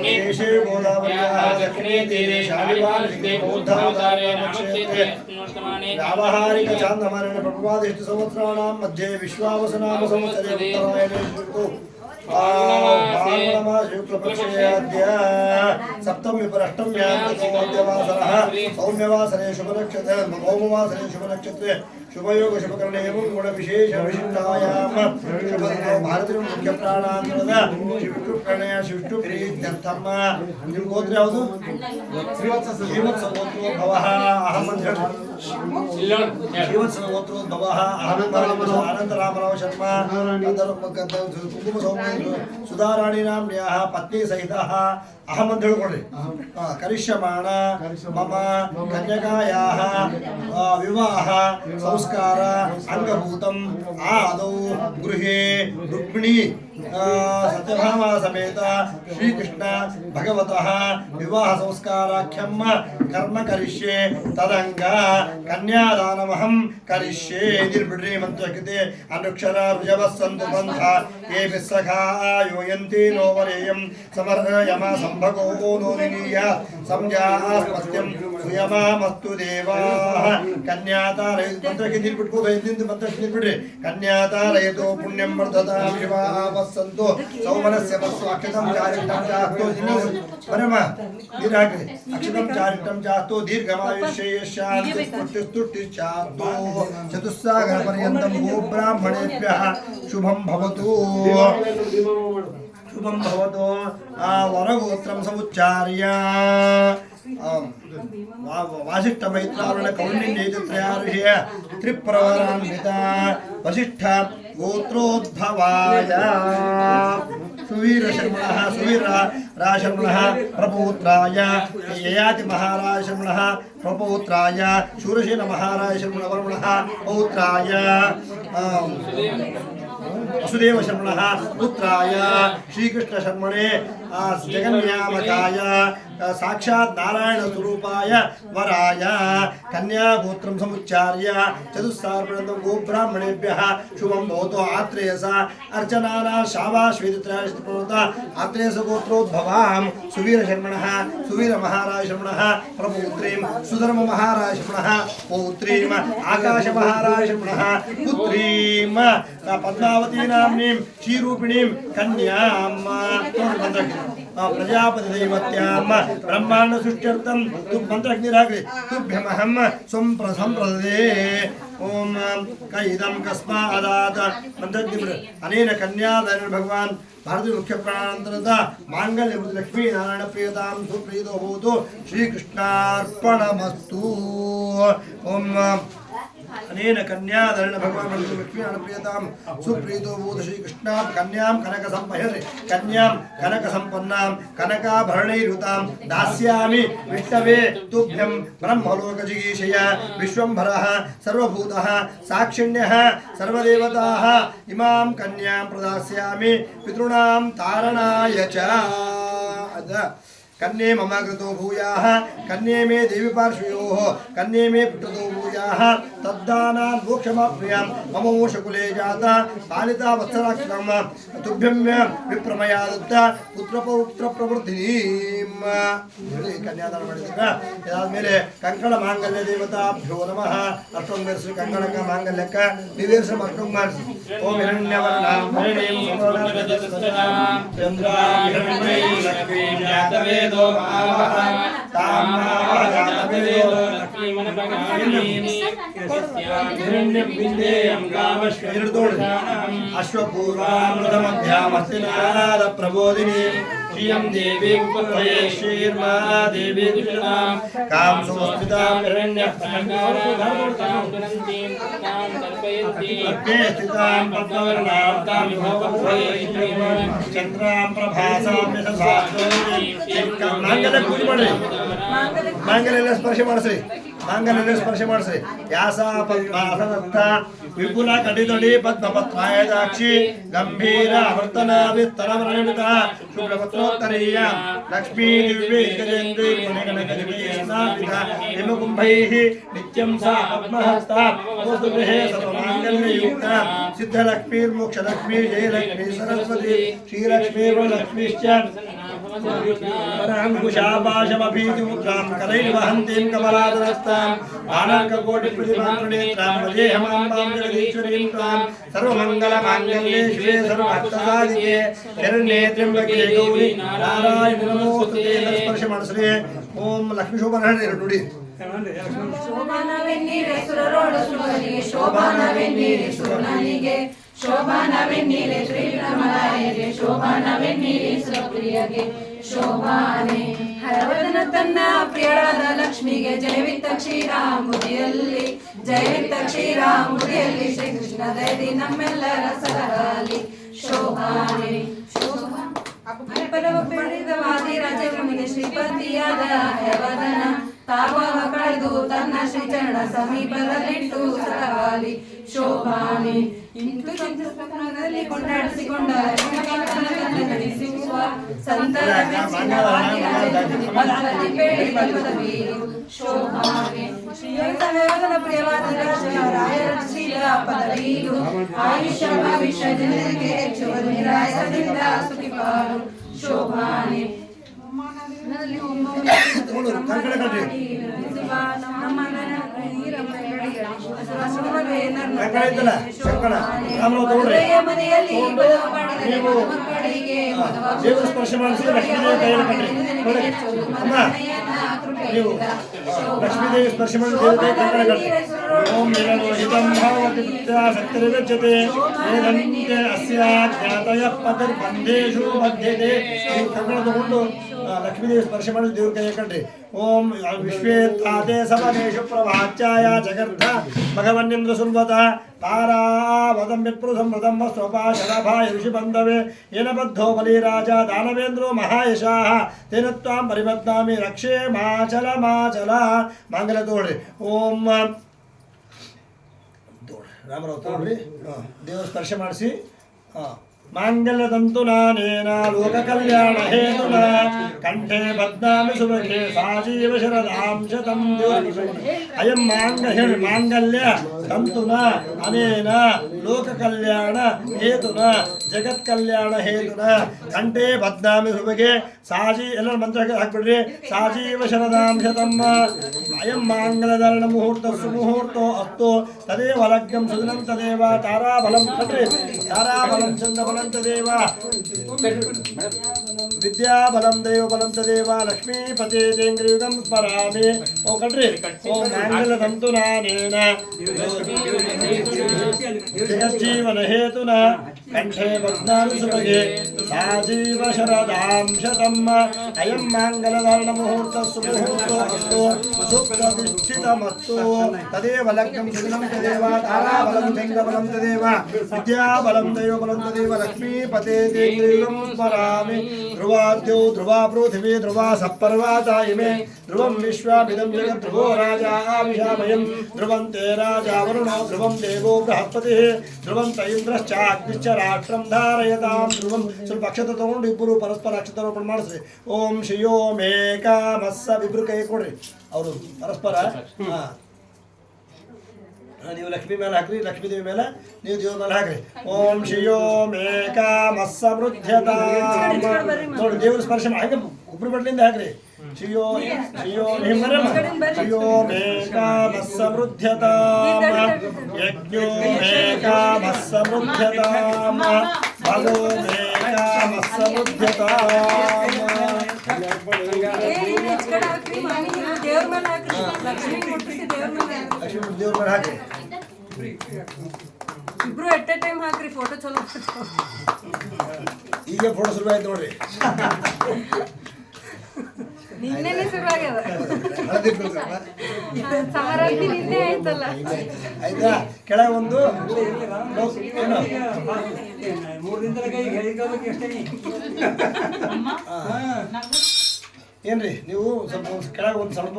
देशे गोदावर्याः दक्षिणे तीरे शालिवार्षिके बौद्धावतारे रामक्षेत्रे व्यावहारिक चान्द्रमानेन प्रभवादिष्ट संवत्सराणां मध्ये विश्वावसुनाम संवत्सरे उत्तरायणे ऋतौ शुक्लपक्षेऽद्य सप्तमी परष्टम्यां सौम्यवासरः सौम्यवासरे शुभनक्षत्रे भौमवासरे शुभनक्षत्रे शुभयोग शुभकरणे एवं गुणविशेष विशिष्टायां शुभतो भारतीय मुख्य प्राणान्तರದ शिवप्रणय शिवप्रीत्यर्थम ನಿಮ್ಮ ಗೋತ್ರ ಯಾವುದು ಶ್ರೀವತ್ಸ ಗೋತ್ರೋ ಭವಃ ಅಹಮಂತ್ರ ಶ್ರೀವತ್ಸ ಗೋತ್ರೋ ಭವಃ ಅನಂತರಾಮರಾವ್ ಶರ್ಮಾ ಕುಂಕುಮ ಸೌಮ್ಯ ಸುಧಾರಾಣಿ ನಾಮ್ನ್ಯಾಹ ಪತ್ನಿ ಸಹಿತಃ ಅಹಂ ಅಂತ ಹೇಳ್ಕೊಡ್ರಿ ಕರಿಷ್ಯಮಾಣ ಮಮ ಕನ್ಯಕಾಯಾಹ ವಿವಾಹ ಸಂಸ್ಕಾರ ಅಂಗಭೂತಂ ಆದೌ ಗೃಹೇ ರುಕ್ಮಿಣಿ सत्यभामा समेत श्रीकृष्ण भगवतः विवाह संस्काराख्यम कर्म करिष्ये तदंग कन्यादानमहं करिष्ये निर्बिड्री मंत्रकृते अनुक्षर रुजवस्सन्तु पंथा ये विस्सखा योयन्ति नो वरेयं समर्यमा संभगो नो निनीय संजास्पत्यं सुयमामस्तु देवाः कन्यातारयतु मंत्रकृते निर्बिड्को वैद्यन्तु मंत्रकृते निर्बिड्रे कन्यातारयतु पुण्यं वर्धता विवाह वस्सन्तु सौमनस्य वस्सु अक्षतं चारितं चास्तु परम दीर्घाग्रे अक्षतं चारितं चास्तु दीर्घमायुष्ये शान्तिस्तुष्टिश्चास्तु चतुस्सागरपर्यन्तं गो ब्राह्मणेभ्यः शुभं भवतु शुभं भवतु वरगोत्रं समुच्चार्य वासिष्ठमैत्रावण कौण्डिन्यैत्रयार्षय त्रिप्रवरान्विता वसिष्ठ गोत्रोद्भवाय सुवीरशर्मणः सुवीरराशर्मणः प्रपौत्राय ययाति महाराजशर्मणः प्रपौत्राय शूरसेन महाराजशर्मणवर्मणः पौत्राय वसुदेव शर्मणः पुत्राय श्रीकृष्ण शर्मणे जगन्यामकाय साक्षात् नारायण स्वरूपाय वराय कन्या गोत्रं समुच्चार्य चतुस्सार्पणं गोब्राह्मणेभ्यः शुभं भवतु आत्रेयसा अर्चनाना शावाश्वेतत्रयाश्रितप्रवता आत्रेयस गोत्रोद्भवां सुवीर शर्मणः सुवीर महाराज शर्मणः प्रपौत्रीं सुधर्म महाराज शर्मणः पौत्रीं आकाश महाराज शर्मणः पुत्रीं पद्मावती नाम्नीं श्रीरूपिणीं कन्यां प्रजापति दैवत्यां ब्रह्मांड सृष्ट्यर्थं मंत्रग्निराग्रे तुभ्यमहं संप्रददे ओम कैदं कस्मादात मंत्रग्नि अनेन कन्यादानेन भगवान भारतीय मुख्य प्राणांतरता मांगल्य लक्ष्मी नारायण प्रियतां सुप्रीतो भवतु श्रीकृष्णार्पणमस्तु ओम अनेन कन्यादानेन भगवान भारतीय लक्ष्मी नारायण प्रियतां सुप्रीतो भवतु श्रीकृष्णां कन्यां कनक संपह्यते कन्यां कनक संपन्नां कनकाभरणैरुतां दास्यामि विष्णवे तुभ्यं ब्रह्मलोकजिगीषय विश्वंभरः सर्वभूतः साक्षिण्यः सर्वदेवताः इमां कन्यां प्रदास्यामि पितॄणां तारणाय च कन्ये मम कृतो भूयाः कन्ये मे देवी पार्श्वयोः कन्ये मे पुत्रतो भूयाः तद्दानान् मोक्षमाप्नुयां मम मोक्षकुले जाता पालिता वत्सराक्षरं तुभ्यं विप्रमया दत्ता पुत्रपौत्रप्रवृद्धिनीं कन्यादान ಮಾಡಿದಾಗ ಇದಾದ್ಮೇಲೆ ಕಂಕಣ ಮಾಂಗಲ್ಯ ದೇವತಾಭ್ಯೋ ನಮಃ ಅಷ್ಟೊಂದು ಮೆರೆಸಿ ಕಂಕಣಕ ಮಾಂಗಲ್ಯಕ ನಿವೇಶ ಅಷ್ಟೊಂದು ಮಾಡಿಸಿ ಓಂ ಹಿರಣ್ಯವರ್ಣ ಹರಿಣೀಂ ಚಂದ್ರಾಂ ಹಿರಣ್ಮಯೀ ಲಕ್ಷ್ಮೀಂ ಜಾತವೇದೋ अश्वपूर्वामृतमध्यामस्तिनाद प्रबोधिनी श्रियं देवी उपत्वये श्रीर्मा देवी दुष्टां कां सुस्थितां हिरण्यप्रकारां दुरन्तीं तां कल्पयन्ति अग्ने स्थितां पद्मवर्णां तां विभवत्वये चन्द्रां प्रभासां यशसास्त्रोति मांगल्य पूजा ಮಾಡಿ ಮಾಂಗಲ್ಯ ಸ್ಪರ್ಶ ಮಾಡಿಸಿ ಮಾಂಗಲ್ಯ ಸ್ಪರ್ಶ ಮಾಡಿಸಿ ಯಾಸ ಪದ್ಮಾಸನಸ್ಥ ವಿಪುಲ ಕಟಿತೊಡಿ ಪದ್ಮಪತ್ರಾಯ ದಾಕ್ಷಿ ಗಂಭೀರ ಅವರ್ತನ ವಿಸ್ತರವರ್ಣಿತ ಶುಭ್ರಪತ್ರೋತ್ತರೀಯ ಲಕ್ಷ್ಮೀ ದಿವ್ಯೇ ಗಜೇಂದ್ರೇ ಮಣಿಗಣಕನಿವೇಶನಾಪಿತ ಹಿಮಕುಂಭೈಃ ನಿತ್ಯಂ ಸಾ ಪದ್ಮಹಸ್ತ ವಸ್ತುಗೃಹೇ ಸರ್ವಮಾಂಗಲ್ಯಯುಕ್ತ ಸಿದ್ಧಲಕ್ಷ್ಮೀರ್ಮೋಕ್ಷಲಕ್ಷ್ಮೀ ಜಯಲಕ್ಷ್ಮೀ ಸರಸ್ವತಿ ಶ್ರೀಲಕ್ಷ್ಮೀ ವರಲಕ್ಷ್ಮೀಶ್ಚ पराङ्कुशापाशमभीतिमुद्रां करैर्वहन्तीं कमलादरस्ताम् आनर्ककोटिप्रतिभान्त्रिनेत्रां वजेहमाम्बां जगदीश्वरीं तां सर्वमङ्गलमाङ्गल्ये शिवे सर्वार्थसाधिके शरण्ये त्र्यम्बके गौरी नारायणि नमोस्तुते स्पर्शमनसरे ओं लक्ष्मीशोभनहरे नुಡಿ ಶೋಭಾನವೆನ್ನೀರೆ ಸುರರೋಡ ಸುರನಿಗೆ ಶೋಭಾನವೆನ್ನೀರೆ ಸುರನಿಗೆ ಶೋಭಾನವೆನ್ನೀರೆ ಶ್ರೀರಾಮರಾಯಗೆ ಶೋಭಾನವೆನ್ನೀರೆ ಸುರಪ್ರಿಯಗೆ ಶೋಭಾನೆ ಹರವದನ ತನ್ನ ಪ್ರಿಯಳಾದ ಲಕ್ಷ್ಮಿಗೆ ಜಯವಿತ್ತ ಕ್ಷೀರಾಂಬುದಿಯಲ್ಲಿ ಜಯವಿತ್ತ ಕ್ಷೀರಾಂಬುದಿಯಲ್ಲಿ ಶ್ರೀಕೃಷ್ಣ ದಯದಿ ನಮ್ಮೆಲ್ಲರ ಸರಹಲಿ ಶೋಭಾನೆ ಶೋಭಾ ಅಪರವ ಪೀಡಿತವಾದಿ ರಾಜನಿಗೆ ಶ್ರೀಪತಿಯಾದ ಹಯವದನ ತಾಪವ ಕಳೆದು ತನ್ನ ಶ್ರೀಚರಣ ಸಮೀಪದಲ್ಲಿಟ್ಟು ಸರವಾಲಿ ಶೋಭಾನೆ ಇಂತು ಚಿಂತನಲ್ಲಿ ಕೊಂಡಾಡಿಸಿಕೊಂಡ ನಡೆಸಿರುವ ಸಂತರ ಶೋಭಾನೆ ಶ್ರೀಯಂತನ ಪ್ರಿಯವಾದ ರಾಯರ ಶ್ರೀಲ ಪದವಿಯು ಆಯುಷ್ಯ ಭವಿಷ್ಯ ಜನರಿಗೆ ಹೆಚ್ಚುವ ನಿರಾಯದಿಂದ ಸುಖಿಪಾರು ಶೋಭಾನೆ ಮನೆಯಲ್ಲಿ ದೇವರ ಸ್ಪರ್ಶ ಮಾಡಿಸಿ ಲಕ್ಷ್ಮೀದೇವಿ ಕೈಯಲ್ಲಿ ಕಟ್ರಿ. ನೀವು ಲಕ್ಷ್ಮೀದೇವಿ ಸ್ಪರ್ಶ ಮಾಡಿ ದೇವರ ಕೈ ಕಂಕಣ ಕಟ್ರಿ. ಓಂ ನಿರರೋಹಿತಂ ಭಾವತಿ ಸಕ್ತಿರ್ಗಚ್ಚತೆ ವೇದಂತೆ ಅಸ್ಯ ಜ್ಞಾತಯ ಪದರ್ಬಂಧೇಷು ಮಧ್ಯತೆ. ನೀವು ಕಂಕಣ ತಗೊಂಡು ಲಕ್ಷ್ಮೀದೇವಿ ಸ್ಪರ್ಶ ಮಾಡಿ ದೇವ್ರ ಕೈ ಕಟ್ರಿ. ಓಂ ವಿಶ್ವೇ ತಾತೆ ಸಮನೇಶು ಪ್ರವಾಚ್ಯಾಯ ಜಗರ್ಧ ಭಗವನ್ನಿಂದ್ರ ಸುನ್ವತ ತಾರಾವದಂ ವಿಪ್ರುಧಂ ಮೃದಂ ಸ್ವಪಾ ಶರಭಾಯ ಋಷಿ ಬಂಧವೇ ಏನ ಬದ್ಧೋ ಬಲಿರಾಜ ದಾನವೇಂದ್ರೋ ಮಹಾಯಶಾಃ ತೇನ ತ್ವಾಂ ಪರಿಬದ್ಧಾಮಿ ರಕ್ಷೇ ಮಾಚಲ ಮಾಚಲ. ಮಾಂಗಲ್ಯ ತೋಳ್ರಿ. ಓಂ ರಾಮರಾವ್ ತೋಳ್ರಿ. ದೇವರ ಸ್ಪರ್ಶ ಮಾಡಿಸಿ. ಮಾಂಗಲ್ಯದಂತು ನಾನೇನ ಲೋಕ ಕಲ್ಯಾಣ ಹೇತುನ ಕಂಠೆ ಬದ್ನಾಮಿ ಸುಭಗೆ ಸಾಜೀವ ಶರದಾಂ ಶತಂ. ಅಯಂ ಹೇಳಿ ಮಾಂಗಲ್ಯ ತಂತುನ ಅನೇನ ಲೋಕ ಕಲ್ಯಾಣ ಹೇತುನ ಜಗತ್ ಕಲ್ಯಾಣ ಹೇತುನ ಕಂಠೆ ಬದ್ನಾಮಿ ಸುಭಗೆ ಸಾಜಿ ಎಲ್ಲರ ಮಂತ್ರ ಹಾಕ್ಬಿಡ್ರಿ. ಸಾಜೀವ ಶರದಾಂ ಶತಂ. ಅಯಂ ಮಾಂಗಲ್ಯಧಾರಣ ಮುಹೂರ್ತ ಸುಮುಹೂರ್ತೋ ಅಸ್ತು ತದೇವ ಲಗ್ನಂ ಸುದಿನಂ ತದೇವ ತಾರಾಬಲಂ ಕಟ್ರಿ. ತಾರಾಬಲಂ ಚಂದ್ರಬಲಂ ತದೇವ ವಿದ್ಯಾಬಲಂ ದೇವಬಲಂ ತದೇವ ಲಕ್ಷ್ಮೀಪತಿ ತೇಂದ್ರಿಯುಗಂ ಸ್ಮರಾಮಿ. ಓ ಕಟ್ರಿ. ಓಂ ಮಾಂಗಲ್ಯದಂತು ನಾನೇನ ಜಗಜ್ಜೀವನ ಹೇತುನ ಕಂಠೆ ಬದ್ನಾಮಿ ಸುಭಗೆ ಸಾಜೀವ ಶರದಾಂ ಶತಂ. ಅಯಂ ಮಾಂಗಲ್ಯಧಾರಣ ಮುಹೂರ್ತ ಸುಮುಹೂರ್ತೋ ಅಸ್ತು ಸುಪ್ರತಿಷ್ಠಿತಮಸ್ತು ತದೇವ ಲಗ್ನಂ ಸುದಿನಂ ತದೇವ ತಾರಾಬಲಂ ಚಂದ್ರಬಲಂ ತದೇವ ವಿದ್ಯಾಬಲಂ ದೇವಬಲಂ ತದೇವ ಲಕ್ಷ್ಮೀಪತೆ ತೇಂದ್ರಿಯುಗಂ ಸ್ಮರಾಮಿ. ಧ್ರುವಾದ್ಯೌ ಧ್ರುವ ಪೃಥಿವೀ ಧ್ರುವ ಸಪ್ಪರ್ವಾತಾ ಇಮೆ ಧ್ರುವಂ ವಿಶ್ವಾಮಿದಂ ಜಗತ್ ಧ್ರುವೋ ರಾಜಾ ಆವಿಷಾಮಯಂ ಧ್ರುವಂತೆ ರಾಜಾ ವರುಣೋ ಧ್ರುವಂ ದೇವೋ ಬೃಹಸ್ಪತಿ ಧ್ರುವಂತ ಇಂದ್ರಶ್ಚಾಗ್ನಿಶ್ಚ ರಾಷ್ಟ್ರಂ ಧಾರಯತಾಂ ಧ್ರುವಂ. ಸ್ವಲ್ಪ ಅಕ್ಷತ ತಗೊಂಡು ಇಬ್ಬರು ಪರಸ್ಪರ ಅಕ್ಷತಾರೋಪಣ ಮಾಡಿಸ್ರಿ. ಓಂ ಶ್ರೀಯೋ ಮೇಕ ಮಸ್ಸ ಇಬ್ರು ಕೈ ಕೊಡ್ರಿ. ಅವರು ಪರಸ್ಪರ ನೀವು ಲಕ್ಷ್ಮೀ ಮೇಲೆ ಹಾಕ್ರಿ. ಲಕ್ಷ್ಮೀ ದೇವಿ ಮೇಲೆ ನೀವು ದೇವ್ರ ಮೇಲೆ ಹಾಕ್ರಿ. ಓಂ ಶ್ರೀಯೋ ಮೇಕ ಮಸ್ಸ ಮೃಧ್ಯತಾ. ನೋಡಿ ದೇವ್ರ ಸ್ಪರ್ಶ ಹಾಗೆ ಒಬ್ರು ಬಡ್ಲಿಂದ ಹಾಕ್ರಿ. ಶ್ರೀಯೋ ಶ್ರೀಯೋ ಶ್ರೀಯೋ ಮೇಕ ಮಸ್ಸ ಮೃಧ್ಯತಾಂ ಯಜ್ಞೋ ಮೇಕ ಮಸ್ಸ ಮುಧ್ಯತಾಂ ಭಗೋ ಮೇಕ ಮಸ್ಸ ಮುಧ್ಯತಾಂ. ಲಕ್ಷ್ಮೀ ದೇವ್ರ ಮೇಲೆ ಹಾಕ್ರಿ. ಇಬ್ರು ಎಟ್ ಎ ಟೈಮ್ ಹಾಕ್ರಿ. ಫೋಟೋ ಚಲೋ ಈಗ ಫೋಟೋ ಶುರು ಆಯ್ತು ನೋಡ್ರಿ. ನಿನ್ನೆನೆ ಶುರು ಆಗ್ಯದ ಸಮಾರಾಧಿ ನಿನ್ನೆ ಆಯ್ತಲ್ಲ. ಆಯ್ತಾ ಕೆಳಗೆ ಒಂದು ಏನ್ರಿ ನೀವು ಸ್ವಲ್ಪ ಕೆಳಗೆ ಒಂದು ಸ್ವಲ್ಪ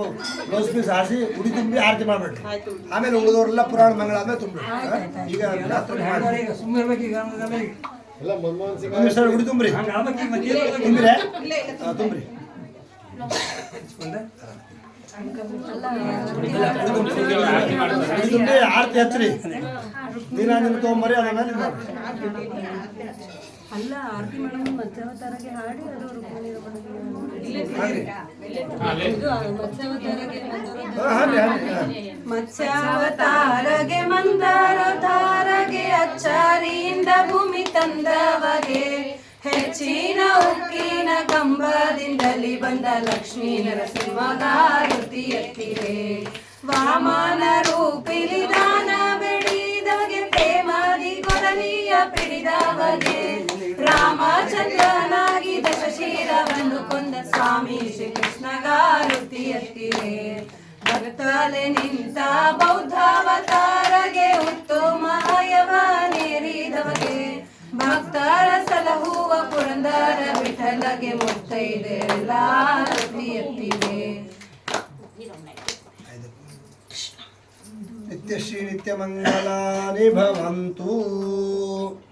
ಬ್ಲೌಸ್ ಪೀಸ್ ಹಾಸಿ ಉಡಿ ತುಂಬಿ ಆರತಿ ಮಾಡ್ಬೇಡ್ರಿ. ಆಮೇಲೆ ಉಳಿದವರೆಲ್ಲ ಪುರಾಣ ಮಂಗಳ ಆದ್ಮೇಲೆ ತುಂಬ್ರಿ. ಈಗ ಉಡಿ ತುಂಬ್ರಿ ತುಂಬ್ರೆ ತುಂಬ್ರಿ. ತುಂಬಿ ಆರತಿ ಹಚ್ಚ್ರಿ. ನೀರಾಂಜನ ತೊಗೊಂಬರಿ ಅದ ಮೇಲೆ ಅಲ್ಲ ಆರತಿ ಮಾಡೋದು ಮತ್ಸ್ಯಾವತಾರಗೆ ಹಾಡಿ ಅದು ಮತ್ಸ್ಯಾವತಾರಗೆ ಮಂದಾರ ತಾರಗೆ ಅಚ್ಚಾರಿಯಿಂದ ಭೂಮಿ ತಂದವಗೆ ಹೆಚ್ಚಿನ ಉಕ್ಕಿನ ಕಂಬದಿಂದಲಿ ಬಂದ ಲಕ್ಷ್ಮೀ ನರಸಿಂಹಗಾರುತಿ ಎತ್ತಿವೆ. ವಾಮನ ರೂಪಿಲಿ ದಾನ ಬೆಡಿದವಗೆ ಪ್ರೇಮದಿ ಕೊರಲಿಯ ಪಿಡಿದವಗೆ ರಾಮಚಂದ್ರನಾಗಿ ದಶಶಿರವನ್ನು ಕೊಂದ ಸ್ವಾಮಿ ಶ್ರೀಕೃಷ್ಣಗಾರುತಿ ಎತ್ತಿವೆ. ಭಕ್ತಲೆ ನಿಂತ ಬೌದ್ಧಾವತಾರಗೆ ಉತ್ತಮಯವ ನೇರಿದವಗೆ ಭಕ್ತರ ಸಲಹುವ ಪುರಂದರ ವಿಠಲಗೆ ಮುತ್ತೈದೆಲ್ಲ ಎತ್ತಿವೆ. ನಿತ್ಯಶ್ರೀ ನಿತ್ಯಮಂಗಲಾನಿ ಭವಂತು.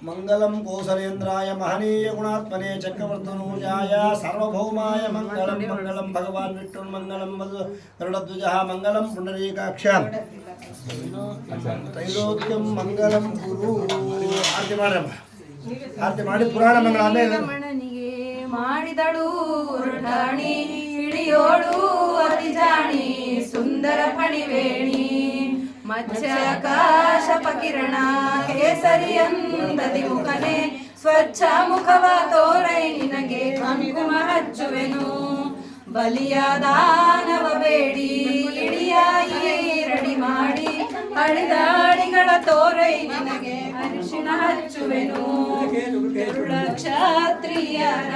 ಮಂಗಲಂ ಕೋಸಲೇಂದ್ರಾಯ ಮಹನೀಯ ಗುಣಾತ್ಮನೆ ಚಕ್ರವರ್ಧನೂಜಾಯ ಸಾರ್ವಭೌಮಾಯ ಮಂಗಳಂ. ಮಂಗಳಂ ಭಗವಾನ್ ವಿಷ್ಣುರ್ಮಂಗಳಂ ಗರುಡಧ್ವಜಃ ಮಂಗಳಂ ಪುಂಡರೀಕಾಕ್ಷ ತ್ರೈಲೋಕ್ಯಂ ಮಂಗಲಂ ಗುರು. ಆರತಿ ಮಾಡ್ರಮ್ಮ. ಆರತಿ ಮಾಡಿ ಪುರಾಣ ಮಂಗಳ ಆಮೇಲೆ ರಮಣನಿಗೆ ಮಾಡಿದಳು ಋಣಾಣಿ ಇಳಿಯೋಳು ಅತಿಜಾಣಿ ಸುಂದರ ಪಣಿವೇಣಿ ಮತ್ಸ್ಯಾಕಾಶ ಪಕಿರಣ ಕೇಸರಿಯಂದದಿ ಮುಖನೆ ಸ್ವಚ್ಛ ಮುಖವ ತೋರೈ ನಿನಗೆ ಕುಂಕುಮ ಹಚ್ಚುವೆನು ಬಲಿಯಾದಾನವ ಬೇಡಿ ಇಡಿಯಾಗಿ ರೆಡಿ ಮಾಡಿ ಅಳಿದಾಡಿಗಳ ತೋರೈ ನಿನಗೆ ಅರಿಶಿಣ ಹಚ್ಚುವೆನು ಗರುಡ ಕ್ಷತ್ರಿಯರ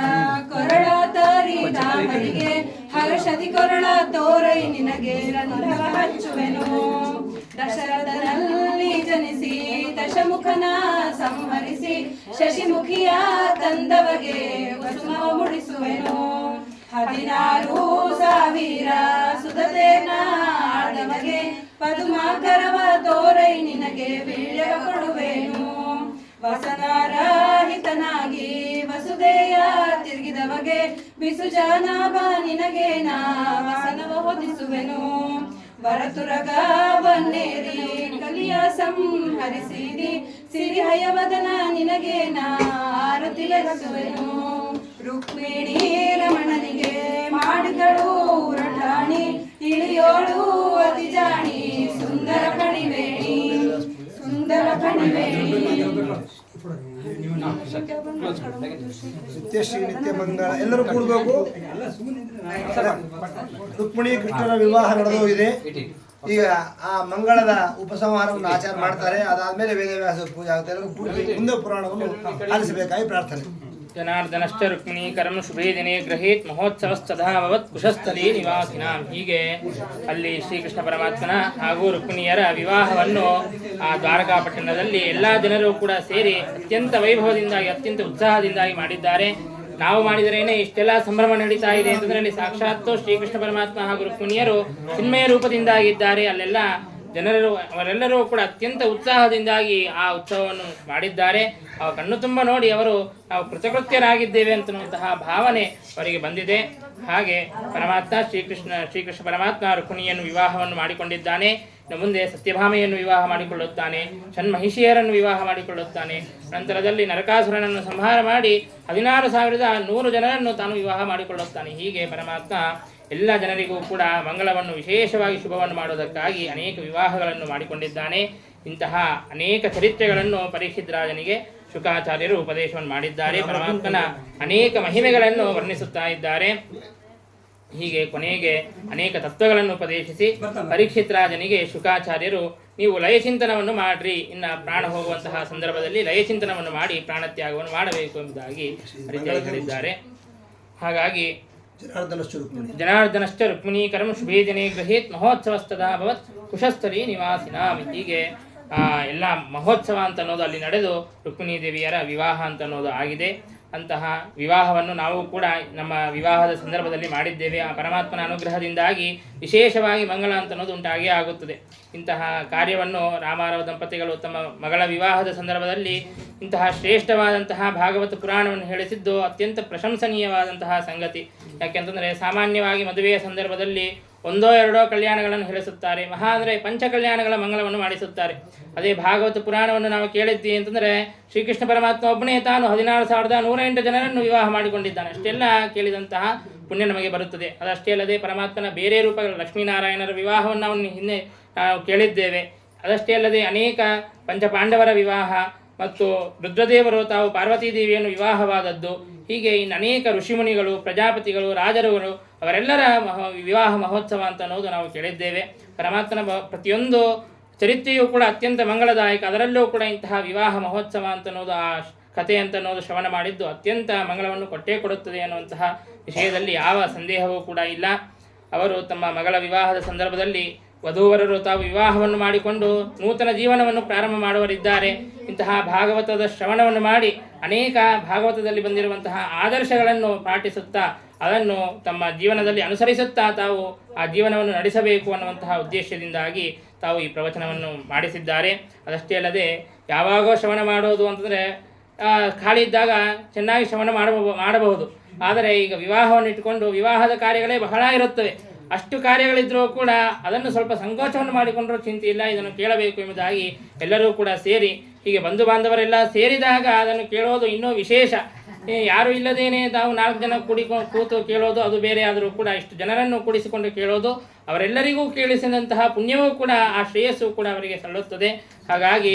ಕೊರಳ ತರಿದಾರಿಗೆ ಹರ್ಷದಿ ಕೊರಳ ತೋರೈ ನಿನಗೆ ರಂಧ್ರವ ಹಚ್ಚುವೆನು ದಶರಥನಲ್ಲಿ ಜನಿಸಿ ದಶಮುಖನ ಸಂಹರಿಸಿ ಶಶಿಮುಖಿಯ ತಂದವಗೆ ಕುಸುಮವ ಮುಡಿಸುವೆನು 16,000 ಸುಧದೇನ ಆದವಗೆ ಪದುಮಾಕರವ ತೋರೈ ನಿನಗೆ ವೀಳ್ಯವ ಕೊಡುವೆನು ವಸನಾರಹಿತನಾಗಿ ವಸುದೆಯ ತಿರುಗಿದವಗೆ ಬಿಸುಜನಾಭ ನಿನಗೆ ನಾ ವಸನವ ಹೊದಿಸುವೆನು ವರತುರಗವನ್ನೇರಿ ಕಲಿಯ ಸಂಹರಿಸಿದಿ ಸಿರಿಹಯವದನ ನಿನಗೆ ನಾ ಆರತಿಗಳಿಸುವೆನು ರುಕ್ಮಿಣಿ ರಮಣನಿಗೆ ಮಾಡಿದಳು ರಟಾಣಿ ಇಳಿಯೋಳು ಅತಿಜಾಣಿ ಸುಂದರ ಪಣಿವೇಣಿ ಸುಂದರ ಪಣಿವೇಣಿ ನಿತ್ಯಶ್ರೀ ನಿತ್ಯ ಮಂಗಳ. ಎಲ್ಲರೂ ಕೂಡಬೇಕು. ರುಕ್ಮಿಣಿ ಕೃಷ್ಣರ ವಿವಾಹ ನಡೆದೋಗಿದೆ. ಈಗ ಆ ಮಂಗಳದ ಉಪಸಂಹಾರವನ್ನು ಆಚಾರ ಮಾಡ್ತಾರೆ. ಅದಾದ್ಮೇಲೆ ವೇದವ್ಯಾಸ ಪೂಜೆ ಆಗುತ್ತೆ. ಎಲ್ಲರೂ ಕೂಡಿ ಮುಂದೆ ಪುರಾಣವನ್ನು ಆಲಿಸಬೇಕಾಗಿ ಪ್ರಾರ್ಥನೆ. ಜನಾರ್ದನಶ್ಚ ರುಕ್ಮಿಣೀಕರಂ ಶುಭೇ ದಿನೇ ಗೃಹೀತ್ ಮಹೋತ್ಸವಸ್ತದಾಭವತ್ ಕುಶಸ್ಥಳೀ ನಿವಾಸಿನಾಂ. ಹೀಗೆ ಅಲ್ಲಿ ಶ್ರೀಕೃಷ್ಣ ಪರಮಾತ್ಮನ ಹಾಗೂ ರುಕ್ಮಿಣಿಯರ ವಿವಾಹವನ್ನು ಆ ದ್ವಾರಕಾಪಟ್ಟಣದಲ್ಲಿ ಎಲ್ಲ ಜನರು ಕೂಡ ಸೇರಿ ಅತ್ಯಂತ ವೈಭವದಿಂದಾಗಿ ಅತ್ಯಂತ ಉತ್ಸಾಹದಿಂದಾಗಿ ಮಾಡಿದ್ದಾರೆ. ನಾವು ಮಾಡಿದರೇನೆ ಇಷ್ಟೆಲ್ಲ ಸಂಭ್ರಮ ನಡೀತಾ ಇದೆ ಅಂತಂದ್ರೆ ಅಲ್ಲಿ ಸಾಕ್ಷಾತ್ತು ಶ್ರೀಕೃಷ್ಣ ಪರಮಾತ್ಮ ಹಾಗೂ ರುಕ್ಮಿಣಿಯರು ಚಿನ್ಮಯ ರೂಪದಿಂದಾಗಿದ್ದಾರೆ. ಅಲ್ಲೆಲ್ಲ ಜನರು ಅವರೆಲ್ಲರೂ ಕೂಡ ಅತ್ಯಂತ ಉತ್ಸಾಹದಿಂದಾಗಿ ಆ ಉತ್ಸವವನ್ನು ಮಾಡಿದ್ದಾರೆ. ಆ ಕಣ್ಣು ತುಂಬ ನೋಡಿ ಅವರು ನಾವು ಕೃತಕೃತ್ಯರಾಗಿದ್ದೇವೆ ಅಂತನ್ನುವಂತಹ ಭಾವನೆ ಅವರಿಗೆ ಬಂದಿದೆ. ಹಾಗೆ ಪರಮಾತ್ಮ ಶ್ರೀಕೃಷ್ಣ ಪರಮಾತ್ಮ ರುಕ್ಮಿಣಿಯನ್ನು ವಿವಾಹವನ್ನು ಮಾಡಿಕೊಂಡಿದ್ದಾನೆ. ಇನ್ನು ಮುಂದೆ ಸತ್ಯಭಾಮೆಯನ್ನು ವಿವಾಹ ಮಾಡಿಕೊಳ್ಳುತ್ತಾನೆ, ಷಣ್ಮಹಿಷಿಯರನ್ನು ವಿವಾಹ ಮಾಡಿಕೊಳ್ಳುತ್ತಾನೆ. ನಂತರದಲ್ಲಿ ನರಕಾಸುರನನ್ನು ಸಂಹಾರ ಮಾಡಿ 16,100 ಜನರನ್ನು ತಾನು ವಿವಾಹ ಮಾಡಿಕೊಳ್ಳುತ್ತಾನೆ. ಹೀಗೆ ಪರಮಾತ್ಮ ಎಲ್ಲ ಜನರಿಗೂ ಕೂಡ ಮಂಗಳವನ್ನು ವಿಶೇಷವಾಗಿ ಶುಭವನ್ನು ಮಾಡುವುದಕ್ಕಾಗಿ ಅನೇಕ ವಿವಾಹಗಳನ್ನು ಮಾಡಿಕೊಂಡಿದ್ದಾನೆ. ಇಂತಹ ಅನೇಕ ಚರಿತ್ರೆಗಳನ್ನು ಪರೀಕ್ಷಿತ್ ರಾಜನಿಗೆ ಶುಕಾಚಾರ್ಯರು ಉಪದೇಶವನ್ನು ಮಾಡಿದ್ದಾರೆ. ಪರಮಾತ್ಮನ ಅನೇಕ ಮಹಿಮೆಗಳನ್ನು ವರ್ಣಿಸುತ್ತಾ ಇದ್ದಾರೆ. ಹೀಗೆ ಕೊನೆಗೆ ಅನೇಕ ತತ್ವಗಳನ್ನು ಉಪದೇಶಿಸಿ ಪರೀಕ್ಷಿತ್ ರಾಜನಿಗೆ ಶುಕಾಚಾರ್ಯರು ನೀವು ಲಯಚಿಂತನವನ್ನು ಮಾಡ್ರಿ, ಇನ್ನು ಪ್ರಾಣ ಹೋಗುವಂತಹ ಸಂದರ್ಭದಲ್ಲಿ ಲಯಚಿಂತನವನ್ನು ಮಾಡಿ ಪ್ರಾಣತ್ಯಾಗವನ್ನು ಮಾಡಬೇಕು ಎಂಬುದಾಗಿ ಹೇಳಿದ್ದಾರೆ. ಹಾಗಾಗಿ ಜನಾರ್ದನಶ್ಚ ರುಕ್ಮಿಣೀಕರಂ ಶುಭೇ ದಿನೇ ಗೃಹೀತ್ ಮಹೋತ್ಸವಸ್ತದಾಭವತ್ ಕುಶಸ್ಥಳೀ ನಿವಾಸಿನಾಂ. ಹೀಗೆ ಎಲ್ಲ ಮಹೋತ್ಸವ ಅಂತ ಅನ್ನೋದು ಅಲ್ಲಿ ನಡೆದು ರುಕ್ಮಿಣೀ ದೇವಿಯರ ವಿವಾಹ ಅಂತ ಅನ್ನೋದು ಆಗಿದೆ. ಅಂತಹ ವಿವಾಹವನ್ನು ನಾವು ಕೂಡ ನಮ್ಮ ವಿವಾಹದ ಸಂದರ್ಭದಲ್ಲಿ ಮಾಡಿದ್ದೇವೆ. ಆ ಪರಮಾತ್ಮನ ಅನುಗ್ರಹದಿಂದಾಗಿ ವಿಶೇಷವಾಗಿ ಮಂಗಳ ಅಂತ ಅನ್ನೋದು ಉಂಟಾಗಿಯೇ ಆಗುತ್ತದೆ. ಇಂತಹ ಕಾರ್ಯವನ್ನು ರಾಮಾರಾವ್ ದಂಪತಿಗಳು ತಮ್ಮ ಮಗಳ ವಿವಾಹದ ಸಂದರ್ಭದಲ್ಲಿ ಇಂತಹ ಶ್ರೇಷ್ಠವಾದಂತಹ ಭಾಗವತ ಪುರಾಣವನ್ನು ಹೇಳಿಸಿದ್ದು ಅತ್ಯಂತ ಪ್ರಶಂಸನೀಯವಾದಂತಹ ಸಂಗತಿ. ಯಾಕೆಂತಂದರೆ ಸಾಮಾನ್ಯವಾಗಿ ಮದುವೆಯ ಸಂದರ್ಭದಲ್ಲಿ 1-2 ಕಲ್ಯಾಣಗಳನ್ನು ಹೇಳಿಸುತ್ತಾರೆ, ಮಹಾ ಅಂದರೆ ಪಂಚಕಲ್ಯಾಣಗಳ ಮಂಗಳವನ್ನು ಮಾಡಿಸುತ್ತಾರೆ. ಅದೇ ಭಾಗವತ ಪುರಾಣವನ್ನು ನಾವು ಕೇಳಿದ್ವಿ ಅಂತಂದರೆ ಶ್ರೀಕೃಷ್ಣ ಪರಮಾತ್ಮ ಒಬ್ಬನೇ ತಾನು 16,108 ಜನರನ್ನು ವಿವಾಹ ಮಾಡಿಕೊಂಡಿದ್ದಾನೆ. ಅಷ್ಟೆಲ್ಲ ಕೇಳಿದಂತಹ ಪುಣ್ಯ ನಮಗೆ ಬರುತ್ತದೆ. ಅದಷ್ಟೇ ಅಲ್ಲದೆ ಪರಮಾತ್ಮನ ಬೇರೆ ರೂಪಗಳು ಲಕ್ಷ್ಮೀನಾರಾಯಣರ ವಿವಾಹವನ್ನು ನಾವು ಹಿಂದೆ ನಾವು ಕೇಳಿದ್ದೇವೆ. ಅದಷ್ಟೇ ಅಲ್ಲದೆ ಅನೇಕ ಪಂಚಪಾಂಡವರ ವಿವಾಹ ಮತ್ತು ರುದ್ರದೇವರು ತಾವು ಪಾರ್ವತೀ ದೇವಿಯನ್ನು ವಿವಾಹವಾದದ್ದು. ಹೀಗೆ ಇನ್ನು ಅನೇಕ ಋಷಿಮುನಿಗಳು, ಪ್ರಜಾಪತಿಗಳು, ರಾಜರುಗಳು ಅವರೆಲ್ಲರ ವಿವಾಹ ಮಹೋತ್ಸವ ಅಂತ ಅನ್ನೋದು ನಾವು ಕೇಳಿದ್ದೇವೆ. ಪರಮಾತ್ಮನ ಪ್ರತಿಯೊಂದು ಚರಿತ್ರೆಯೂ ಕೂಡ ಅತ್ಯಂತ ಮಂಗಳದಾಯಕ. ಅದರಲ್ಲೂ ಕೂಡ ಇಂತಹ ವಿವಾಹ ಮಹೋತ್ಸವ ಅಂತ ಅನ್ನೋದು ಆ ಕಥೆ ಅಂತ ಅನ್ನೋದು ಶ್ರವಣ ಮಾಡಿದ್ದು ಅತ್ಯಂತ ಮಂಗಳವನ್ನು ಕೊಟ್ಟೇ ಕೊಡುತ್ತದೆ ಅನ್ನುವಂತಹ ವಿಷಯದಲ್ಲಿ ಯಾವ ಸಂದೇಹವೂ ಕೂಡ ಇಲ್ಲ. ಅವರು ತಮ್ಮ ಮಗಳ ವಿವಾಹದ ಸಂದರ್ಭದಲ್ಲಿ ವಧೂವರರು ತಾವು ವಿವಾಹವನ್ನು ಮಾಡಿಕೊಂಡು ನೂತನ ಜೀವನವನ್ನು ಪ್ರಾರಂಭ ಮಾಡುವರಿದ್ದಾರೆ. ಇಂತಹ ಭಾಗವತದ ಶ್ರವಣವನ್ನು ಮಾಡಿ ಅನೇಕ ಭಾಗವತದಲ್ಲಿ ಬಂದಿರುವಂತಹ ಆದರ್ಶಗಳನ್ನು ಪಾಟಿಸುತ್ತಾ ಅದನ್ನು ತಮ್ಮ ಜೀವನದಲ್ಲಿ ಅನುಸರಿಸುತ್ತಾ ತಾವು ಆ ಜೀವನವನ್ನು ನಡೆಸಬೇಕು ಅನ್ನುವಂತಹ ಉದ್ದೇಶದಿಂದಾಗಿ ತಾವು ಈ ಪ್ರವಚನವನ್ನು ಮಾಡಿಸಿದ್ದಾರೆ. ಅದಷ್ಟೇ ಅಲ್ಲದೆ ಯಾವಾಗೋ ಶ್ರವಣ ಮಾಡೋದು ಅಂತಂದರೆ ಖಾಲಿ ಇದ್ದಾಗ ಚೆನ್ನಾಗಿ ಶ್ರವಣ ಮಾಡಬಹುದು. ಆದರೆ ಈಗ ವಿವಾಹವನ್ನು ಇಟ್ಟುಕೊಂಡು ವಿವಾಹದ ಕಾರ್ಯಗಳೇ ಬಹಳ ಇರುತ್ತವೆ. ಅಷ್ಟು ಕಾರ್ಯಗಳಿದ್ದರೂ ಕೂಡ ಅದನ್ನು ಸ್ವಲ್ಪ ಸಂಕೋಚವನ್ನು ಮಾಡಿಕೊಂಡರೂ ಚಿಂತೆ ಇಲ್ಲ, ಇದನ್ನು ಕೇಳಬೇಕು ಎಂಬುದಾಗಿ ಎಲ್ಲರೂ ಕೂಡ ಸೇರಿ ಹೀಗೆ ಬಂಧು ಬಾಂಧವರೆಲ್ಲ ಸೇರಿದಾಗ ಅದನ್ನು ಕೇಳೋದು ಇನ್ನೂ ವಿಶೇಷ. ಯಾರು ಇಲ್ಲದೇನೆ ತಾವು 4 ಜನ ಕೂತು ಕೇಳೋದು ಅದು ಬೇರೆ. ಆದರೂ ಕೂಡ ಇಷ್ಟು ಜನರನ್ನು ಕೂಡಿಸಿಕೊಂಡು ಕೇಳೋದು ಅವರೆಲ್ಲರಿಗೂ ಕೇಳಿಸಿದಂತಹ ಪುಣ್ಯವೂ ಕೂಡ ಆ ಶ್ರೇಯಸ್ಸು ಕೂಡ ಅವರಿಗೆ ಸಲ್ಲುತ್ತದೆ. ಹಾಗಾಗಿ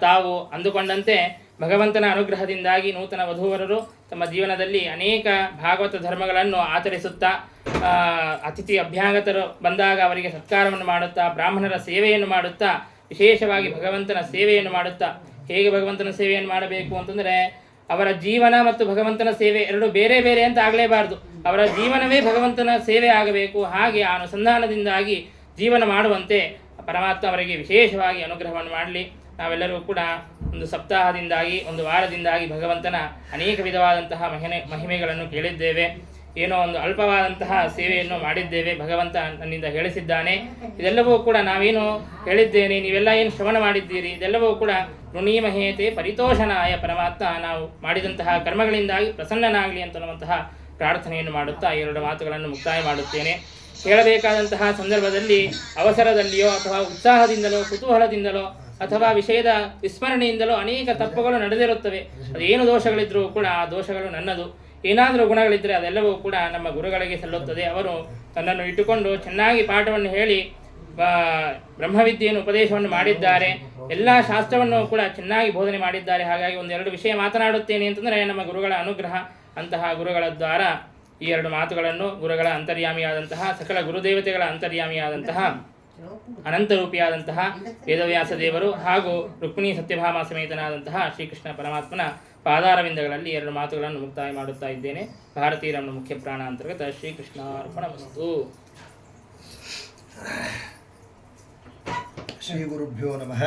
ತಾವು ಅಂದುಕೊಂಡಂತೆ ಭಗವಂತನ ಅನುಗ್ರಹದಿಂದಾಗಿ ನೂತನ ವಧೂವರರು ತಮ್ಮ ಜೀವನದಲ್ಲಿ ಅನೇಕ ಭಾಗವತ ಧರ್ಮಗಳನ್ನು ಆಚರಿಸುತ್ತಾ ಅತಿಥಿ ಅಭ್ಯಾಗತರು ಬಂದಾಗ ಅವರಿಗೆ ಸತ್ಕಾರವನ್ನು ಮಾಡುತ್ತಾ ಬ್ರಾಹ್ಮಣರ ಸೇವೆಯನ್ನು ಮಾಡುತ್ತಾ ವಿಶೇಷವಾಗಿ ಭಗವಂತನ ಸೇವೆಯನ್ನು ಮಾಡುತ್ತಾ, ಹೇಗೆ ಭಗವಂತನ ಸೇವೆಯನ್ನು ಮಾಡಬೇಕು ಅಂತಂದರೆ ಅವರ ಜೀವನ ಮತ್ತು ಭಗವಂತನ ಸೇವೆ ಎರಡು ಬೇರೆ ಬೇರೆ ಅಂತ ಆಗಲೇಬಾರ್ದು. ಅವರ ಜೀವನವೇ ಭಗವಂತನ ಸೇವೆ ಆಗಬೇಕು. ಹಾಗೆ ಆ ಅನುಸಂಧಾನದಿಂದಾಗಿ ಜೀವನ ಮಾಡುವಂತೆ ಪರಮಾತ್ಮ ಅವರಿಗೆ ವಿಶೇಷವಾಗಿ ಅನುಗ್ರಹವನ್ನು ಮಾಡಲಿ. ನಾವೆಲ್ಲರೂ ಕೂಡ ಒಂದು ಸಪ್ತಾಹದಿಂದಾಗಿ ಒಂದು ವಾರದಿಂದಾಗಿ ಭಗವಂತನ ಅನೇಕ ವಿಧವಾದಂತಹ ಮಹಿಮೆಗಳನ್ನು ಕೇಳಿದ್ದೇವೆ. ಏನೋ ಒಂದು ಅಲ್ಪವಾದಂತಹ ಸೇವೆಯನ್ನು ಮಾಡಿದ್ದೇವೆ. ಭಗವಂತ ನನ್ನಿಂದ ಹೇಳಿಸಿದ್ದಾನೆ. ಇದೆಲ್ಲವೂ ಕೂಡ ನಾವೇನು ಹೇಳಿದ್ದೇನೆ, ನೀವೆಲ್ಲ ಏನು ಶ್ರವಣ ಮಾಡಿದ್ದೀರಿ, ಇದೆಲ್ಲವೂ ಕೂಡ ಋಣೀಮಹೇತೆ ಪರಿತೋಷನಾಯ ಪರಮಾತ್ಮ ನಾವು ಮಾಡಿದಂತಹ ಕರ್ಮಗಳಿಂದಾಗಿ ಪ್ರಸನ್ನನಾಗಲಿ ಅಂತನ್ನುವಂತಹ ಪ್ರಾರ್ಥನೆಯನ್ನು ಮಾಡುತ್ತಾ 2 ಮಾತುಗಳನ್ನು ಮುಕ್ತಾಯ ಮಾಡುತ್ತೇನೆ. ಹೇಳಬೇಕಾದಂತಹ ಸಂದರ್ಭದಲ್ಲಿ ಅವಸರದಲ್ಲಿಯೋ ಅಥವಾ ಉತ್ಸಾಹದಿಂದಲೋ ಕುತೂಹಲದಿಂದಲೋ ಅಥವಾ ವಿಷಯದ ವಿಸ್ಮರಣೆಯಿಂದಲೋ ಅನೇಕ ತಪ್ಪುಗಳು ನಡೆದಿರುತ್ತವೆ. ಅದೇನು ದೋಷಗಳಿದ್ರೂ ಕೂಡ ಆ ದೋಷಗಳು ನನ್ನದು. ಏನಾದರೂ ಗುಣಗಳಿದ್ದರೆ ಅದೆಲ್ಲವೂ ಕೂಡ ನಮ್ಮ ಗುರುಗಳಿಗೆ ಸಲ್ಲುತ್ತದೆ. ಅವರು ತನ್ನನ್ನು ಇಟ್ಟುಕೊಂಡು ಚೆನ್ನಾಗಿ ಪಾಠವನ್ನು ಹೇಳಿ ಬ್ರಹ್ಮವಿದ್ಯೆಯನ್ನು ಉಪದೇಶವನ್ನು ಮಾಡಿದ್ದಾರೆ. ಎಲ್ಲ ಶಾಸ್ತ್ರವನ್ನು ಕೂಡ ಚೆನ್ನಾಗಿ ಬೋಧನೆ ಮಾಡಿದ್ದಾರೆ. ಹಾಗಾಗಿ 1-2 ವಿಷಯ ಮಾತನಾಡುತ್ತೇನೆ ಅಂತಂದರೆ ನಮ್ಮ ಗುರುಗಳ ಅನುಗ್ರಹ. ಅಂತಹ ಗುರುಗಳ ದ್ವಾರ ಈ 2 ಮಾತುಗಳನ್ನು ಗುರುಗಳ ಅಂತರ್ಯಾಮಿಯಾದಂತಹ ಸಕಲ ಗುರುದೇವತೆಗಳ ಅಂತರ್ಯಾಮಿಯಾದಂತಹ ಅನಂತರೂಪಿಯಾದಂತಹ ವೇದವ್ಯಾಸ ದೇವರು ಹಾಗೂ ರುಕ್ಮಿಣಿ ಸತ್ಯಭಾಮ ಸಮೇತನಾದಂತಹ ಶ್ರೀಕೃಷ್ಣ ಪರಮಾತ್ಮನ ಪಾದಾರವಿಂದಗಳಲ್ಲಿ 2 ಮಾತುಗಳನ್ನು ಮುಕ್ತಾಯ ಮಾಡುತ್ತಾ ಇದ್ದೇನೆ. ಭಾರತೀಯರನ್ನು ಮುಖ್ಯ ಪ್ರಾಣ ಅಂತರ್ಗತ ಶ್ರೀಕೃಷ್ಣಾರ್ಪಣಮಸ್ತು. ಶ್ರೀ ಗುರುಭ್ಯೋ ನಮಃ.